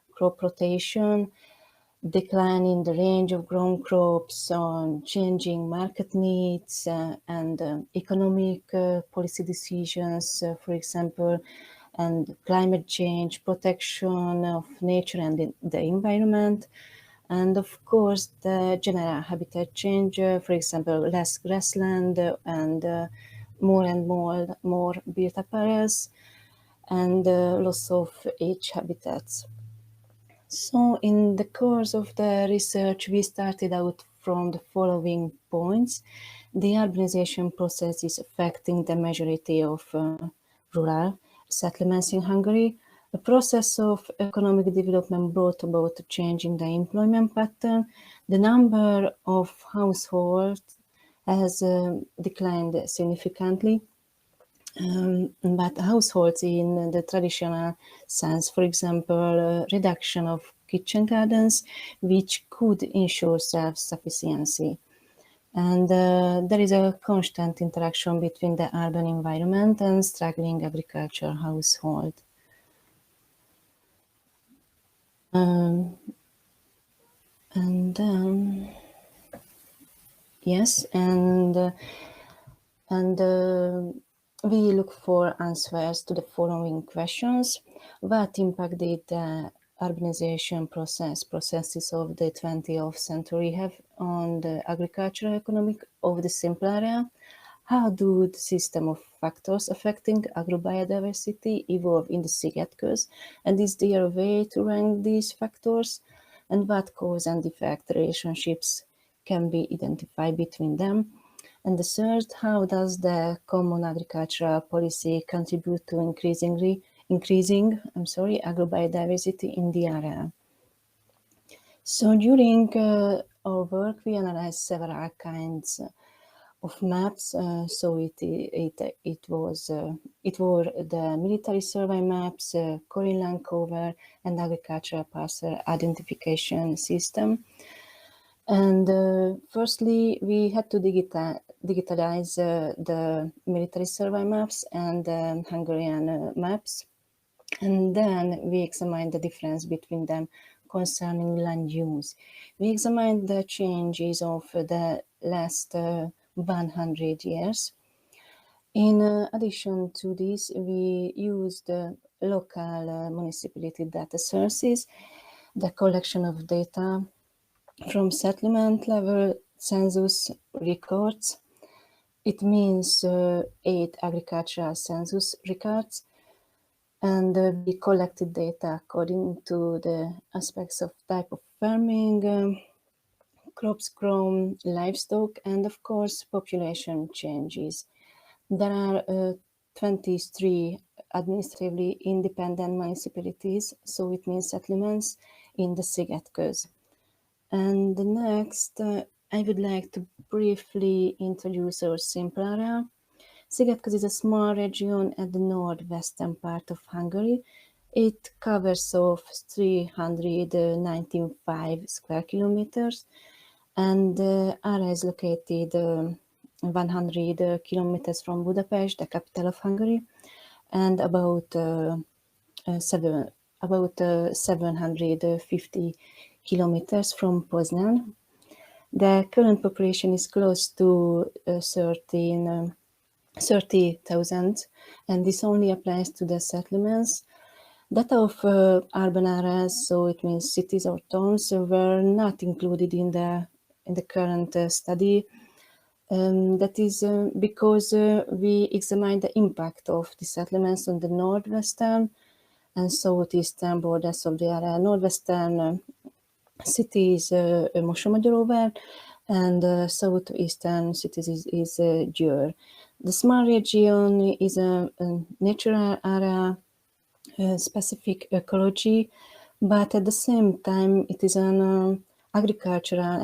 crop rotation, decline in the range of grown crops, on changing market needs, and economic policy decisions, for example, and climate change, protection of nature and the environment. And of course, the general habitat change, for example, less grassland and more built-up areas, and loss of age habitats. So in the course of the research, we started out from the following points. The urbanization process is affecting the majority of rural settlements in Hungary. The process of economic development brought about a change in the employment pattern. The number of households has declined significantly. But households in the traditional sense, for example, reduction of kitchen gardens, which could ensure self-sufficiency. And there is a constant interaction between the urban environment and struggling agricultural household. Yes, and we look for answers to the following questions. What impact did the urbanization processes of the 20th century have on the agricultural economic of the simple area? How do the system of factors affecting agrobiodiversity evolve in the Szigetköz? And is there a way to rank these factors? And what cause and effect relationships can be identified between them? And the third, how does the common agricultural policy contribute to increasing agrobiodiversity in the area? So during our work, we analyzed several kinds of maps. So it were the military survey maps, Corin land cover, and agricultural parcel identification system. And firstly, we had to digitalize the military survey maps and Hungarian maps. And then we examine the difference between them concerning land use. We examine the changes of the last 100 years. In addition to this, we used local municipality data sources, the collection of data from settlement level census records. It means 8 agricultural census records, and we collected data according to the aspects of type of farming, crops grown, livestock, and of course population changes. There are 23 administratively independent municipalities, so it means settlements in the Szigetköz. And the next, I would like to briefly introduce our simple area. Szigetköz is a small region at the northwestern part of Hungary. It covers of 395 square kilometers, and the area is located 100 kilometers from Budapest, the capital of Hungary, and about 750 kilometers from Poznan. The current population is close to 30,000, and this only applies to the settlements. Data of urban areas, so it means cities or towns, were not included in the current study. That is because we examined the impact of the settlements on the northwestern and southeastern borders of the area. Northwestern cities Mosonmagyaróvár, and southeastern cities is Győr. The small region is a natural area, specific ecology, but at the same time it is an agricultural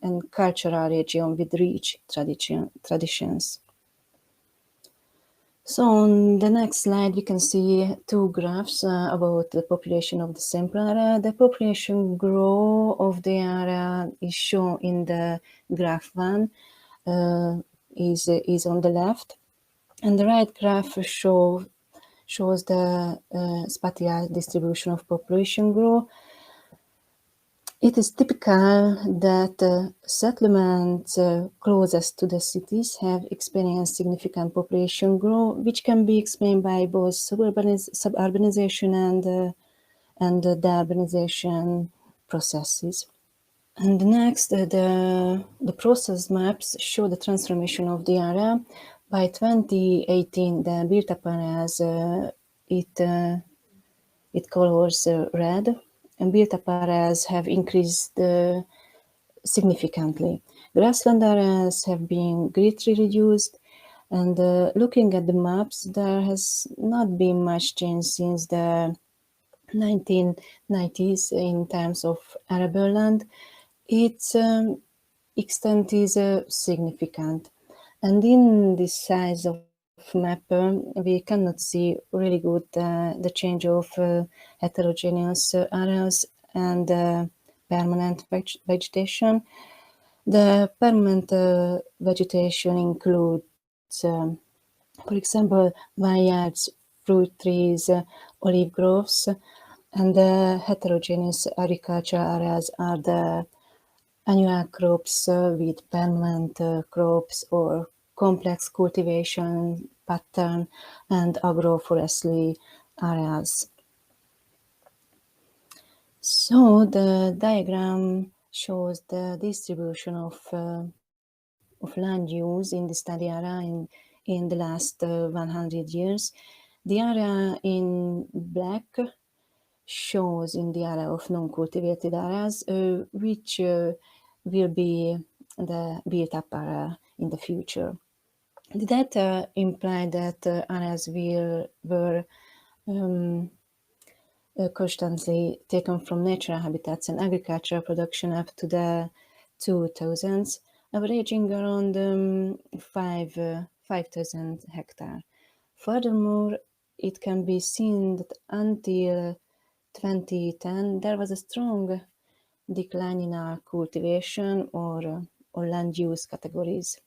and cultural region with rich traditions. So on the next slide, we can see 2 graphs about the population of the simple area. The population growth of the area is shown in the graph 1, is on the left, and the right graph shows the spatial distribution of population growth. It is typical that settlements closest to the cities have experienced significant population growth, which can be explained by both suburbanization and the urbanization processes. And next, the process maps show the transformation of the area. By 2018, the built-up areas, it colors red, and built-up areas have increased significantly. Grassland areas have been greatly reduced, and looking at the maps, there has not been much change since the 1990s in terms of arable land. Its extent is significant, and in this size of map, we cannot see really good the change of heterogeneous areas and permanent vegetation. The permanent vegetation includes, for example, vineyards, fruit trees, olive groves, and the heterogeneous agricultural areas are the annual crops with permanent crops or complex cultivation pattern and agroforestry areas. So the diagram shows the distribution of land use in the study area in the last 100 years. The area in black shows in the area of non-cultivated areas, which will be the built-up area in the future. The data imply that areas were constantly taken from natural habitats and agricultural production up to the 2000s, averaging around 5,000 hectares. Furthermore, it can be seen that until 2010, there was a strong decline in our cultivation or land use categories.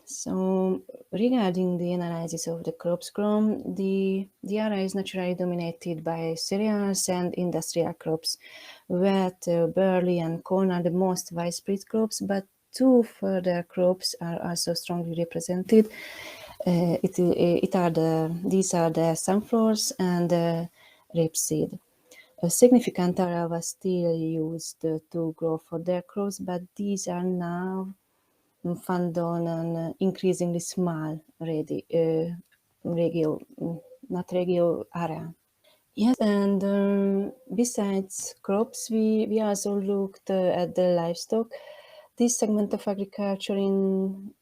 So regarding the analysis of the crops grown, the area is naturally dominated by cereals and industrial crops. Wheat, barley, and corn are the most widespread crops, but two further crops are also strongly represented. These are the sunflowers and rapeseed. A significant area was still used to grow fodder crops, but these are now found on an increasingly small regio area. Yes, and besides crops, we also looked at the livestock. This segment of agriculture in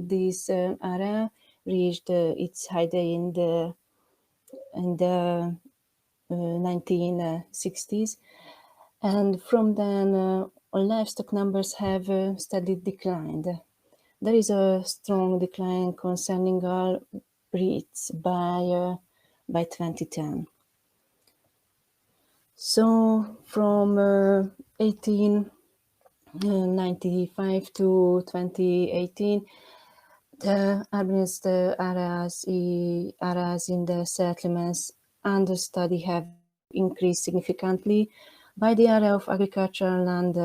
this area reached its heyday in the 1960s, and from then livestock numbers have steadily declined. There is a strong decline concerning all breeds by 2010. So from 1895 to 2018, the urbanized areas in the settlements under study have increased significantly. By the area of agricultural land,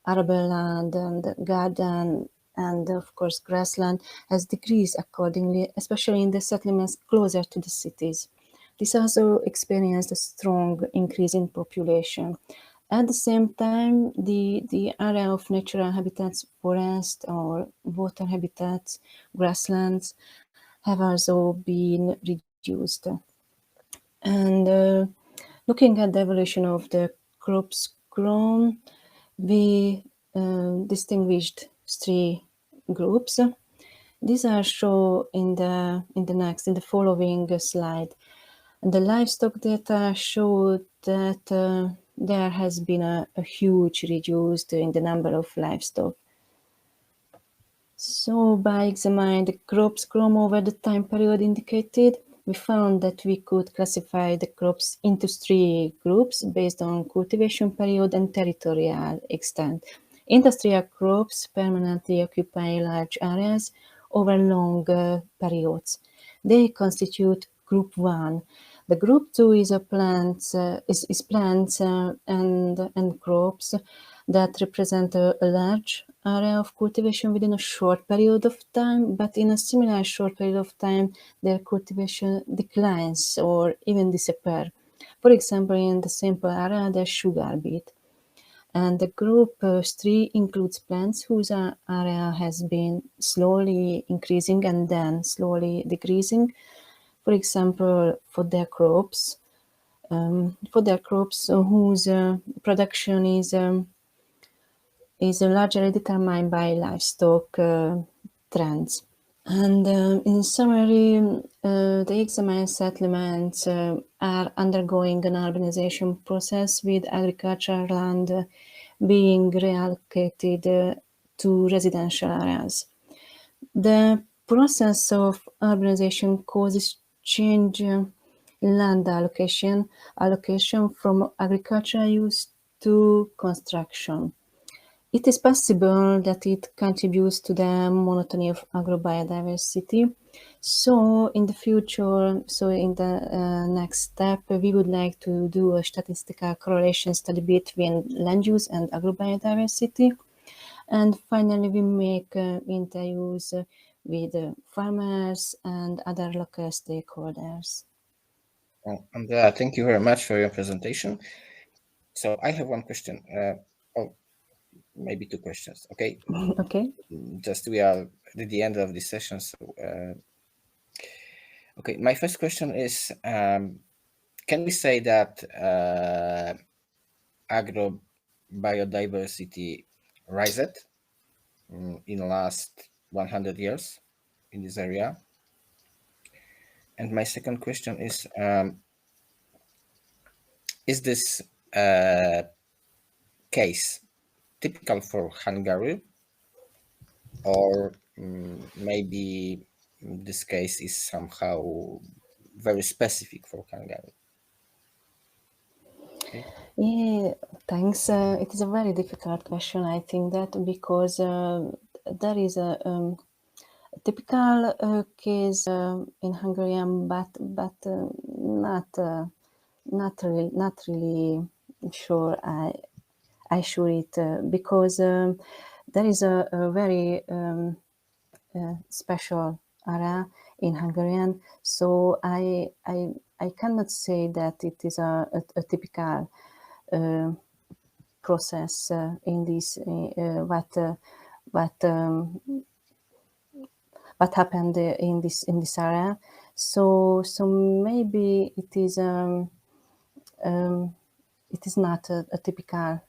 arable land, and garden, and of course grassland has decreased accordingly, especially in the settlements closer to the cities. This also experienced a strong increase in population. At the same time, the area of natural habitats, forest or water habitats, grasslands, have also been reduced. And looking at the evolution of the crops grown, we distinguished three groups. These are shown in the following slide. And the livestock data showed that there has been a huge reduce in the number of livestock. So by examining the crops grown over the time period indicated, we found that we could classify the crops into three groups based on cultivation period and territorial extent. Industrial crops permanently occupy large areas over long periods. They constitute Group 1. The Group 2 is plants and crops that represent a large area of cultivation within a short period of time, but in a similar short period of time, their cultivation declines or even disappear. For example, in the simple area, the sugar beet. And the Group 3 includes plants whose area has been slowly increasing and then slowly decreasing. For example, fodder crops whose production is largely determined by livestock trends. And in summary, the examined settlements are undergoing an urbanization process with agricultural land being reallocated to residential areas. The process of urbanization causes change in land allocation from agricultural use to construction. It is possible that it contributes to the monotony of agrobiodiversity. So in the future, in the next step, we would like to do a statistical correlation study between land use and agrobiodiversity. And finally, we make interviews with farmers and other local stakeholders. Andrea, thank you very much for your presentation. So I have one question, maybe two questions. Okay. Okay. Just we are at the end of this session. So, okay, my first question is: can we say that agrobiodiversity rised in the last 100 years in this area? And my second question is this case typical for Hungary, or maybe this case is somehow very specific for Hungary? Okay. Yeah, thanks. It is a very difficult question, I think, that because there is a typical case in Hungarian, but not really sure. I sure it because there is a very special area in Hungarian, so I cannot say that it is a typical process in this what happened in this area. So maybe it is not a typical.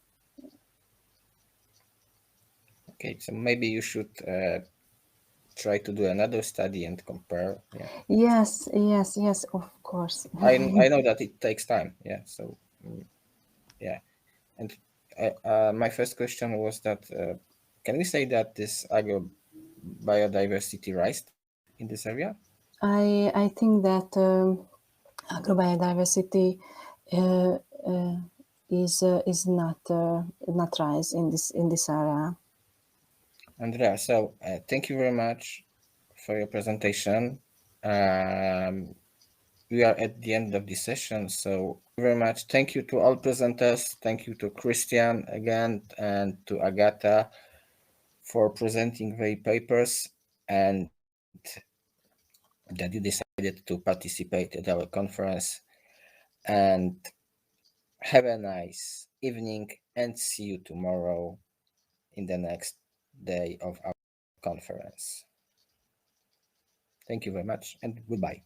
Okay, so maybe you should try to do another study and compare. Yeah. Yes, of course. I know that it takes time. Yeah, so yeah, and my first question was that can we say that this agrobiodiversity rise in this area? I think that agrobiodiversity is not rise in this area. Andrea, so thank you very much for your presentation. We are at the end of the session, so very much. Thank you to all presenters. Thank you to Christian again and to Agata for presenting their papers and that you decided to participate at our conference. And have a nice evening and see you tomorrow in the next day of our conference. Thank you very much and goodbye.